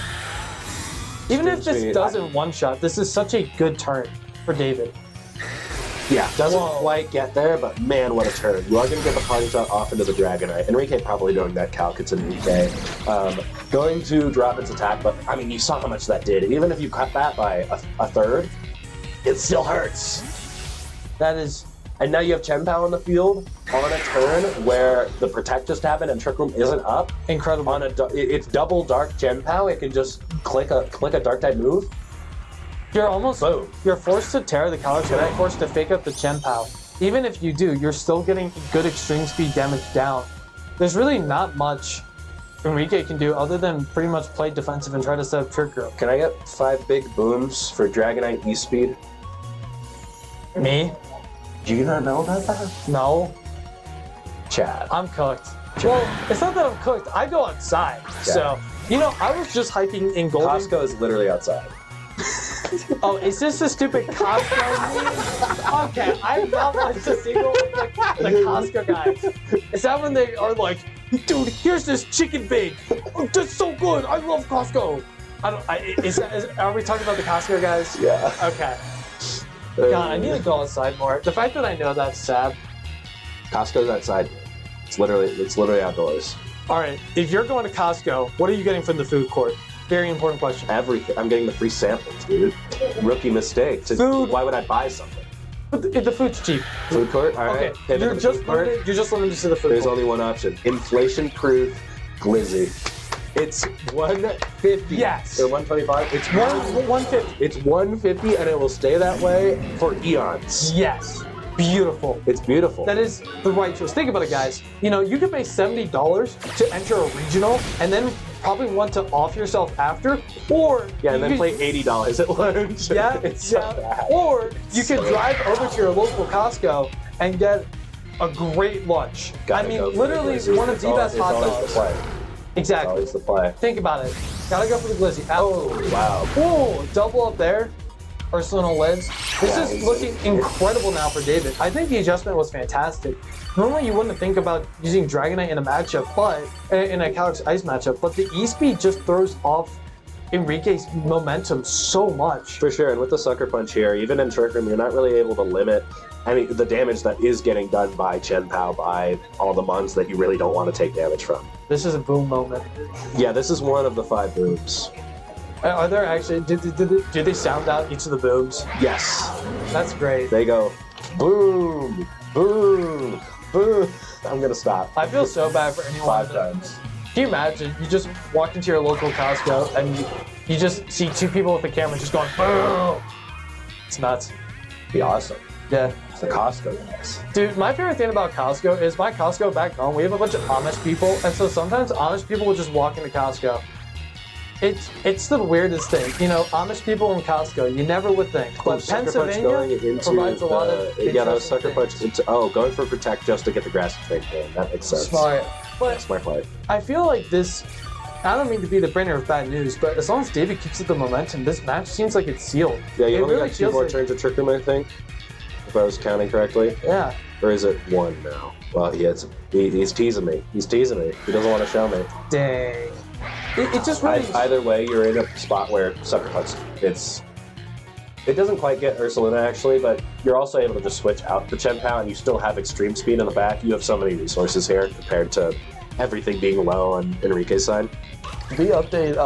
Even if this doesn't one-shot, this is such a good turn for David. Yeah, doesn't quite get there, but man, what a turn. You are going to get the party shot off into the Dragonite. Enrique probably doing that calc. It's Enrique. Going to drop its attack, but I mean, you saw how much that did. Even if you cut that by a third, it still hurts. That is... And now you have Chien-Pao on the field on a turn where the Protect just happened and Trick Room isn't up. Incredible. It's double Dark Chien-Pao. It can just click a Dark type move. You're almost... Boom. You're forced to tear the Calyrex, you're forced to fake up the Chien-Pao. Even if you do, you're still getting good extreme speed damage down. There's really not much Enrique can do other than pretty much play defensive and try to set up Trick Room. Can I get 5 big booms for Dragonite E-Speed? Me? Do you not know about that? No. Chad. I'm cooked. Well, it's not that I'm cooked. I go outside. Yeah. So, you know, I was just hiking in Golden. Costco is literally outside. Oh, is this a stupid Costco meme? Okay, I'm not like the single with the Costco guys. Is that when they are like, dude, here's this chicken bake. Oh, that's so good. I love Costco. Are we talking about the Costco guys? Yeah. Okay. God, I need to go outside more. The fact that I know that's sad. Costco's outside. It's literally outdoors. All right, if you're going to Costco, what are you getting from the food court? Very important question. Everything. I'm getting the free samples, dude. Rookie mistake. Food. Why would I buy something? But the food's cheap. Food court? All right. Okay, you're just limited to the food There's court. only one option. Inflation-proof glizzy. It's $150. Yes. Or $125. It's $150. It's $150, and it will stay that way for eons. Yes. Beautiful. It's beautiful. That is the right choice. Think about it, guys. You know, you could pay $70 to enter a regional and then probably want to off yourself after, or yeah, and then play $80 at lunch. Yeah, it's so bad. Or you could drive over to your local Costco and get a great lunch. I mean, literally one of the best hot dogs. Exactly. Always the play. Think about it. Gotta go for the glizzy. Oh, wow. Oh, double up there. Arsenal lids. This is looking incredible now for David. I think the adjustment was fantastic. Normally you wouldn't think about using Dragonite in a matchup, but in a Calyrex Ice matchup, but the E-Speed just throws off Enrique's momentum so much. For sure, and with the Sucker Punch here, even in Trick Room, you're not really able to limit the damage that is getting done by Chen Pao, by all the mons that you really don't want to take damage from. This is a boom moment. Yeah, this is one of the 5 booms. Are there actually, do they sound out each of the booms? Yes. That's great. They go, boom, boom, boom. I'm going to stop. I feel so bad for anyone. 5 times. Can you imagine, you just walk into your local Costco and you just see 2 people with the camera just going, boom. It's nuts. Be awesome. Yeah. It's the Costco guys. Dude, my favorite thing about Costco is my Costco back home, we have a bunch of Amish people, and so sometimes Amish people will just walk into Costco. It's the weirdest thing. You know, Amish people in Costco, you never would think. But Pennsylvania provides a lot of yeah, that was Sucker Punch into going for Protect just to get the grass thing in. That makes sense. Smart. But smart play. I feel like this, I don't mean to be the bringer of bad news, but as long as David keeps up the momentum, this match seems like it's sealed. Yeah, you it only really got 2 more turns of Trick Room, I think, if I was counting correctly. Yeah. Or is it 1 now? Well, he's teasing me. He's teasing me. He doesn't want to show me. Dang. It just really... Either way, you're in a spot where Sucker Punch, it doesn't quite get Ursulina, actually, but you're also able to just switch out the Chen Pao, and you still have extreme speed in the back. You have so many resources here compared to everything being low on Enrique's side. The update,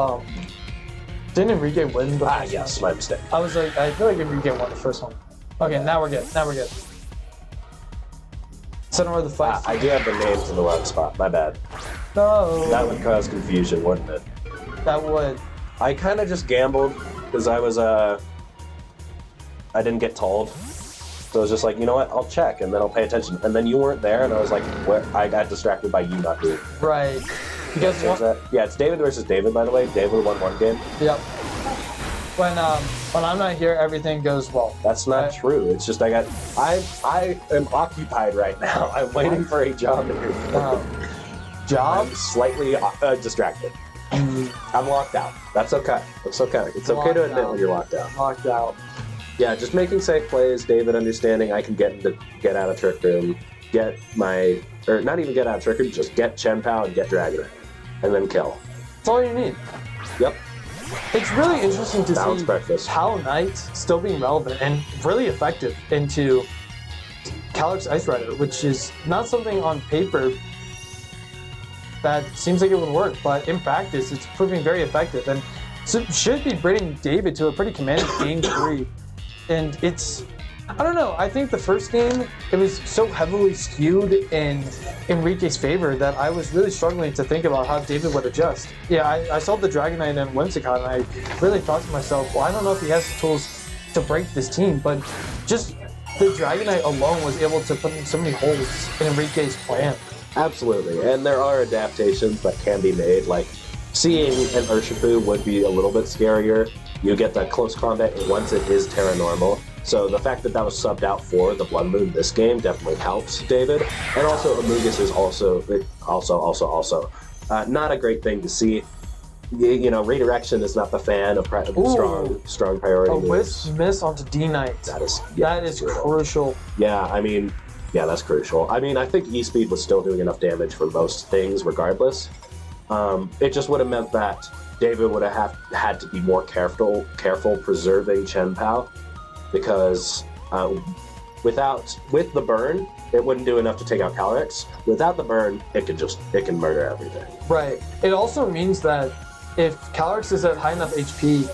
didn't Enrique win the first yes, one? my mistake. I feel like Enrique won the first one. Okay, now we're good. Center where the fight. I do have the names in the wrong spot. My bad. No. That would cause confusion, wouldn't it? That would. I kind of just gambled because I was I didn't get told. So I was just like, you know what? I'll check and then I'll pay attention. And then you weren't there, and I was like, what? I got distracted by you not being. Right. You guys want that? Yeah, it's David versus David, by the way. David won 1 game. Yep. When I'm not here, everything goes well. That's not true. It's just I am occupied right now. I'm waiting for a job interview. Job? I'm slightly distracted. I'm locked out. That's okay. It's okay. It's okay to admit when you're locked out. Locked out. Yeah, just making safe plays, David understanding I can get out of Trick Room, not even get out of Trick Room, just get Chen Pao and get Dragonite, and then kill. That's all you need. Yep. It's really interesting to Balanced see breakfast. Pao Knight still being relevant and really effective into Calyx Ice Rider, which is not something on paper that seems like it would work, but in practice, it's proving very effective, and so should be bringing David to a pretty commanding game 3. And I don't know, I think the first game, it was so heavily skewed in Enrique's favor that I was really struggling to think about how David would adjust. Yeah, I saw the Dragonite and Whimsicott, and I really thought to myself, well, I don't know if he has the tools to break this team, but just the Dragonite alone was able to put in so many holes in Enrique's plan. Absolutely, and there are adaptations that can be made, like seeing an Urshifu would be a little bit scarier. You get the close combat once it is Terra Normal. So the fact that was subbed out for the Blood Moon this game definitely helps David. And also Amogus is also not a great thing to see. You know, redirection is not the fan of strong priority a moves. Wisp miss onto D-Knight. That is crucial. Yeah, I mean, yeah, that's crucial. I mean, I think E-Speed was still doing enough damage for most things regardless. It just would have meant that David would have had to be more careful preserving Chen Pao, because with the burn, it wouldn't do enough to take out Calyx. Without the burn, it can murder everything. Right. It also means that if Calyx is at high enough HP,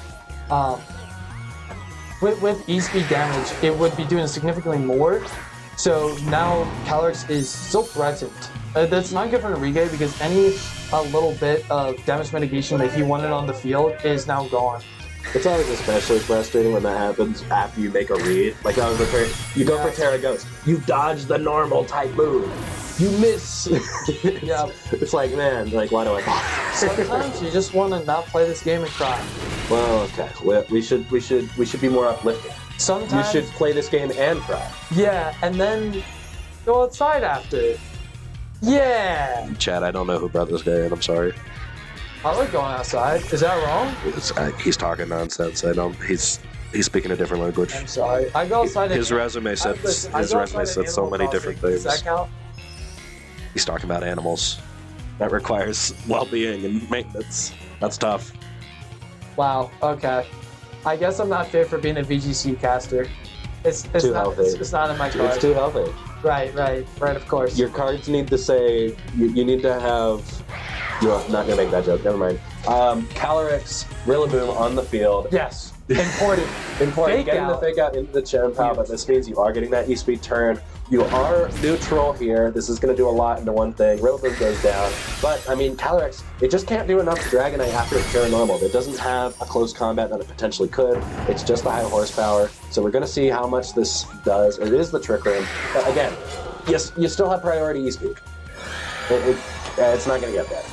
with E-Speed damage, it would be doing significantly more. So now Calyx is still threatened. That's not good for Enrique, because any little bit of damage mitigation that he wanted on the field is now gone. It's always especially frustrating when that happens after you make a read. Like I was prepared, you go for Terra Ghost, you dodge the normal type move, you miss. Yeah. It's like, man, like why do I? Sometimes you just want to not play this game and cry. Well, okay, we should be more uplifting. Sometimes you should play this game and cry. Yeah, and then go outside after. Yeah. Chad, I don't know who brought this guy in. I'm sorry. I like going outside. Is that wrong? He's talking nonsense. He's speaking a different language. I'm sorry. I go outside. His resume said so many different things. Does that count? He's talking about animals. That requires well-being and maintenance. That's tough. Wow. Okay. I guess I'm not fit for being a VGC caster. It's Too not, healthy. It's not in my cards. It's too healthy. Right. Of course. Your cards need to say, you need to have, you're not going to make that joke, never mind. Calyrex, Rillaboom on the field. Yes. Important. Important. Fake Getting out. the fake out into the Chien-Pao, but this means you are getting that E-Speed turn. You are neutral here. This is going to do a lot into one thing. Rillaboom goes down. But, I mean, Calyrex, it just can't do enough to Dragonite after it's paranormal. It doesn't have a close combat that it potentially could. It's just the high horsepower. So we're going to see how much this does. It is the Trick Room. But again, yes, you still have priority E-Speed. It's not going to get there.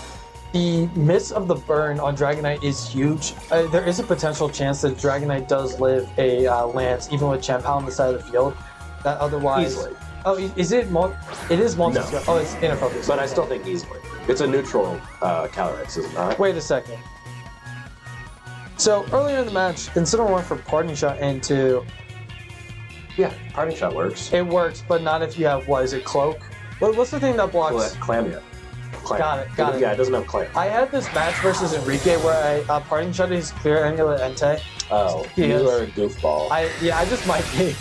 The miss of the burn on Dragonite is huge. There is a potential chance that Dragonite does live a Lance, even with Chien-Pao on the side of the field. That otherwise... Easily. Oh, is it? It is multi. No. Oh, it's inner focus. But I still think easily. It's a neutral Calyrex, is it not? Wait a second. So earlier in the match, Incineroar went for Parting Shot into... Yeah, Parting Shot works. It works, but not if you have, what is it, Cloak? What's the thing that blocks? Clamia. Got it. Yeah, it doesn't have Clam. I had this match versus Enrique where I Parting Shot his clear angular Entei. Oh, you are a goofball. I just might be.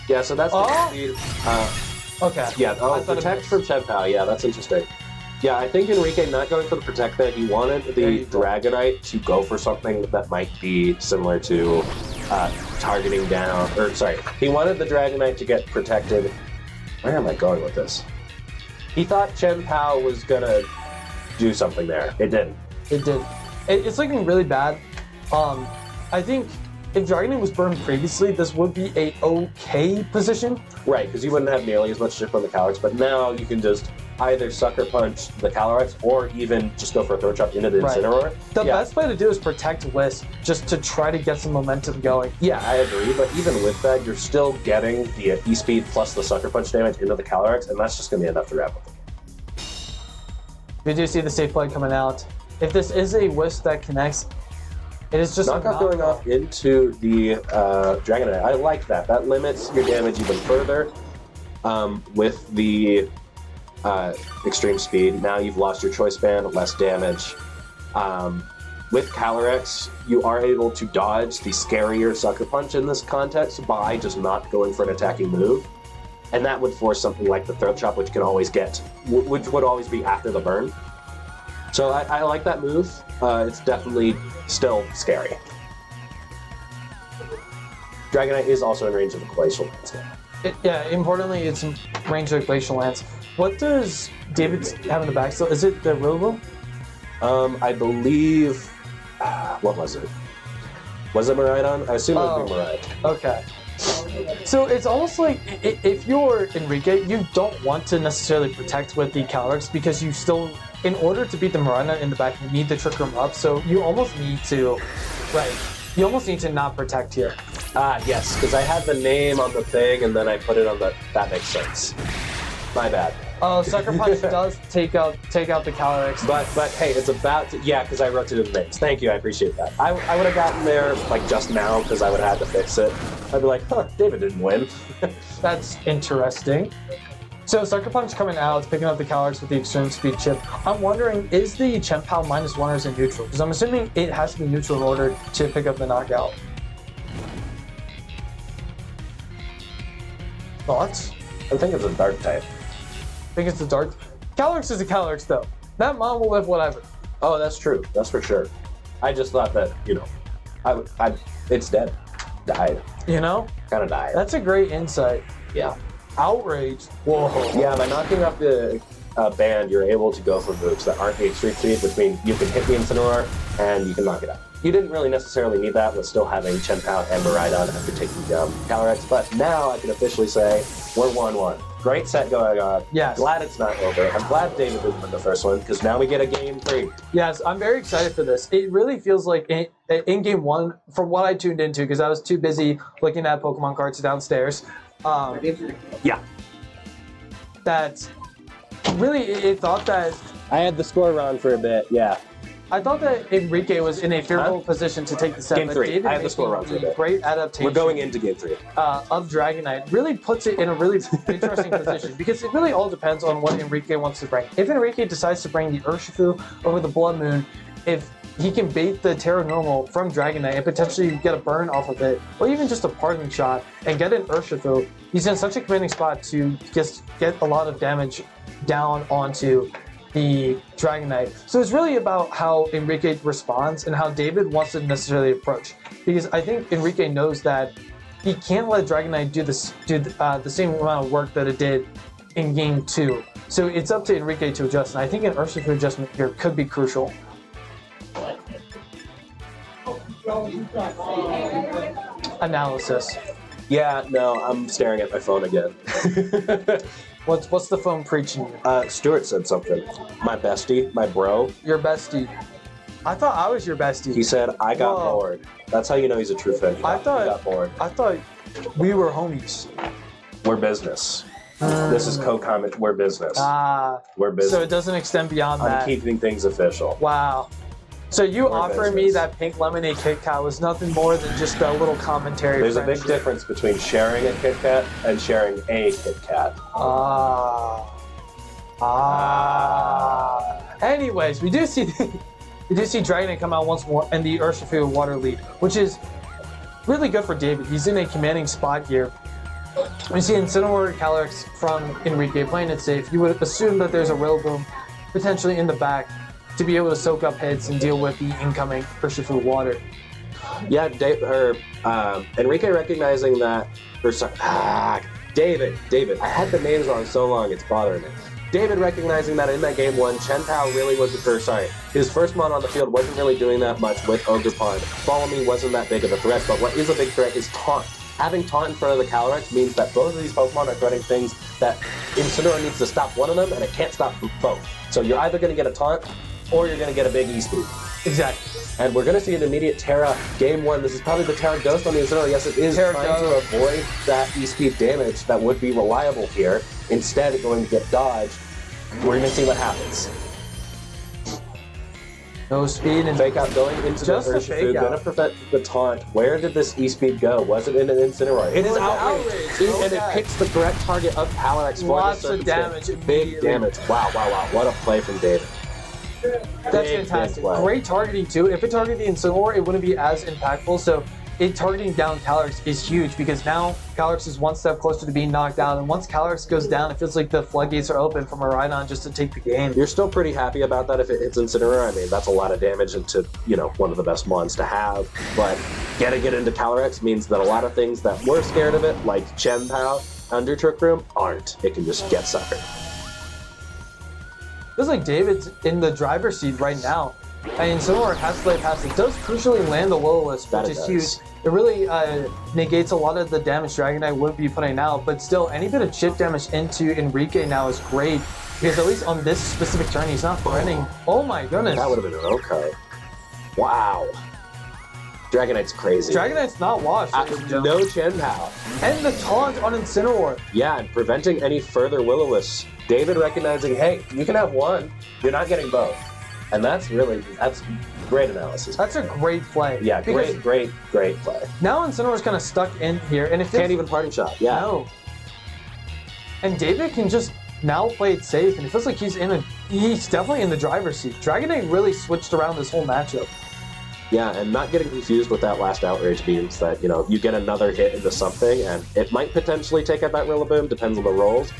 Yeah, so that's Oh! the Okay. Yeah, Protect from Chien-Pao. Yeah, that's interesting. Yeah, I think Enrique not going for the Protect there. He wanted the Dragonite to go for something that might be similar to targeting down, or sorry, he wanted the Dragonite to get protected. Where am I going with this? He thought Chien-Pao was gonna do something there. It didn't. It did. It's looking really bad. I think if Dragonite was burned previously, this would be a okay position. Right, because you wouldn't have nearly as much chip on the Calyrex, but now you can just either Sucker Punch the Calyrex or even just go for a Throat Chop into the Incineroar. The best way to do is protect Wisp, just to try to get some momentum going. Yeah, I agree, but even with that, you're still getting the E-Speed plus the Sucker Punch damage into the Calyrex, and that's just going to be enough to wrap up the game. We do see the safe play coming out. If this is a Wisp that connects, it is just Knockoff going off into the Dragonite. I like that. That limits your damage even further with the extreme speed. Now you've lost your choice band, less damage. With Calyrex, you are able to dodge the scarier Sucker Punch in this context by just not going for an attacking move. And that would force something like the Throat Chop, which can always which would always be after the burn. So I like that move. It's definitely still scary. Dragonite is also in range of the Glacial Lance now. Importantly, it's in range of Glacial Lance. What does David have in the back still? Is it the Rillaboom? I believe... what was it? Was it Miraidon? I assume it would be Miraidon. Okay. So it's almost like if you're Enrique, you don't want to necessarily protect with the Calyrex because you still, in order to beat the Miraidon in the back, you need the Trick Room up. So you almost need to, you almost need to not protect here. Yes, because I had the name on the thing and then I put it on the. That makes sense. My bad. Oh, Sucker Punch does take out the Calyrex. But hey, it's about to, because I wrote it in the names. Thank you, I appreciate that. I would have gotten there like just now because I would have had to fix it. I'd be like, David didn't win. That's interesting. So Sucker Punch coming out, picking up the Calyrex with the extreme speed chip. I'm wondering, is the Chien-Pao -1 or is it neutral? Because I'm assuming it has to be neutral in order to pick up the knockout. Thoughts? I think it's a dark type. I think it's the dark. Calyrex is a Calyrex though. That mon will live whatever. Oh, that's true. That's for sure. I just thought that, it's dead. Died. You know? Kind of died. That's a great insight. Yeah. Outrage. Whoa. Yeah, by knocking off the band, you're able to go for moves that aren't the extreme speed, which means you can hit the Incineroar and you can knock it out. You didn't really necessarily need that with still having Chien-Pao and Miraidon after taking Calyrex, but now I can officially say we're 1-1. Great set going on. Yes. Glad it's not over. I'm glad David didn't win the first one because now we get a game 3. Yes, I'm very excited for this. It really feels like in game 1, from what I tuned into, because I was too busy looking at Pokemon cards downstairs. Yeah. That really, it thought that I had the score wrong for a bit. Yeah. I thought that Enrique was in a favorable position to take the set. Game 3. David I had the score wrong for a bit. Great adaptation. We're going into game 3. Of Dragonite really puts it in a really interesting position because it really all depends on what Enrique wants to bring. If Enrique decides to bring the Urshifu over the Blood Moon, if he can bait the Terra Normal from Dragonite and potentially get a burn off of it, or even just a parting shot and get an Urshifu. He's in such a commanding spot to just get a lot of damage down onto the Dragonite. So it's really about how Enrique responds and how David wants to necessarily approach. Because I think Enrique knows that he can't let Dragonite do the same amount of work that it did in Game 2. So it's up to Enrique to adjust, and I think an Urshifu adjustment here could be crucial. Analysis. Yeah, no, I'm staring at my phone again. What's the phone preaching you? Stuart said something. My bestie, my bro. Your bestie. I thought I was your bestie. He said, I got bored. That's how you know he's a true fan. He got bored. I thought we were homies. We're business. This is co-comment. We're business. We're business. So it doesn't extend beyond that. I'm keeping things official. Wow. So you offering me that pink lemonade Kit Kat was nothing more than just a little commentary. There's a big difference between sharing a Kit Kat and sharing a Kit Kat. Anyways, we do see Dragonite come out once more and the Urshifu water lead, which is really good for David. He's in a commanding spot here. We see Incineroar Calyrex from Enrique playing it safe. You would assume that there's a Rillaboom potentially in the back to be able to soak up hits and deal with the incoming Urshifu water. Yeah, Enrique recognizing that, David, I had the names wrong so long, it's bothering me. David recognizing that in that game 1, Chen Pao really wasn't, his first mon on the field wasn't really doing that much with Ogerpon. Follow Me wasn't that big of a threat, but what is a big threat is Taunt. Having Taunt in front of the Calyrex means that both of these Pokemon are threatening things that Incineroar needs to stop one of them, and it can't stop both. So you're either going to get a Taunt, or you're going to get a big E-Speed. Exactly. And we're going to see an immediate Terra Game 1. This is probably the Terra Ghost on the Incineroar. Yes, it is trying to avoid that E-Speed damage that would be reliable here. Instead, it's going to get dodged. We're going to see what happens. No speed and fake out going into just the Urshifu, going to prevent the taunt. Where did this E-Speed go? Was it in an Incineroar? It is outrage. And it picks the correct target of Calyrex for lots of damage. Big damage. Wow. What a play from David. That's fantastic. Great targeting too. If it targeted the Incineroar, it wouldn't be as impactful. So it targeting down Calyrex is huge because now Calyrex is one step closer to being knocked out. And once Calyrex goes down, it feels like the floodgates are open for Miraidon just to take the game. You're still pretty happy about that if it hits Incineroar. I mean, that's a lot of damage into, one of the best mons to have. But getting it into Calyrex means that a lot of things that were scared of it, like Chen Pao under Trick Room, aren't. It can just get suckered. Feels like David's in the driver's seat right now. And Incineroar has to lay past it. Does crucially land the Will-O-Wisp, which is huge. It really negates a lot of the damage Dragonite would be putting out, but still, any bit of chip damage into Enrique now is great, because at least on this specific turn, he's not threatening. Oh my goodness. That would have been okay. Wow. Dragonite's crazy. Dragonite's not washed. No Chen Pao. And the taunt on Incineroar. Yeah, and preventing any further Will-O-Wisps. David recognizing, hey, you can have one, you're not getting both. And that's great analysis. That's a great play. Yeah, great play. Now Incineroar's kind of stuck in here, and it can't even parting shot. Yeah. No. And David can just now play it safe, and it feels like he's definitely in the driver's seat. Dragonite really switched around this whole matchup. Yeah, and not getting confused with that last outrage means that, you get another hit into something, and it might potentially take out that Rillaboom, depends on the rolls,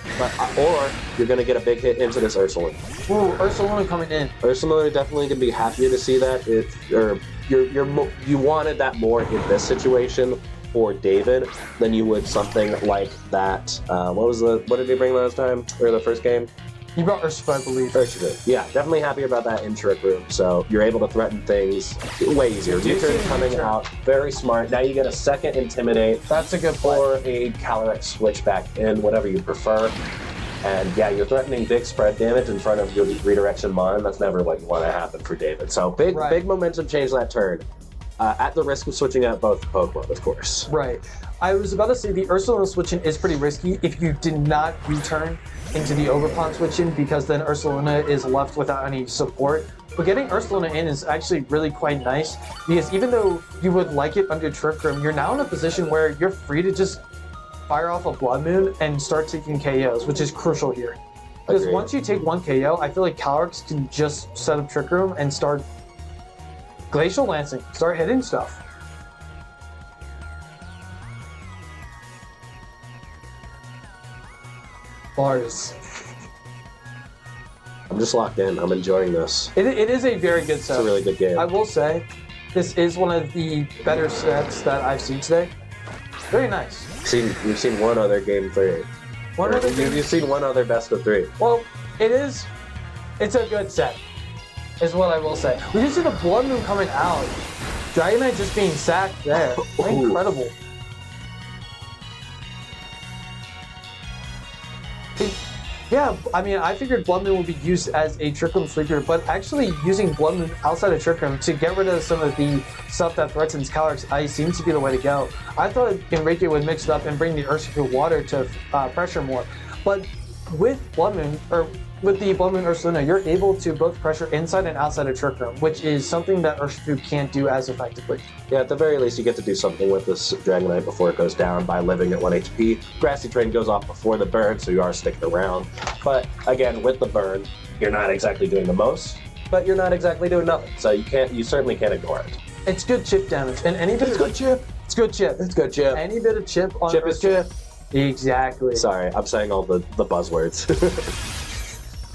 or you're going to get a big hit into this Ursaluna. Ooh, Ursaluna coming in. Ursaluna definitely going to be happier to see that. You wanted that more in this situation for David than you would something like that. What did he bring last time, or the first game? He brought Urshifu, I believe. Urshifu. Yeah, definitely happy about that in Trick Room. So you're able to threaten things way easier. U-turn coming out, very smart. Now you get a second Intimidate. That's a good play. Or a Calyrex switch back in, whatever you prefer. And yeah, you're threatening big spread damage in front of your redirection mon. That's never what you want to happen for David. So big momentum change that turn. At the risk of switching out both Pokemon, of course. Right. I was about to say the Ursaluna switching is pretty risky if you did not return into the Ogerpon switching, because then Ursaluna is left without any support. But getting Ursaluna in is actually really quite nice, because even though you would like it under Trick Room, you're now in a position where you're free to just fire off a Blood Moon and start taking KOs, which is crucial here. Because once you take one KO, I feel like Calyrex can just set up Trick Room and start Glacial Lancing. Start hitting stuff. Bars. I'm just locked in. I'm enjoying this. It is a very good set. It's a really good game. I will say, this is one of the better sets that I've seen today. Very nice. You've seen one other game 3. You've seen one other best of 3. Well, it's a good set, is what I will say. We just see the Blood Moon coming out. Dragonite just being sacked there. Incredible. Yeah, I mean, I figured Blood Moon would be used as a Trick Room Sleeper, but actually using Blood Moon outside of Trick Room to get rid of some of the stuff that threatens Calyrex Ice seems to be the way to go. I thought Enrique would mix it up and bring the Urshifu Water to pressure more, but with Blood Moon, or with the Blood Moon Ursaluna, you're able to both pressure inside and outside of Trick Room, which is something that Urshifu can't do as effectively. Yeah, at the very least, you get to do something with this Dragonite before it goes down by living at 1 HP. Grassy Terrain goes off before the burn, so you are sticking around. But again, with the burn, you're not exactly doing the most, but you're not exactly doing nothing. So you certainly can't ignore it. It's good chip damage, and any bit of good chip. It's good chip. It's good chip. Any bit of chip on Chip is chip. Exactly. Sorry, I'm saying all the buzzwords.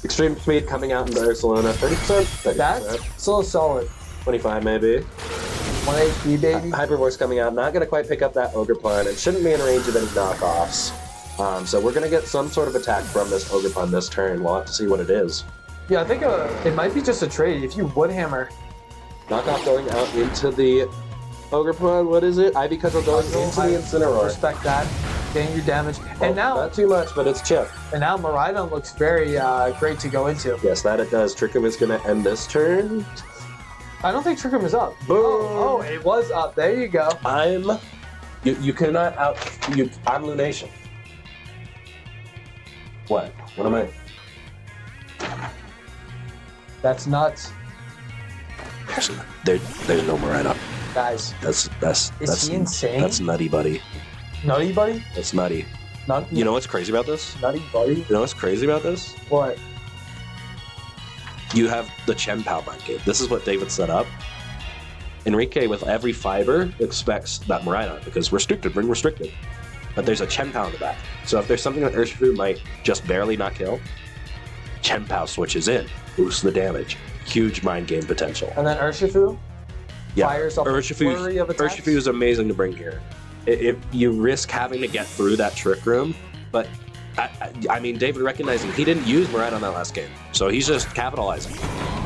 Extreme Speed coming out into Ursaluna, 30%. That's still solid. 25 maybe. 1 HP, baby. Hyper Voice coming out, not going to quite pick up that Ogerpon, and shouldn't be in range of any knockoffs. So we're going to get some sort of attack from this Ogerpon this turn. We'll have to see what it is. Yeah, I think it might be just a trade. If you Wood Hammer. Knockoff going out into the Ogerpon, what is it? Ivy Cudgel going into the Incineroar. Respect that. Getting your damage. And now, not too much, but it's chip. And now Miraidon looks very great to go into. Yes, that it does. Trick Room is going to end this turn. I don't think Trick Room is up. Boom. Oh, it was up. There you go. You cannot I'm Lunation. What am I? That's nuts. There's no Miraidon. Guys. That's he insane? That's nutty, buddy. Nutty buddy? That's nutty. You know what's crazy about this? Nutty buddy? You know what's crazy about this? What? You have the Chen Pao mind game. This is what David set up. Enrique, with every fiber, expects that Miraidon, because restricted, bring restricted. But there's a Chen Pao in the back. So if there's something that Urshifu might just barely not kill, Chen Pao switches in, boosts the damage. Huge mind game potential. And then Urshifu fires off a flurry of attacks. Urshifu is amazing to bring here. If you risk having to get through that Trick Room, but I mean, David recognizing he didn't use Miraidon that last game, so he's just capitalizing.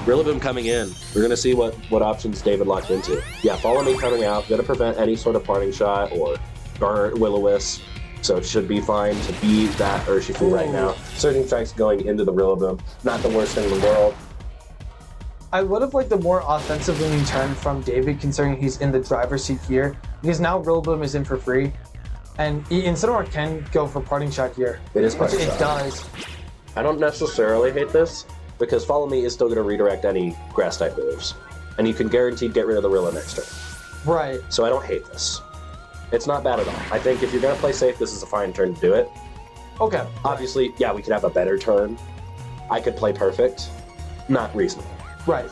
Rillaboom coming in. We're gonna see what options David locked into. Yeah, Follow Me coming out, gonna prevent any sort of parting shot or burn Will-O-Wisp, so it should be fine to beat that Urshifu right now. Surging Strike's going into the Rillaboom, not the worst thing in the world. I would have liked a more offensive leaning turn from David, considering he's in the driver's seat here, because now Rillaboom is in for free, and Incineroar can go for parting shot here. It is parting shot. It does. I don't necessarily hate this, because Follow Me is still going to redirect any grass type moves, and you can guaranteed get rid of the Rilla next turn. Right. So I don't hate this. It's not bad at all. I think if you're going to play safe, this is a fine turn to do it. Okay. Obviously, yeah, we could have a better turn. I could play perfect. Not reasonable. Right.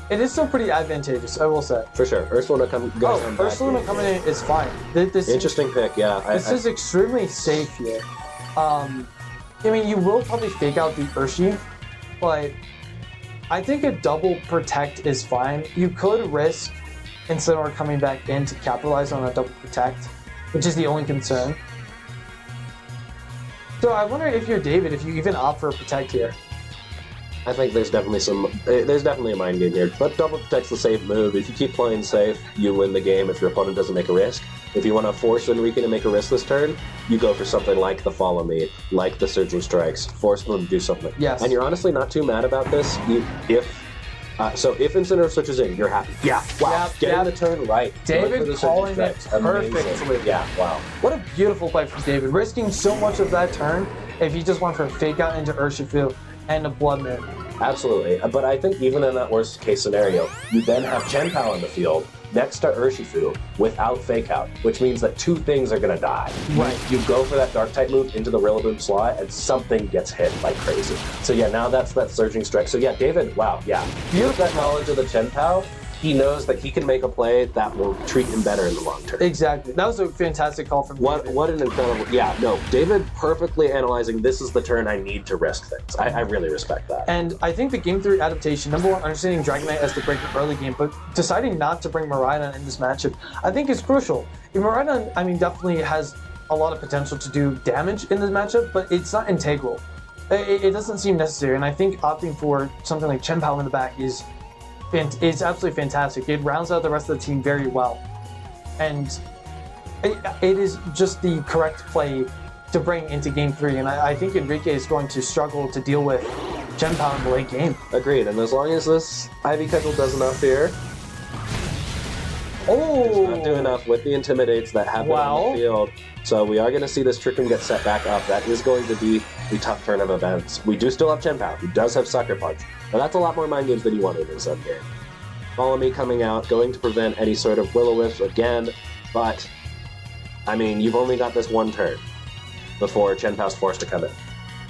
It is still pretty advantageous, I will say. For sure. Ursaluna coming Ursaluna coming in is fine. This interesting pick, yeah. This is extremely safe here. I mean, you will probably fake out the Urshi, but I think a double protect is fine. You could risk Incineroar coming back in to capitalize on a double protect, which is the only concern. So I wonder if you're David, if you even opt for a protect here. I think there's definitely a mind game here, but double protect's the safe move. If you keep playing safe, you win the game if your opponent doesn't make a risk. If you want to force Enrique to make a risk this turn, you go for something like the Follow Me, like the Surging Strikes, force them to do something. Yes. And you're honestly not too mad about this. If Incineroar switches in, you're happy. Yeah. Wow. Getting the turn right. David calling it perfectly. Yeah. Wow. What a beautiful play from David, risking so much of that turn if he just went for a fake out into Urshifu and a Blood Moon. Absolutely, but I think even in that worst case scenario, you then have Chen Pao in the field next to Urshifu without fake out, which means that two things are going to die. Right. You go for that dark type move into the Rillaboom slot and something gets hit like crazy. So yeah, now that's that Surging Strike. So yeah, David, wow, yeah. Beautiful knowledge of the Chen Pao. he knows that he can make a play that will treat him better in the long term. Exactly. That was a fantastic call from David. What an incredible... Yeah, no, David perfectly analyzing, this is the turn I need to risk things. I really respect that. And I think the Game 3 adaptation, number one, understanding Dragonite as the breaker early game, but deciding not to bring Miraidon in this matchup, I think is crucial. Miraidon, I mean, definitely has a lot of potential to do damage in this matchup, but it's not integral. It doesn't seem necessary, and I think opting for something like Chien-Pao in the back is absolutely fantastic. It rounds out the rest of the team very well. And it is just the correct play to bring into Game 3, and I think Enrique is going to struggle to deal with Chien-Pao in the late game. Agreed, and as long as this Ivy Cudgel does enough here, it's not doing enough with the Intimidates that have been on the field. So we are going to see this Trick Room get set back up. That is going to be a tough turn of events. We do still have Chien-Pao. He does have Sucker Punch. But that's a lot more mind games than you wanted in this game. Follow Me coming out, going to prevent any sort of Will-O-Wisp again. But, I mean, you've only got this one turn before Chien-Pao's forced to come in.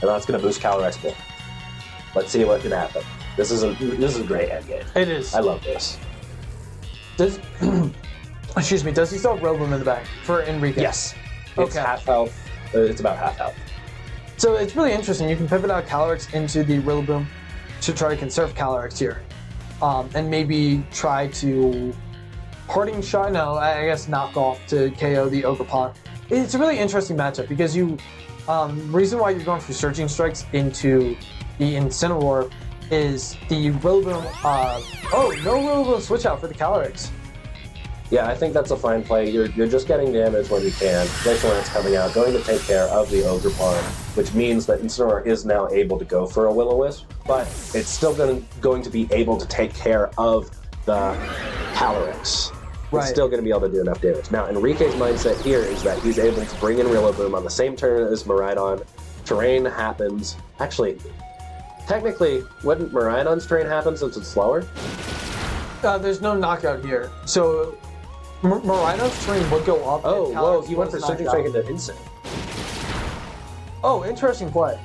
And that's going to boost Calyrex more. Let's see what can happen. This is a great endgame. It is. I love this. Excuse me, does he still have Rillaboom in the back for Enrique? Yes. It's half health. It's about half health. So it's really interesting. You can pivot out Calyrex into the Rillaboom to try to conserve Calyrex here. And maybe try to Parting Shot, no, I guess knock off to KO the Ogerpon. It's a really interesting matchup because reason why you're going for Surging Strikes into the Incineroar is the Rillaboom, no Rillaboom switch out for the Calyrex. Yeah, I think that's a fine play. You're just getting damage when you can. Glacial Lance coming out, going to take care of the Ogerpon, which means that Incineroar is now able to go for a Will-O-Wisp, but it's still going to be able to take care of the Calyrex. It's still going to be able to do enough damage. Now, Enrique's mindset here is that he's able to bring in Rillaboom on the same turn as Miraidon. Terrain happens. Actually, technically, wouldn't Miraidon's terrain happen since it's slower? There's no knockout here. So Miraidon's terrain would go up. Oh, whoa, he went for Surging Strike into Insane. Oh, interesting play.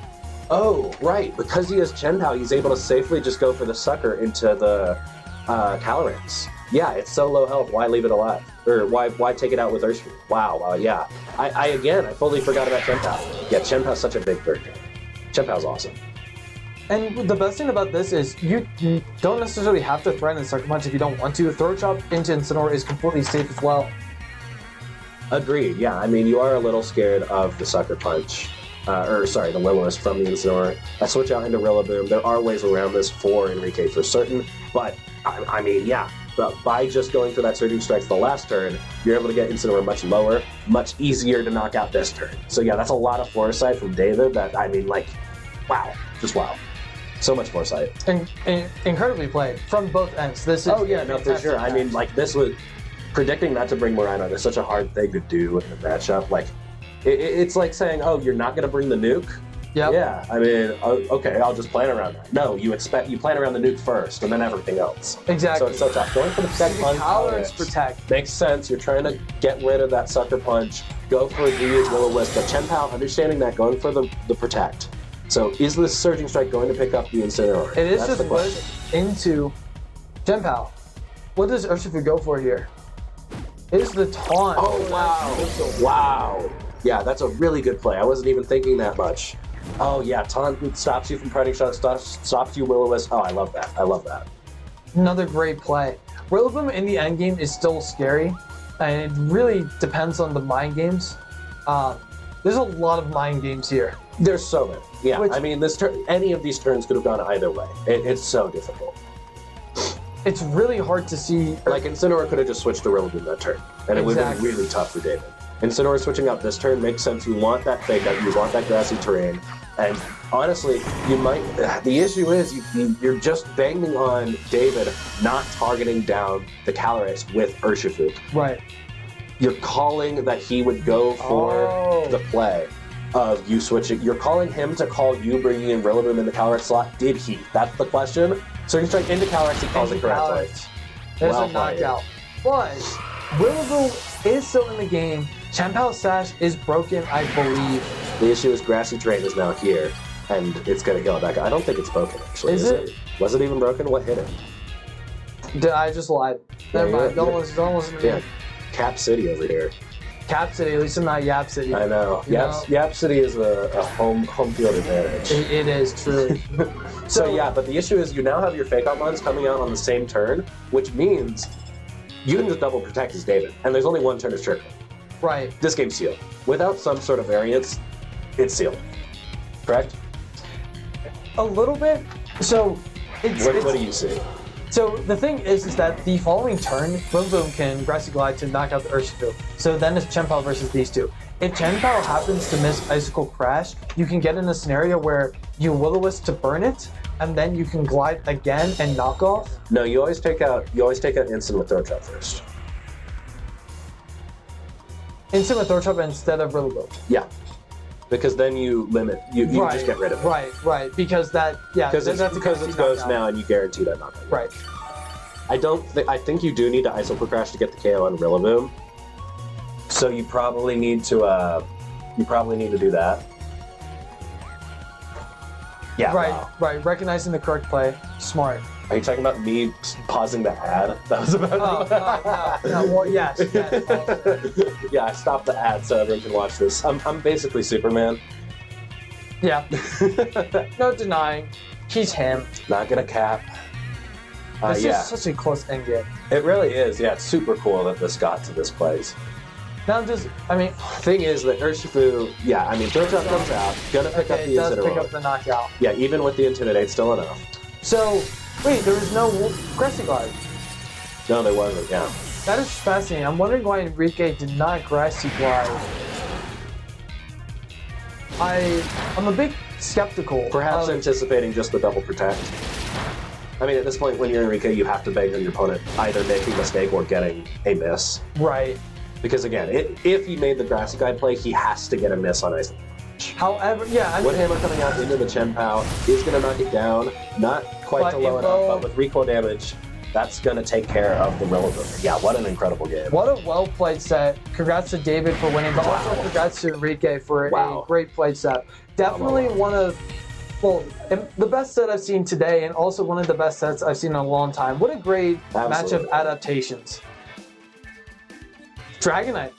Oh, right. Because he has Chien-Pao, he's able to safely just go for the Sucker into the Calyrex. Yeah, it's so low health, why leave it alive? Or why take it out with Urshifu? Wow, yeah. I fully forgot about Chien-Pao. Yeah, Chien-Pao's such a big bird. Chien-Pao's awesome. And the best thing about this is you don't necessarily have to threaten Sucker Punch if you don't want to. Throw Chop into Incineroar is completely safe as well. Agreed, yeah. I mean, you are a little scared of the Sucker Punch. The Will-O-Wisp from the Incineroar. I switch out into Rillaboom. There are ways around this for Enrique for certain, but I mean, yeah. But by just going for that Surging Strikes the last turn, you're able to get Incineroar much lower, much easier to knock out this turn. So yeah, that's a lot of foresight from David that, I mean, like, wow. Just wow. So much foresight. And incredibly played from both ends. This is for sure. I mean, like, this was predicting not to bring Miraidon is such a hard thing to do in a matchup. Like, it's like saying, oh, you're not going to bring the nuke? Yep. Yeah. I mean, okay, I'll just plan around that. No, you plan around the nuke first, and then everything else. Exactly. So it's so tough. Going for the Protect on Calyrex Protect makes sense. You're trying to get rid of that Sucker Punch. Go for the Will-O-Wisp. But Chien-Pao, understanding that, going for the Protect. So is this Surging Strike going to pick up the Incineroar? It is. That's just put into Chien-Pao. What does Urshifu go for here? It is the taunt. Oh, wow. Wow. Yeah, that's a really good play. I wasn't even thinking that much. Oh, yeah, taunt stops you from Parting Shot, stops you Will-O-Wisp. Oh, I love that. I love that. Another great play. Rillaboom in the end game is still scary, and it really depends on the mind games. There's a lot of mind games here. There's so many. Yeah, I mean, any of these turns could have gone either way. It's so difficult. It's really hard to see. Like, Incineroar could have just switched to Rillaboom that turn, and it would have been really tough for David. Incineroar switching out this turn makes sense. You want that fake out, you want that grassy terrain, and honestly, the issue is you're just banging on David not targeting down the Calyrex with Urshifu. Right. You're calling that he would go for the play of you switching. You're calling him to call you bringing in Rillaboom in the Calyrex slot. Did he? That's the question. So you strike into Calyrex, he calls it correctly. There's a knockout. But Rillaboom is still in the game. Chien-Pao's Sash is broken, I believe. The issue is Grassy Terrain is now here, and it's going to heal it back. I don't think it's broken, actually. Is it? Was it even broken? What hit it? I just lied. Never mind. Don't listen to me. Yeah. Cap City over here. Cap City, at least I'm not Yap City. I know. Yap City is a home field advantage. It is, truly. So yeah, but the issue is you now have your Fake Out Mons coming out on the same turn, which means you can just double protect as David, and there's only one turn as Trick. Right. This game's sealed. Without some sort of variance, it's sealed. Correct? A little bit. So, What do you see? So the thing is that the following turn, Boom can Grassy Glide to knock out the Urshifu. So then it's Chen Pao versus these two. If Chen Pao happens to miss Icicle Crash, you can get in a scenario where you Will-O-Wisp to burn it, and then you can glide again and knock off. No, you always take out instant with Throat Trap first. Instant with Throat Trap instead of Rillaboom. Yeah. Because then you limit, you just get rid of it. Right. Because that, yeah. Because it goes now and you guarantee that knockout. Right. I think you do need to Icicle Crash to get the KO on Rillaboom. So you probably need to do that. Yeah. Right. Recognizing the correct play. Smart. Are you talking about me pausing the ad? That was about. No. Well, yes. Yeah, I stopped the ad so everyone can watch this. I'm basically Superman. Yeah. No denying. He's him. Not gonna cap. This is such a close endgame. It really is. Yeah, it's super cool that this got to this place. Now, thing is that Urshifu, Throat Trap comes out, gonna pick up the Incineroar. Pick up the knockout. Yeah, even with the Intimidate, still enough. So, wait, there was no Grassy Glide. No, there wasn't, yeah. That is fascinating. I'm wondering why Enrique did not Grassy Glide. I'm a bit skeptical. Perhaps anticipating just the double protect. I mean, at this point, when you're Enrique, you have to beg on your opponent either making a mistake or getting a miss. Right. Because again, if he made the Grassy Glide play, he has to get a miss on Ice. However, Wood Hammer coming out into the Chen Pao is going to knock it down. Not quite to low enough, but with recoil damage, that's going to take care of the Rillaboom. Yeah, what an incredible game. What a well-played set. Congrats to David for winning, but also congrats to Enrique for a great played set. Definitely one of, the best set I've seen today, and also one of the best sets I've seen in a long time. What a great match of adaptations. Dragonite.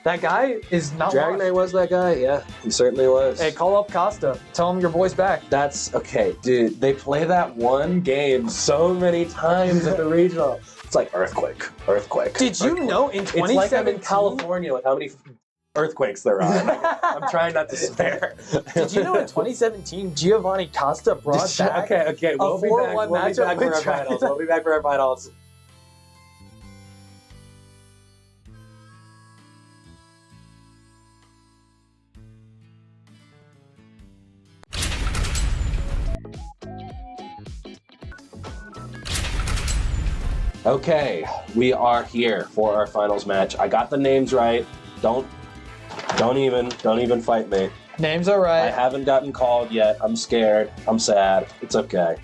That guy is not Dragonite was that guy? Yeah, he certainly was. Hey, call up Costa. Tell him your boy's back. That's okay, dude. They play that one game so many times at the regional. It's like Earthquake. Did you know in 2017? It's like I'm in California with how many earthquakes there are. I'm trying not to swear. Did you know in 2017, Giovanni Costa brought back Okay. We'll be back. We'll be back for our finals. We'll be back for our finals. Okay, we are here for our finals match. I got the names right. Don't even fight me. Names are right. I haven't gotten called yet. I'm scared. I'm sad. It's okay.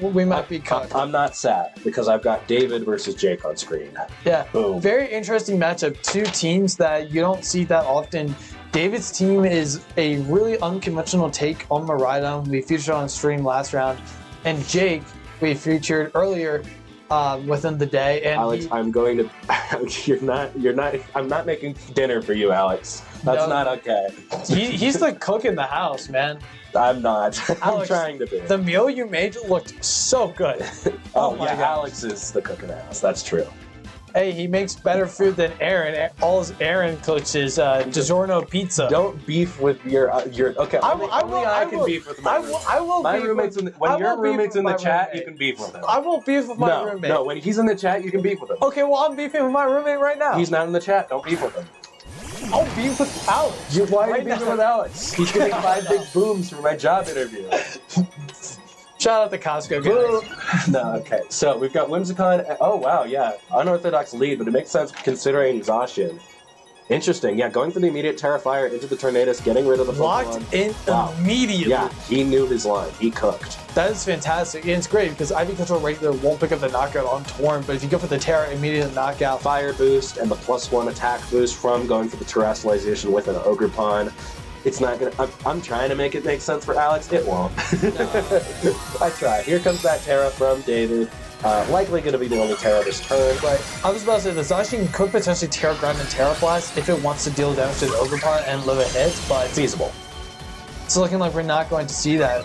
We might be cooked. I'm not sad because I've got David versus Jake on screen. Yeah. Boom. Very interesting matchup. Two teams that you don't see that often. David's team is a really unconventional take on Miraidon. We featured on stream last round. And Jake, we featured earlier within the day. And Alex, I'm going to. I'm not making dinner for you, Alex. That's not okay. He's the cook in the house, man. I'm not. Alex, I'm trying to be. The meal you made looked so good. Oh my God. Alex is the cook in the house. That's true. Hey, he makes better food than Aaron. All Aaron cooks is DiGiorno pizza. Don't beef with your. Okay, I can beef with my roommate. I will. My roommate's in the, when your roommate's in the chat, you can beef with him. I won't beef with my roommate. No, when he's in the chat, you can beef with him. Okay, well I'm beefing with my roommate right now. He's not in the chat. Don't beef with him. I'll beef with Alex. Why are you beefing with Alex? He's getting 5 big booms for my job interview. Shout out to Costco, guys. No, okay. So we've got Whimsicon. Oh, wow, yeah. Unorthodox lead, but it makes sense considering Zacian. Interesting. Yeah, going for the immediate Terrifier into the Tornadus, getting rid of the Locked Pokemon. in immediately. Yeah, he knew his line. He cooked. That is fantastic. And it's great because IV Control regular won't pick up the knockout on Torn, but if you go for the Terra, immediate knockout. Fire boost and the +1 attack boost from going for the Terrestrialization with an Ogre Pawn. It's not gonna. I'm trying to make it make sense for Alex. It won't. No. I try. Here comes that Terra from David. Likely going to be the only Terra this turn. Right. I was about to say, the Zacian could potentially Terra Ground and Terra Blast if it wants to deal damage to the Ogerpon and live a hit, but Feasible. it's looking like we're not going to see that.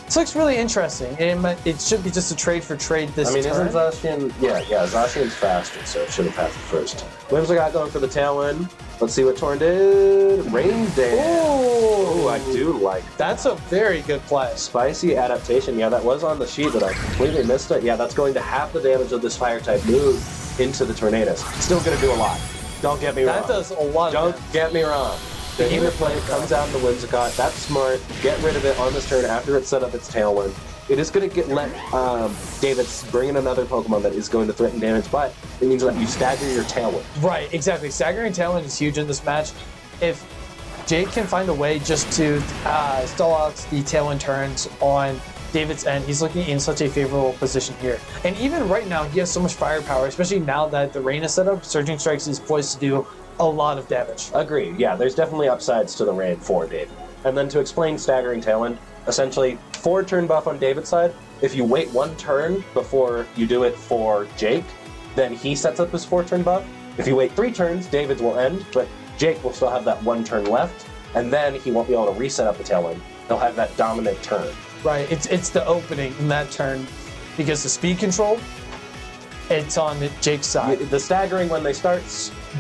This looks really interesting. It should be just a trade for trade this turn. Isn't Zacian... Yeah, Zacian's faster, so it should have happened first. Whimsicott going for the Tailwind. Let's see what Torn did. Rain Dance. Ooh, I do like that. That's a very good play. Spicy Adaptation. Yeah, that was on the sheet, but I completely missed it. Yeah, that's going to half the damage of this Fire-type move into the Tornadus. Still going to do a lot. Don't get me wrong. That does a lot Don't of damage. get me wrong. The interplay comes out in the Whimsicott. That's smart. Get rid of it on this turn after it's set up its Tailwind. It is going to let David's bring in another Pokemon that is going to threaten damage, but it means that you stagger your Tailwind. Right, exactly. Staggering Tailwind is huge in this match. If Jake can find a way just to stall out the Tailwind turns on David's end, he's looking in such a favorable position here. And even right now, he has so much firepower, especially now that the rain is set up. Surging Strikes is poised to do a lot of damage. Agreed. Yeah, there's definitely upsides to the rain for David. And then to explain Staggering Tailwind, essentially 4-turn buff on David's side. If you wait 1 turn before you do it for Jake, then he sets up his 4-turn buff. If you wait 3 turns, David's will end, but Jake will still have that 1 turn left, and then he won't be able to reset up the Tailwind. He'll have that dominant turn. Right, it's the opening in that turn because the speed control, it's on Jake's side. The staggering when they start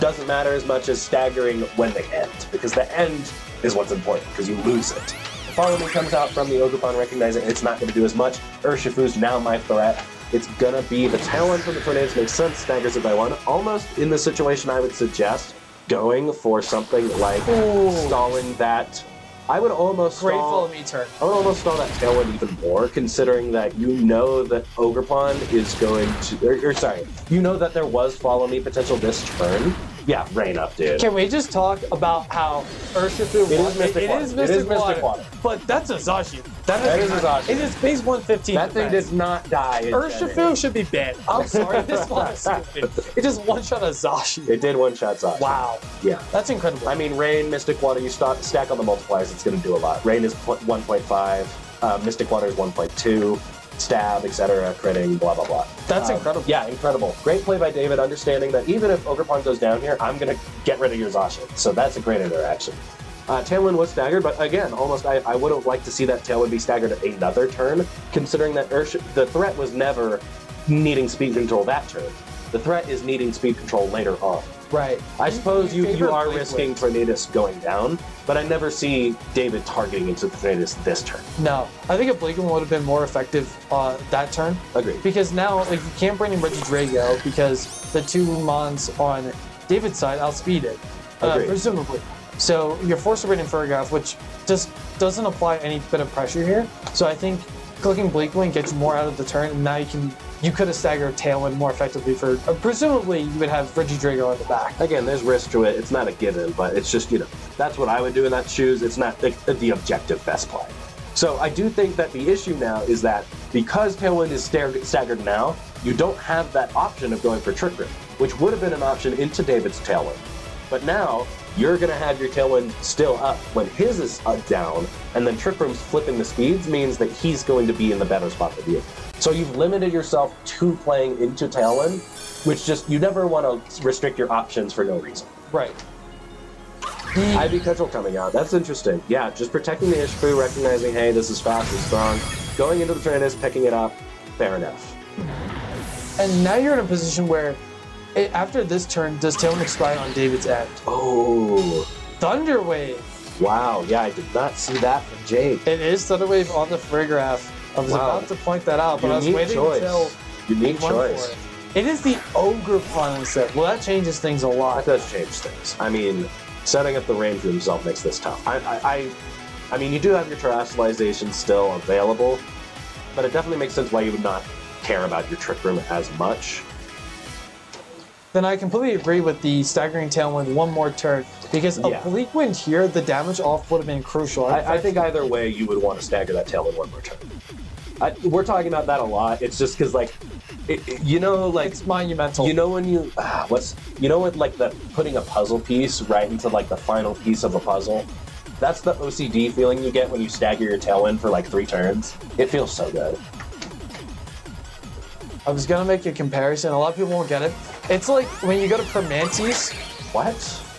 doesn't matter as much as staggering when they end, because the end is what's important, because you lose it. Follow Me comes out from the Ogerpon, recognizing it's not going to do as much. Urshifu's now my threat. It's going to be the Tailwind from the Tornadus. Makes sense, staggers it by 1. Almost in this situation, I would suggest going for something like stalling that. I would almost Great stall... Follow Me turn. I would almost stall that Tailwind even more, considering that you know that Ogerpon is going to... you know that there was Follow Me potential this turn. Yeah, rain up, dude. Can we just talk about how Urshifu It is Mystic Water. But that's a Zacian. That is a Zacian. It is base 115. That thing did not die. Urshifu should be banned. I'm sorry, this one is stupid. It just one-shot a Zacian. It did one-shot Zacian. Wow. Yeah. That's incredible. I mean, Rain, Mystic Water, you stack on the multipliers, it's going to do a lot. Rain is 1.5, Mystic Water is 1.2, Stab, etc., critting, blah, blah, blah. That's incredible. Yeah, incredible. Great play by David, understanding that even if Ogerpon goes down here, I'm going to get rid of your Zacian. So that's a great interaction. Tailwind was staggered, but again, almost I would have liked to see that Tailwind be staggered another turn, considering that the threat was never needing speed control that turn. The threat is needing speed control later on. Right. I suppose you are risking Tornadus going down, but I never see David targeting into Tornadus this turn. No. I think a Bleakum would have been more effective that turn. Agreed. Because now, like, you can't bring in Regidrago because the 2 Mons on David's side outspeed it. Presumably. So you're forced to bring in Ferrograff, which just doesn't apply any bit of pressure here. So I think clicking Bleakwing gets you more out of the turn, and now you could have staggered Tailwind more effectively for, presumably you would have Regidrago on the back. Again, there's risk to it. It's not a given, but it's just, that's what I would do in that shoes. It's not the objective best play. So I do think that the issue now is that because Tailwind is staggered now, you don't have that option of going for Trick Room, which would have been an option into David's Tailwind. But now, you're going to have your Tailwind still up when his is down, and then Trick Room's flipping the speeds means that he's going to be in the better spot than you. So you've limited yourself to playing into Tailwind, which you never want to restrict your options for no reason. Right. Ivy Cudgel coming out. That's interesting. Yeah, just protecting the Urshifu, recognizing, hey, this is fast and strong. Going into the Tornadus, picking it up. Fair enough. And now you're in a position where, after this turn, does Tailwind expire on David's end? Oh. Thunder Wave. Wow, yeah, I did not see that from Jake. It is Thunder Wave on the Ferrograff. I was about to point that out, but I was waiting until Unique choice. It is the Ogerpon set. Well, that changes things a lot. That does change things. I mean, setting up the range for himself makes this tough. I mean, you do have your Terrestrialization still available, but it definitely makes sense why you would not care about your Trick Room as much. Then I completely agree with the staggering Tailwind 1 more turn, because a Bleakwind here, the damage off would have been crucial. I think either way, you would want to stagger that Tailwind 1 more turn. We're talking about that a lot. It's just because, like, it's monumental. You know when like the putting a puzzle piece right into like the final piece of a puzzle? That's the OCD feeling you get when you stagger your Tailwind for like 3 turns. It feels so good. I was gonna make a comparison. A lot of people won't get it. It's like when you go to Permante's. What?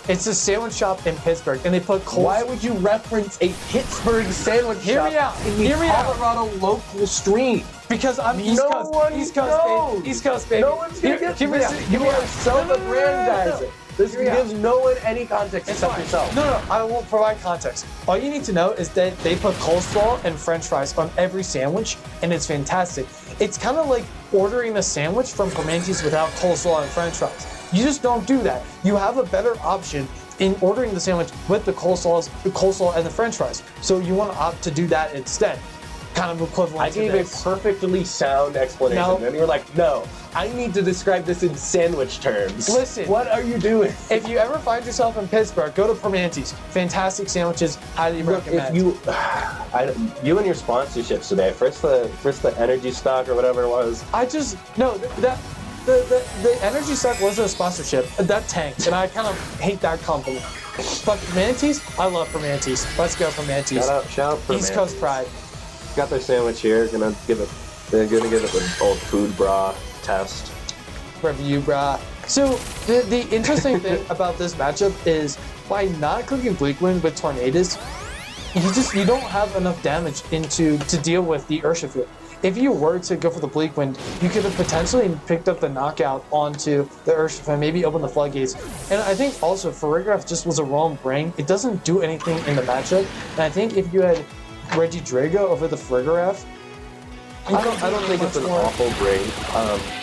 It's a sandwich shop in Pittsburgh, and they put coleslaw. Why would you reference a Pittsburgh sandwich Hear shop me out. in the Hear me out. Colorado local stream? Because I'm East No Coast. one East Coast, knows. baby. East Coast, baby. No one's gonna get Hear me this. out. You Hear me are out. self-aggrandizing. This Hear me out. gives no one any context It's except fine. yourself. No, I won't provide context. All you need to know is that they put coleslaw and french fries on every sandwich, and it's fantastic. It's kind of like ordering a sandwich from Permante's without coleslaw and french fries. You just don't do that. You have a better option in ordering the sandwich with the coleslaw and the french fries. So you want to opt to do that instead. Kind of equivalent I to gave this. a perfectly sound explanation, No. and you were like, no, I need to describe this in sandwich terms. Listen. What are you doing? If you ever find yourself in Pittsburgh, go to Permante's. Fantastic sandwiches. Highly Look, recommend. if you and your sponsorships today, first the energy stock or whatever it was. I just no that the energy stock wasn't a sponsorship. That tanked, and I kind of hate that company. But Permante's, I love Permante's. Let's go Permante's. Shout out for East Coast pride. Got their sandwich here. They're gonna give it the old food bra test. Review, brah. So the interesting thing about this matchup is by not clicking Bleakwind with Tornadoes, you don't have enough damage to deal with the Urshifu field. If you were to go for the Bleakwind, you could have potentially picked up the knockout onto the Urshifu and maybe open the floodgates. And I think also Farigiraf just was a wrong brain. It doesn't do anything in the matchup. And I think if you had Regidrago over the Farigiraf, I don't think it's an awful brain.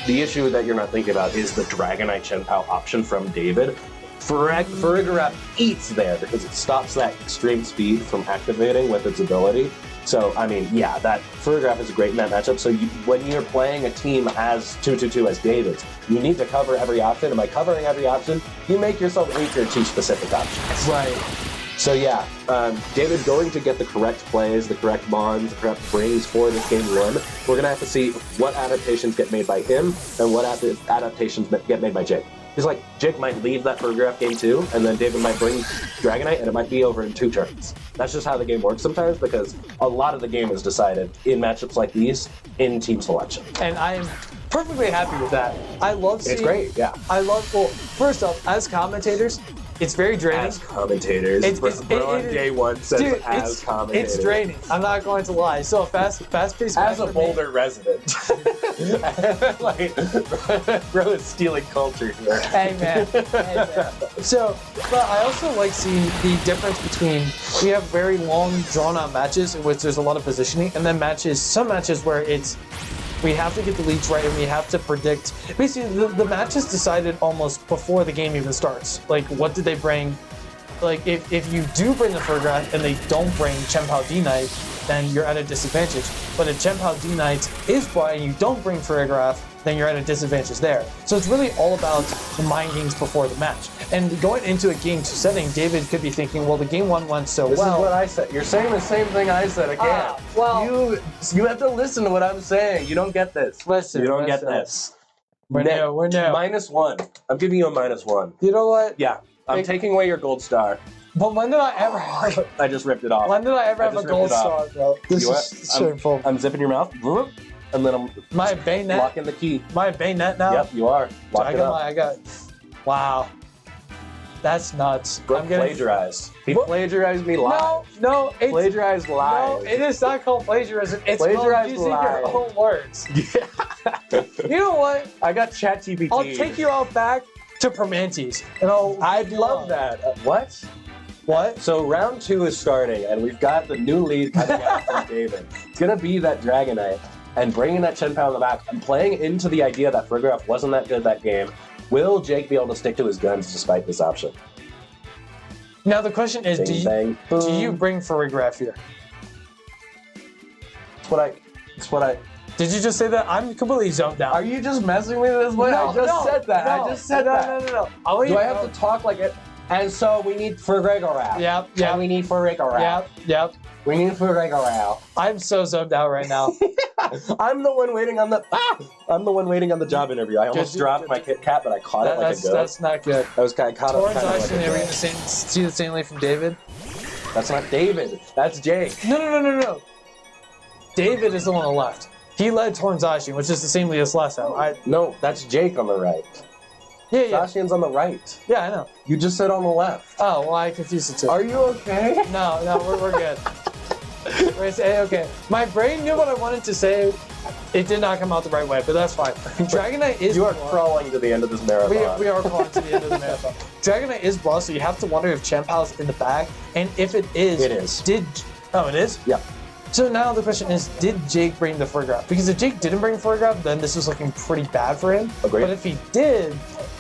The issue that you're not thinking about is the Dragonite Chien-Pao option from David. Farigiraf eats there because it stops that extreme speed from activating with its ability. So, I mean, yeah, that Farigiraf is great in that matchup. So when you're playing a team as 2-2-2 as David's, you need to cover every option. And by covering every option, you make yourself weaker to specific options. right. So yeah, David going to get the correct plays, the correct bonds, the correct brains for this game one. We're going to have to see what adaptations get made by him and what adaptations get made by Jake. Because like, Jake might leave that Farigiraf game two, and then David might bring Dragonite, and it might be over in 2 turns. That's just how the game works sometimes, because a lot of the game is decided in matchups like these in team selection. And I am perfectly happy with that. I love seeing... It's great, yeah. well, first off, as commentators, it's very draining. As commentators, bro on day one says dude, as commentators. It's draining. I'm not going to lie. So fast-paced. As a Boulder resident, like, bro is stealing culture here. Hey man. So, but I also like seeing the difference between we have very long, drawn-out matches in which there's a lot of positioning, and then some matches where we have to get the leads right and we have to predict. Basically, the match is decided almost before the game even starts. Like, what did they bring? Like, if you do bring the Farigiraf and they don't bring Chien-Pao D-Knight, then you're at a disadvantage. But if Chien-Pao D-Knight is brought and you don't bring Farigiraf, then you're at a disadvantage there. So it's really all about the mind games before the match. And going into a game 2 setting, David could be thinking, well, the game 1 went so This well. is what I said. You're saying the same thing I said again. Well, you have to listen to what I'm saying. You don't get this. Listen, You don't get listen. this. We're new. -1. I'm giving you a -1. You know what? Yeah. I'm taking away your gold star. But when did I ever have I just ripped it off. When did I ever have a just gold ripped it star, off. bro? This You is shameful. I'm zipping your mouth, and then I'm My bayonet. locking the key. My bayonet now. Yep, you are. Lock it up. I got. Wow. That's nuts. Bro plagiarized. He What? plagiarized me live. No, it's Plagiarized live. no, it is not called plagiarism. It's Plagiarized called using live. your own words. Yeah. You know what? I got ChatGPT. I'll take you out back to Permante's, and I'd love that. What? What? So round 2 is starting, and we've got the new lead coming out from David. It's gonna be that Dragonite, and bringing that Chien-Pao in the back. I'm playing into the idea that Farigiraf wasn't that good that game. Will Jake be able to stick to his guns despite this option? Now the question is, do you bring Farigiraf here? It's what I. Did you just say that? I'm completely zoned out. Are you just messing with me this way? I just said that. I just said that. No. Do I have to talk like it? And so we need Farigiraf. Yep. And we need Farigiraf. Yep. We need Farigiraf. I'm so zoned out right now. I'm the one waiting on the job interview. I almost dropped my Kit Kat, but I caught it like a goat. That's not good. I caught it. Torrance Like actually never see the same way from David. That's not David. That's Jake. No. David is the one on the left. He led Torn Zacian, which is the same lead as last time. No, that's Jake on the right. Yeah, yeah. Zacian's on the right. Yeah, I know. You just said on the left. Oh, well, I confused the two. Are you okay? No, we're good. Okay. My brain knew what I wanted to say. It did not come out the right way, but that's fine. Dragonite is You are broad. crawling to the end of this marathon. We are crawling to the end of the marathon. Dragonite is broad, so you have to wonder if Champow's in the back, and if it is, It is. Oh, it is? Yeah. So now the question is, did Jake bring the Furgraf? Because if Jake didn't bring Furgraf, then this was looking pretty bad for him. Agreed. But if he did,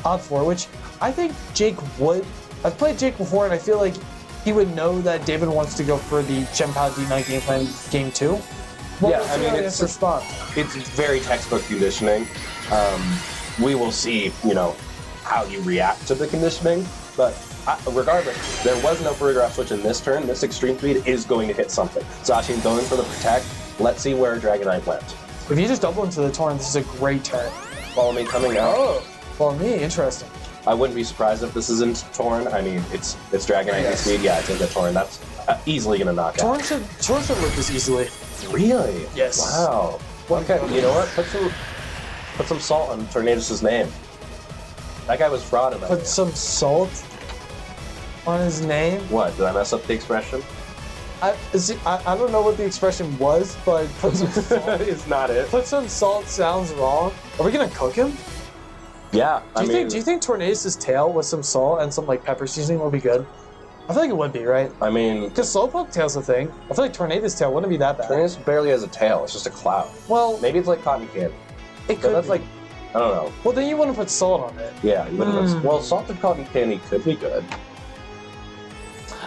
opt for, which I think Jake would. I've played Jake before, and I feel like he would know that David wants to go for the Chien-Pao D9 game plan game 2. Well, Yeah, I mean, it's respond. It's very textbook conditioning. We will see, how you react to the conditioning. But regardless, there was no Furgraf switch in this turn. This Extreme Speed is going to hit something. Zacian going for the Protect. Let's see where Dragonite went. If you just double into the Torn, this is a great turn. Follow me coming out. Oh, well, me, interesting. I wouldn't be surprised if this isn't Torn. I mean, it's Dragonite Yes. speed. Yeah, it's a Torn. That's easily going to knock Torn out. should live this easily. Really? Yes. Wow. Okay, you know what? Put some salt on Tornadus' name. That guy was fraud in that Put game. some salt on his name. What? Did I mess up the expression? I don't know what the expression was, but put some salt. It's not it. Put some salt sounds wrong. Are we gonna cook him? Yeah. Do you think Tornadus' tail with some salt and some like pepper seasoning will be good? I feel like it would be, right? I mean, Because Slowpoke tail's a thing. I feel like Tornadus' tail wouldn't be that bad. Tornadus barely has a tail. It's just a cloud. Well, Maybe it's like cotton candy. it But could that's be. like, I don't know. Well, then you want to put salt on it. Yeah. Well, salted cotton candy could be good.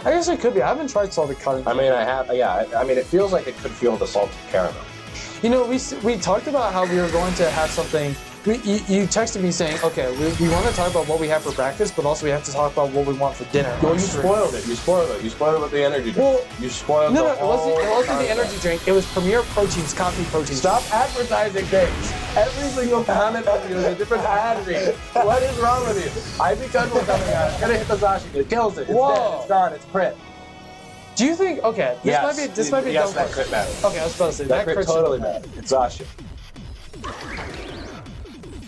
I guess it could be. I haven't tried salted cotton. I mean, I have. Yeah. I mean, it feels like it could feel the salted caramel. You know, we talked about how we were going to have something. You texted me saying, okay, we want to talk about what we have for breakfast, but also we have to talk about what we want for dinner. Well, you spoiled it. You spoiled it with the energy drink. Well, you spoiled No, the it wasn't the concept. energy drink. It was Premier Proteins, coffee proteins. Stop advertising things. Every single comment of you is a different ad read. What is wrong with you? Ivy Cudgel coming out. It's gonna hit the Zacian. It kills it. It's Whoa. dead. It's gone. It's crit. Do you think? Okay, this might be a yes, dumb that question. crit matters. Okay, I was about to say That crit should totally matter. mattered. It's Zacian.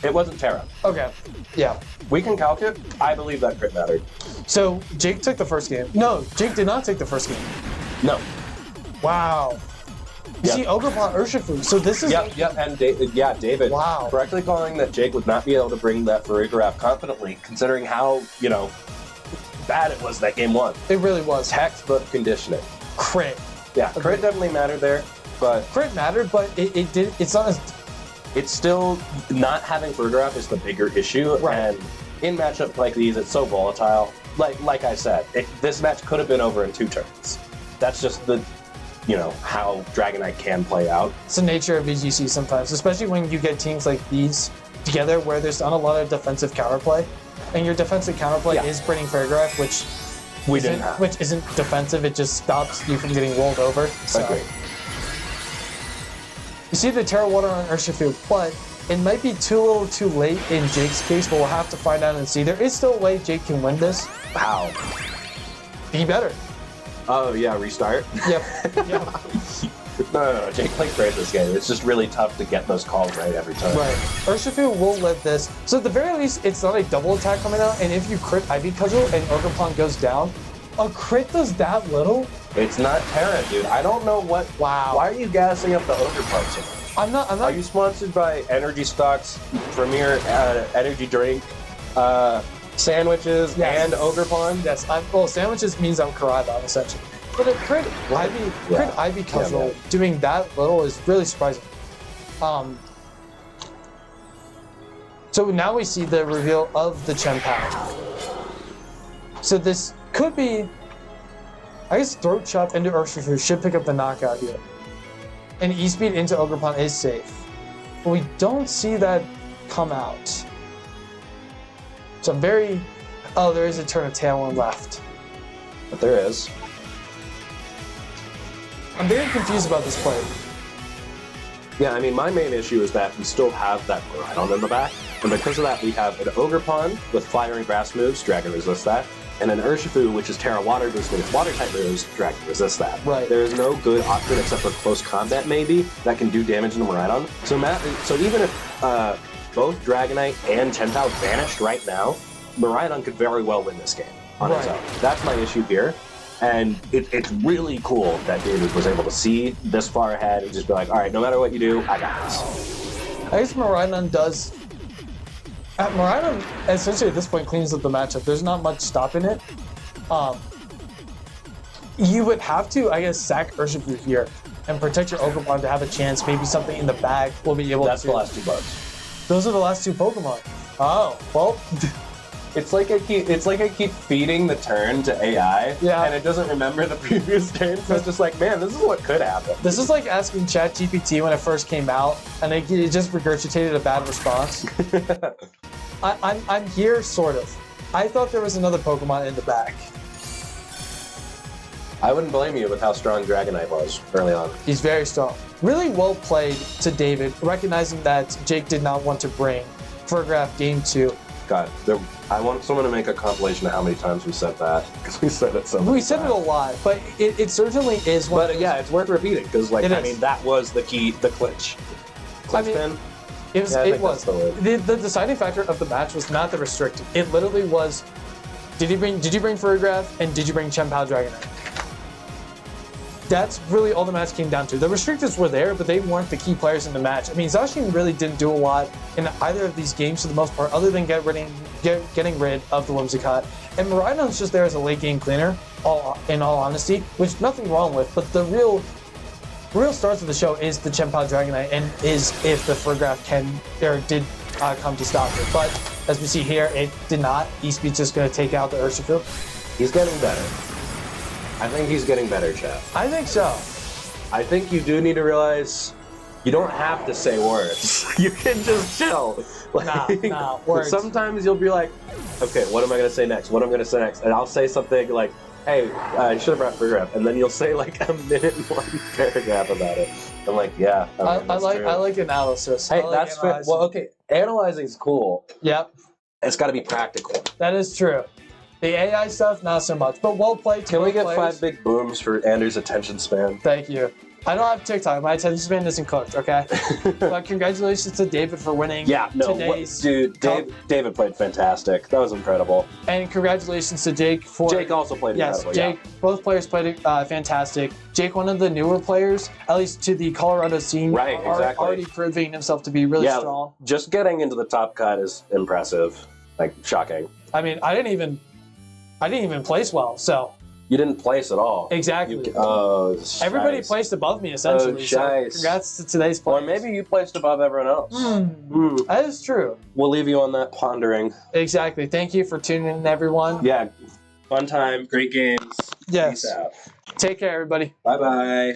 It wasn't Terra. Okay, yeah. We can calc it. I believe that crit mattered. So Jake took the first game. No, Jake did not take the first game. No. Wow. You Yep. see, Ogerpon Urshifu. So this is. Yep. And David. Wow. Correctly calling that Jake would not be able to bring that Farigiraf confidently, considering how bad it was that game one. It really was. Textbook conditioning. Crit. Yeah, crit definitely mattered there, but Crit mattered, but it did. It's not as. it's still not having Farigiraf is the bigger issue. Right. And in matchups like these, it's so volatile. Like I said, this match could have been over in 2 turns. That's just the, how Dragonite can play out. It's the nature of VGC sometimes, especially when you get teams like these together where there's not a lot of defensive counterplay, and your defensive counterplay is bringing Farigiraf, which isn't defensive. It just stops you from getting rolled over. So. Agreed. You see the Terra Water on Urshifu, but it might be too little too late in Jake's case, but we'll have to find out and see. There is still a way Jake can win this. How? Be better. Oh yeah, restart. Yep. No. Jake plays great this game. It's just really tough to get those calls right every time. Right. Urshifu will live this. So at the very least, it's not a double attack coming out, and if you crit Ivy Cudgel and Ogerpon goes down, a crit does that little? It's not Terra, dude. I don't know what. Wow. Why are you gassing up the ogre part so much? I'm not. Are you sponsored by Energy Stocks, Premier Energy Drink, sandwiches, Yes. and Ogerpon? Yes. Well, sandwiches means I'm Karaibon, essentially. But a crit Ivy Cudgel man. doing that little is really surprising. So now we see the reveal of the Chien-Pao. So this could be, I guess, Throat Chop into Urshifu should pick up the knockout here. And E-Speed into Ogerpon is safe. But we don't see that come out. So I'm very... Oh, there is a turn of Tailwind left. But there is. I'm very confused about this play. Yeah, I mean, my main issue is that we still have that Miraidon in the back. And because of that, we have an Ogerpon with Fire and Grass moves. Dragon resists that. and an Urshifu, which is Terra Water boosting its water type moves, Dragon resists that. Right. There is no good option except for close combat, maybe, that can do damage to Miraidon. So even if both Dragonite and Chen-Pao vanished right now, Miraidon could very well win this game on its own. That's my issue here. And it's really cool that David was able to see this far ahead and just be like, all right, no matter what you do, I got this. I guess Miraidon does... Miraidon, essentially at this point, cleans up the matchup. There's not much stopping it. You would have to, I guess, sack Urshifu here and protect your Pokemon to have a chance. Maybe something in the bag will be able to... That's the last 2 bugs. Those are the last 2 Pokemon. Oh, well... It's like I keep feeding the turn to AI, and it doesn't remember the previous turn, so it's just like, man, this is what could happen. This is like asking ChatGPT when it first came out, and it just regurgitated a bad response. I'm here, sort of. I thought there was another Pokemon in the back. I wouldn't blame you with how strong Dragonite was early on. He's very strong. Really well played to David, recognizing that Jake did not want to bring Furgraph Game 2. God, I want someone to make a compilation of how many times we said that, because we said it so many We said it a lot, but it certainly is one. But yeah, it's worth repeating, because that was the key, the clinch. Pin? It was. The deciding factor of the match was not the restricted. It literally was, did you bring Furgraph, and did you bring Chen-Pao Dragonite? That's really all the match came down to. The restricteds were there, but they weren't the key players in the match. I mean, Zacian really didn't do a lot in either of these games for the most part, other than getting rid of the Whimsicott. And Miraidon's just there as a late game cleaner, in all honesty, which nothing wrong with. But the real stars of the show is the Chen-Pao Dragonite, and is if the Furgraph did come to stop it. But as we see here, it did not. Eastbeat's just going to take out the Urshifu. He's getting better. I think he's getting better, Chad. I think so. I think you do need to realize you don't have to say words. You can just chill. Nah, words. Sometimes you'll be like, okay, what am I going to say next? What am I going to say next? And I'll say something like, hey, I should have brought Furgraph. And then you'll say like a minute and 1 paragraph about it. I'm like, yeah. I like analysis. Hey, that's fair. Well, okay, analyzing's cool. Yep. It's got to be practical. That is true. The AI stuff, not so much, but well played. Can we get 5 big booms for Andrew's attention span? Thank you. I don't have TikTok. My attention span isn't cooked, okay? But congratulations to David for winning today's... David played fantastic. That was incredible. And congratulations to Jake for... Jake also played incredible, Jake, both players played fantastic. Jake, one of the newer players, at least to the Colorado scene, right, exactly. Already proving himself to be really strong. Just getting into the top cut is impressive. Like, shocking. I mean, I didn't even place well, so... You didn't place at all. Exactly. Everybody placed above me, essentially. So congrats to today's players. Or maybe you placed above everyone else. That is true. We'll leave you on that pondering. Exactly. Thank you for tuning in, everyone. Yeah. Fun time. Great games. Yes. Peace out. Take care, everybody. Bye-bye.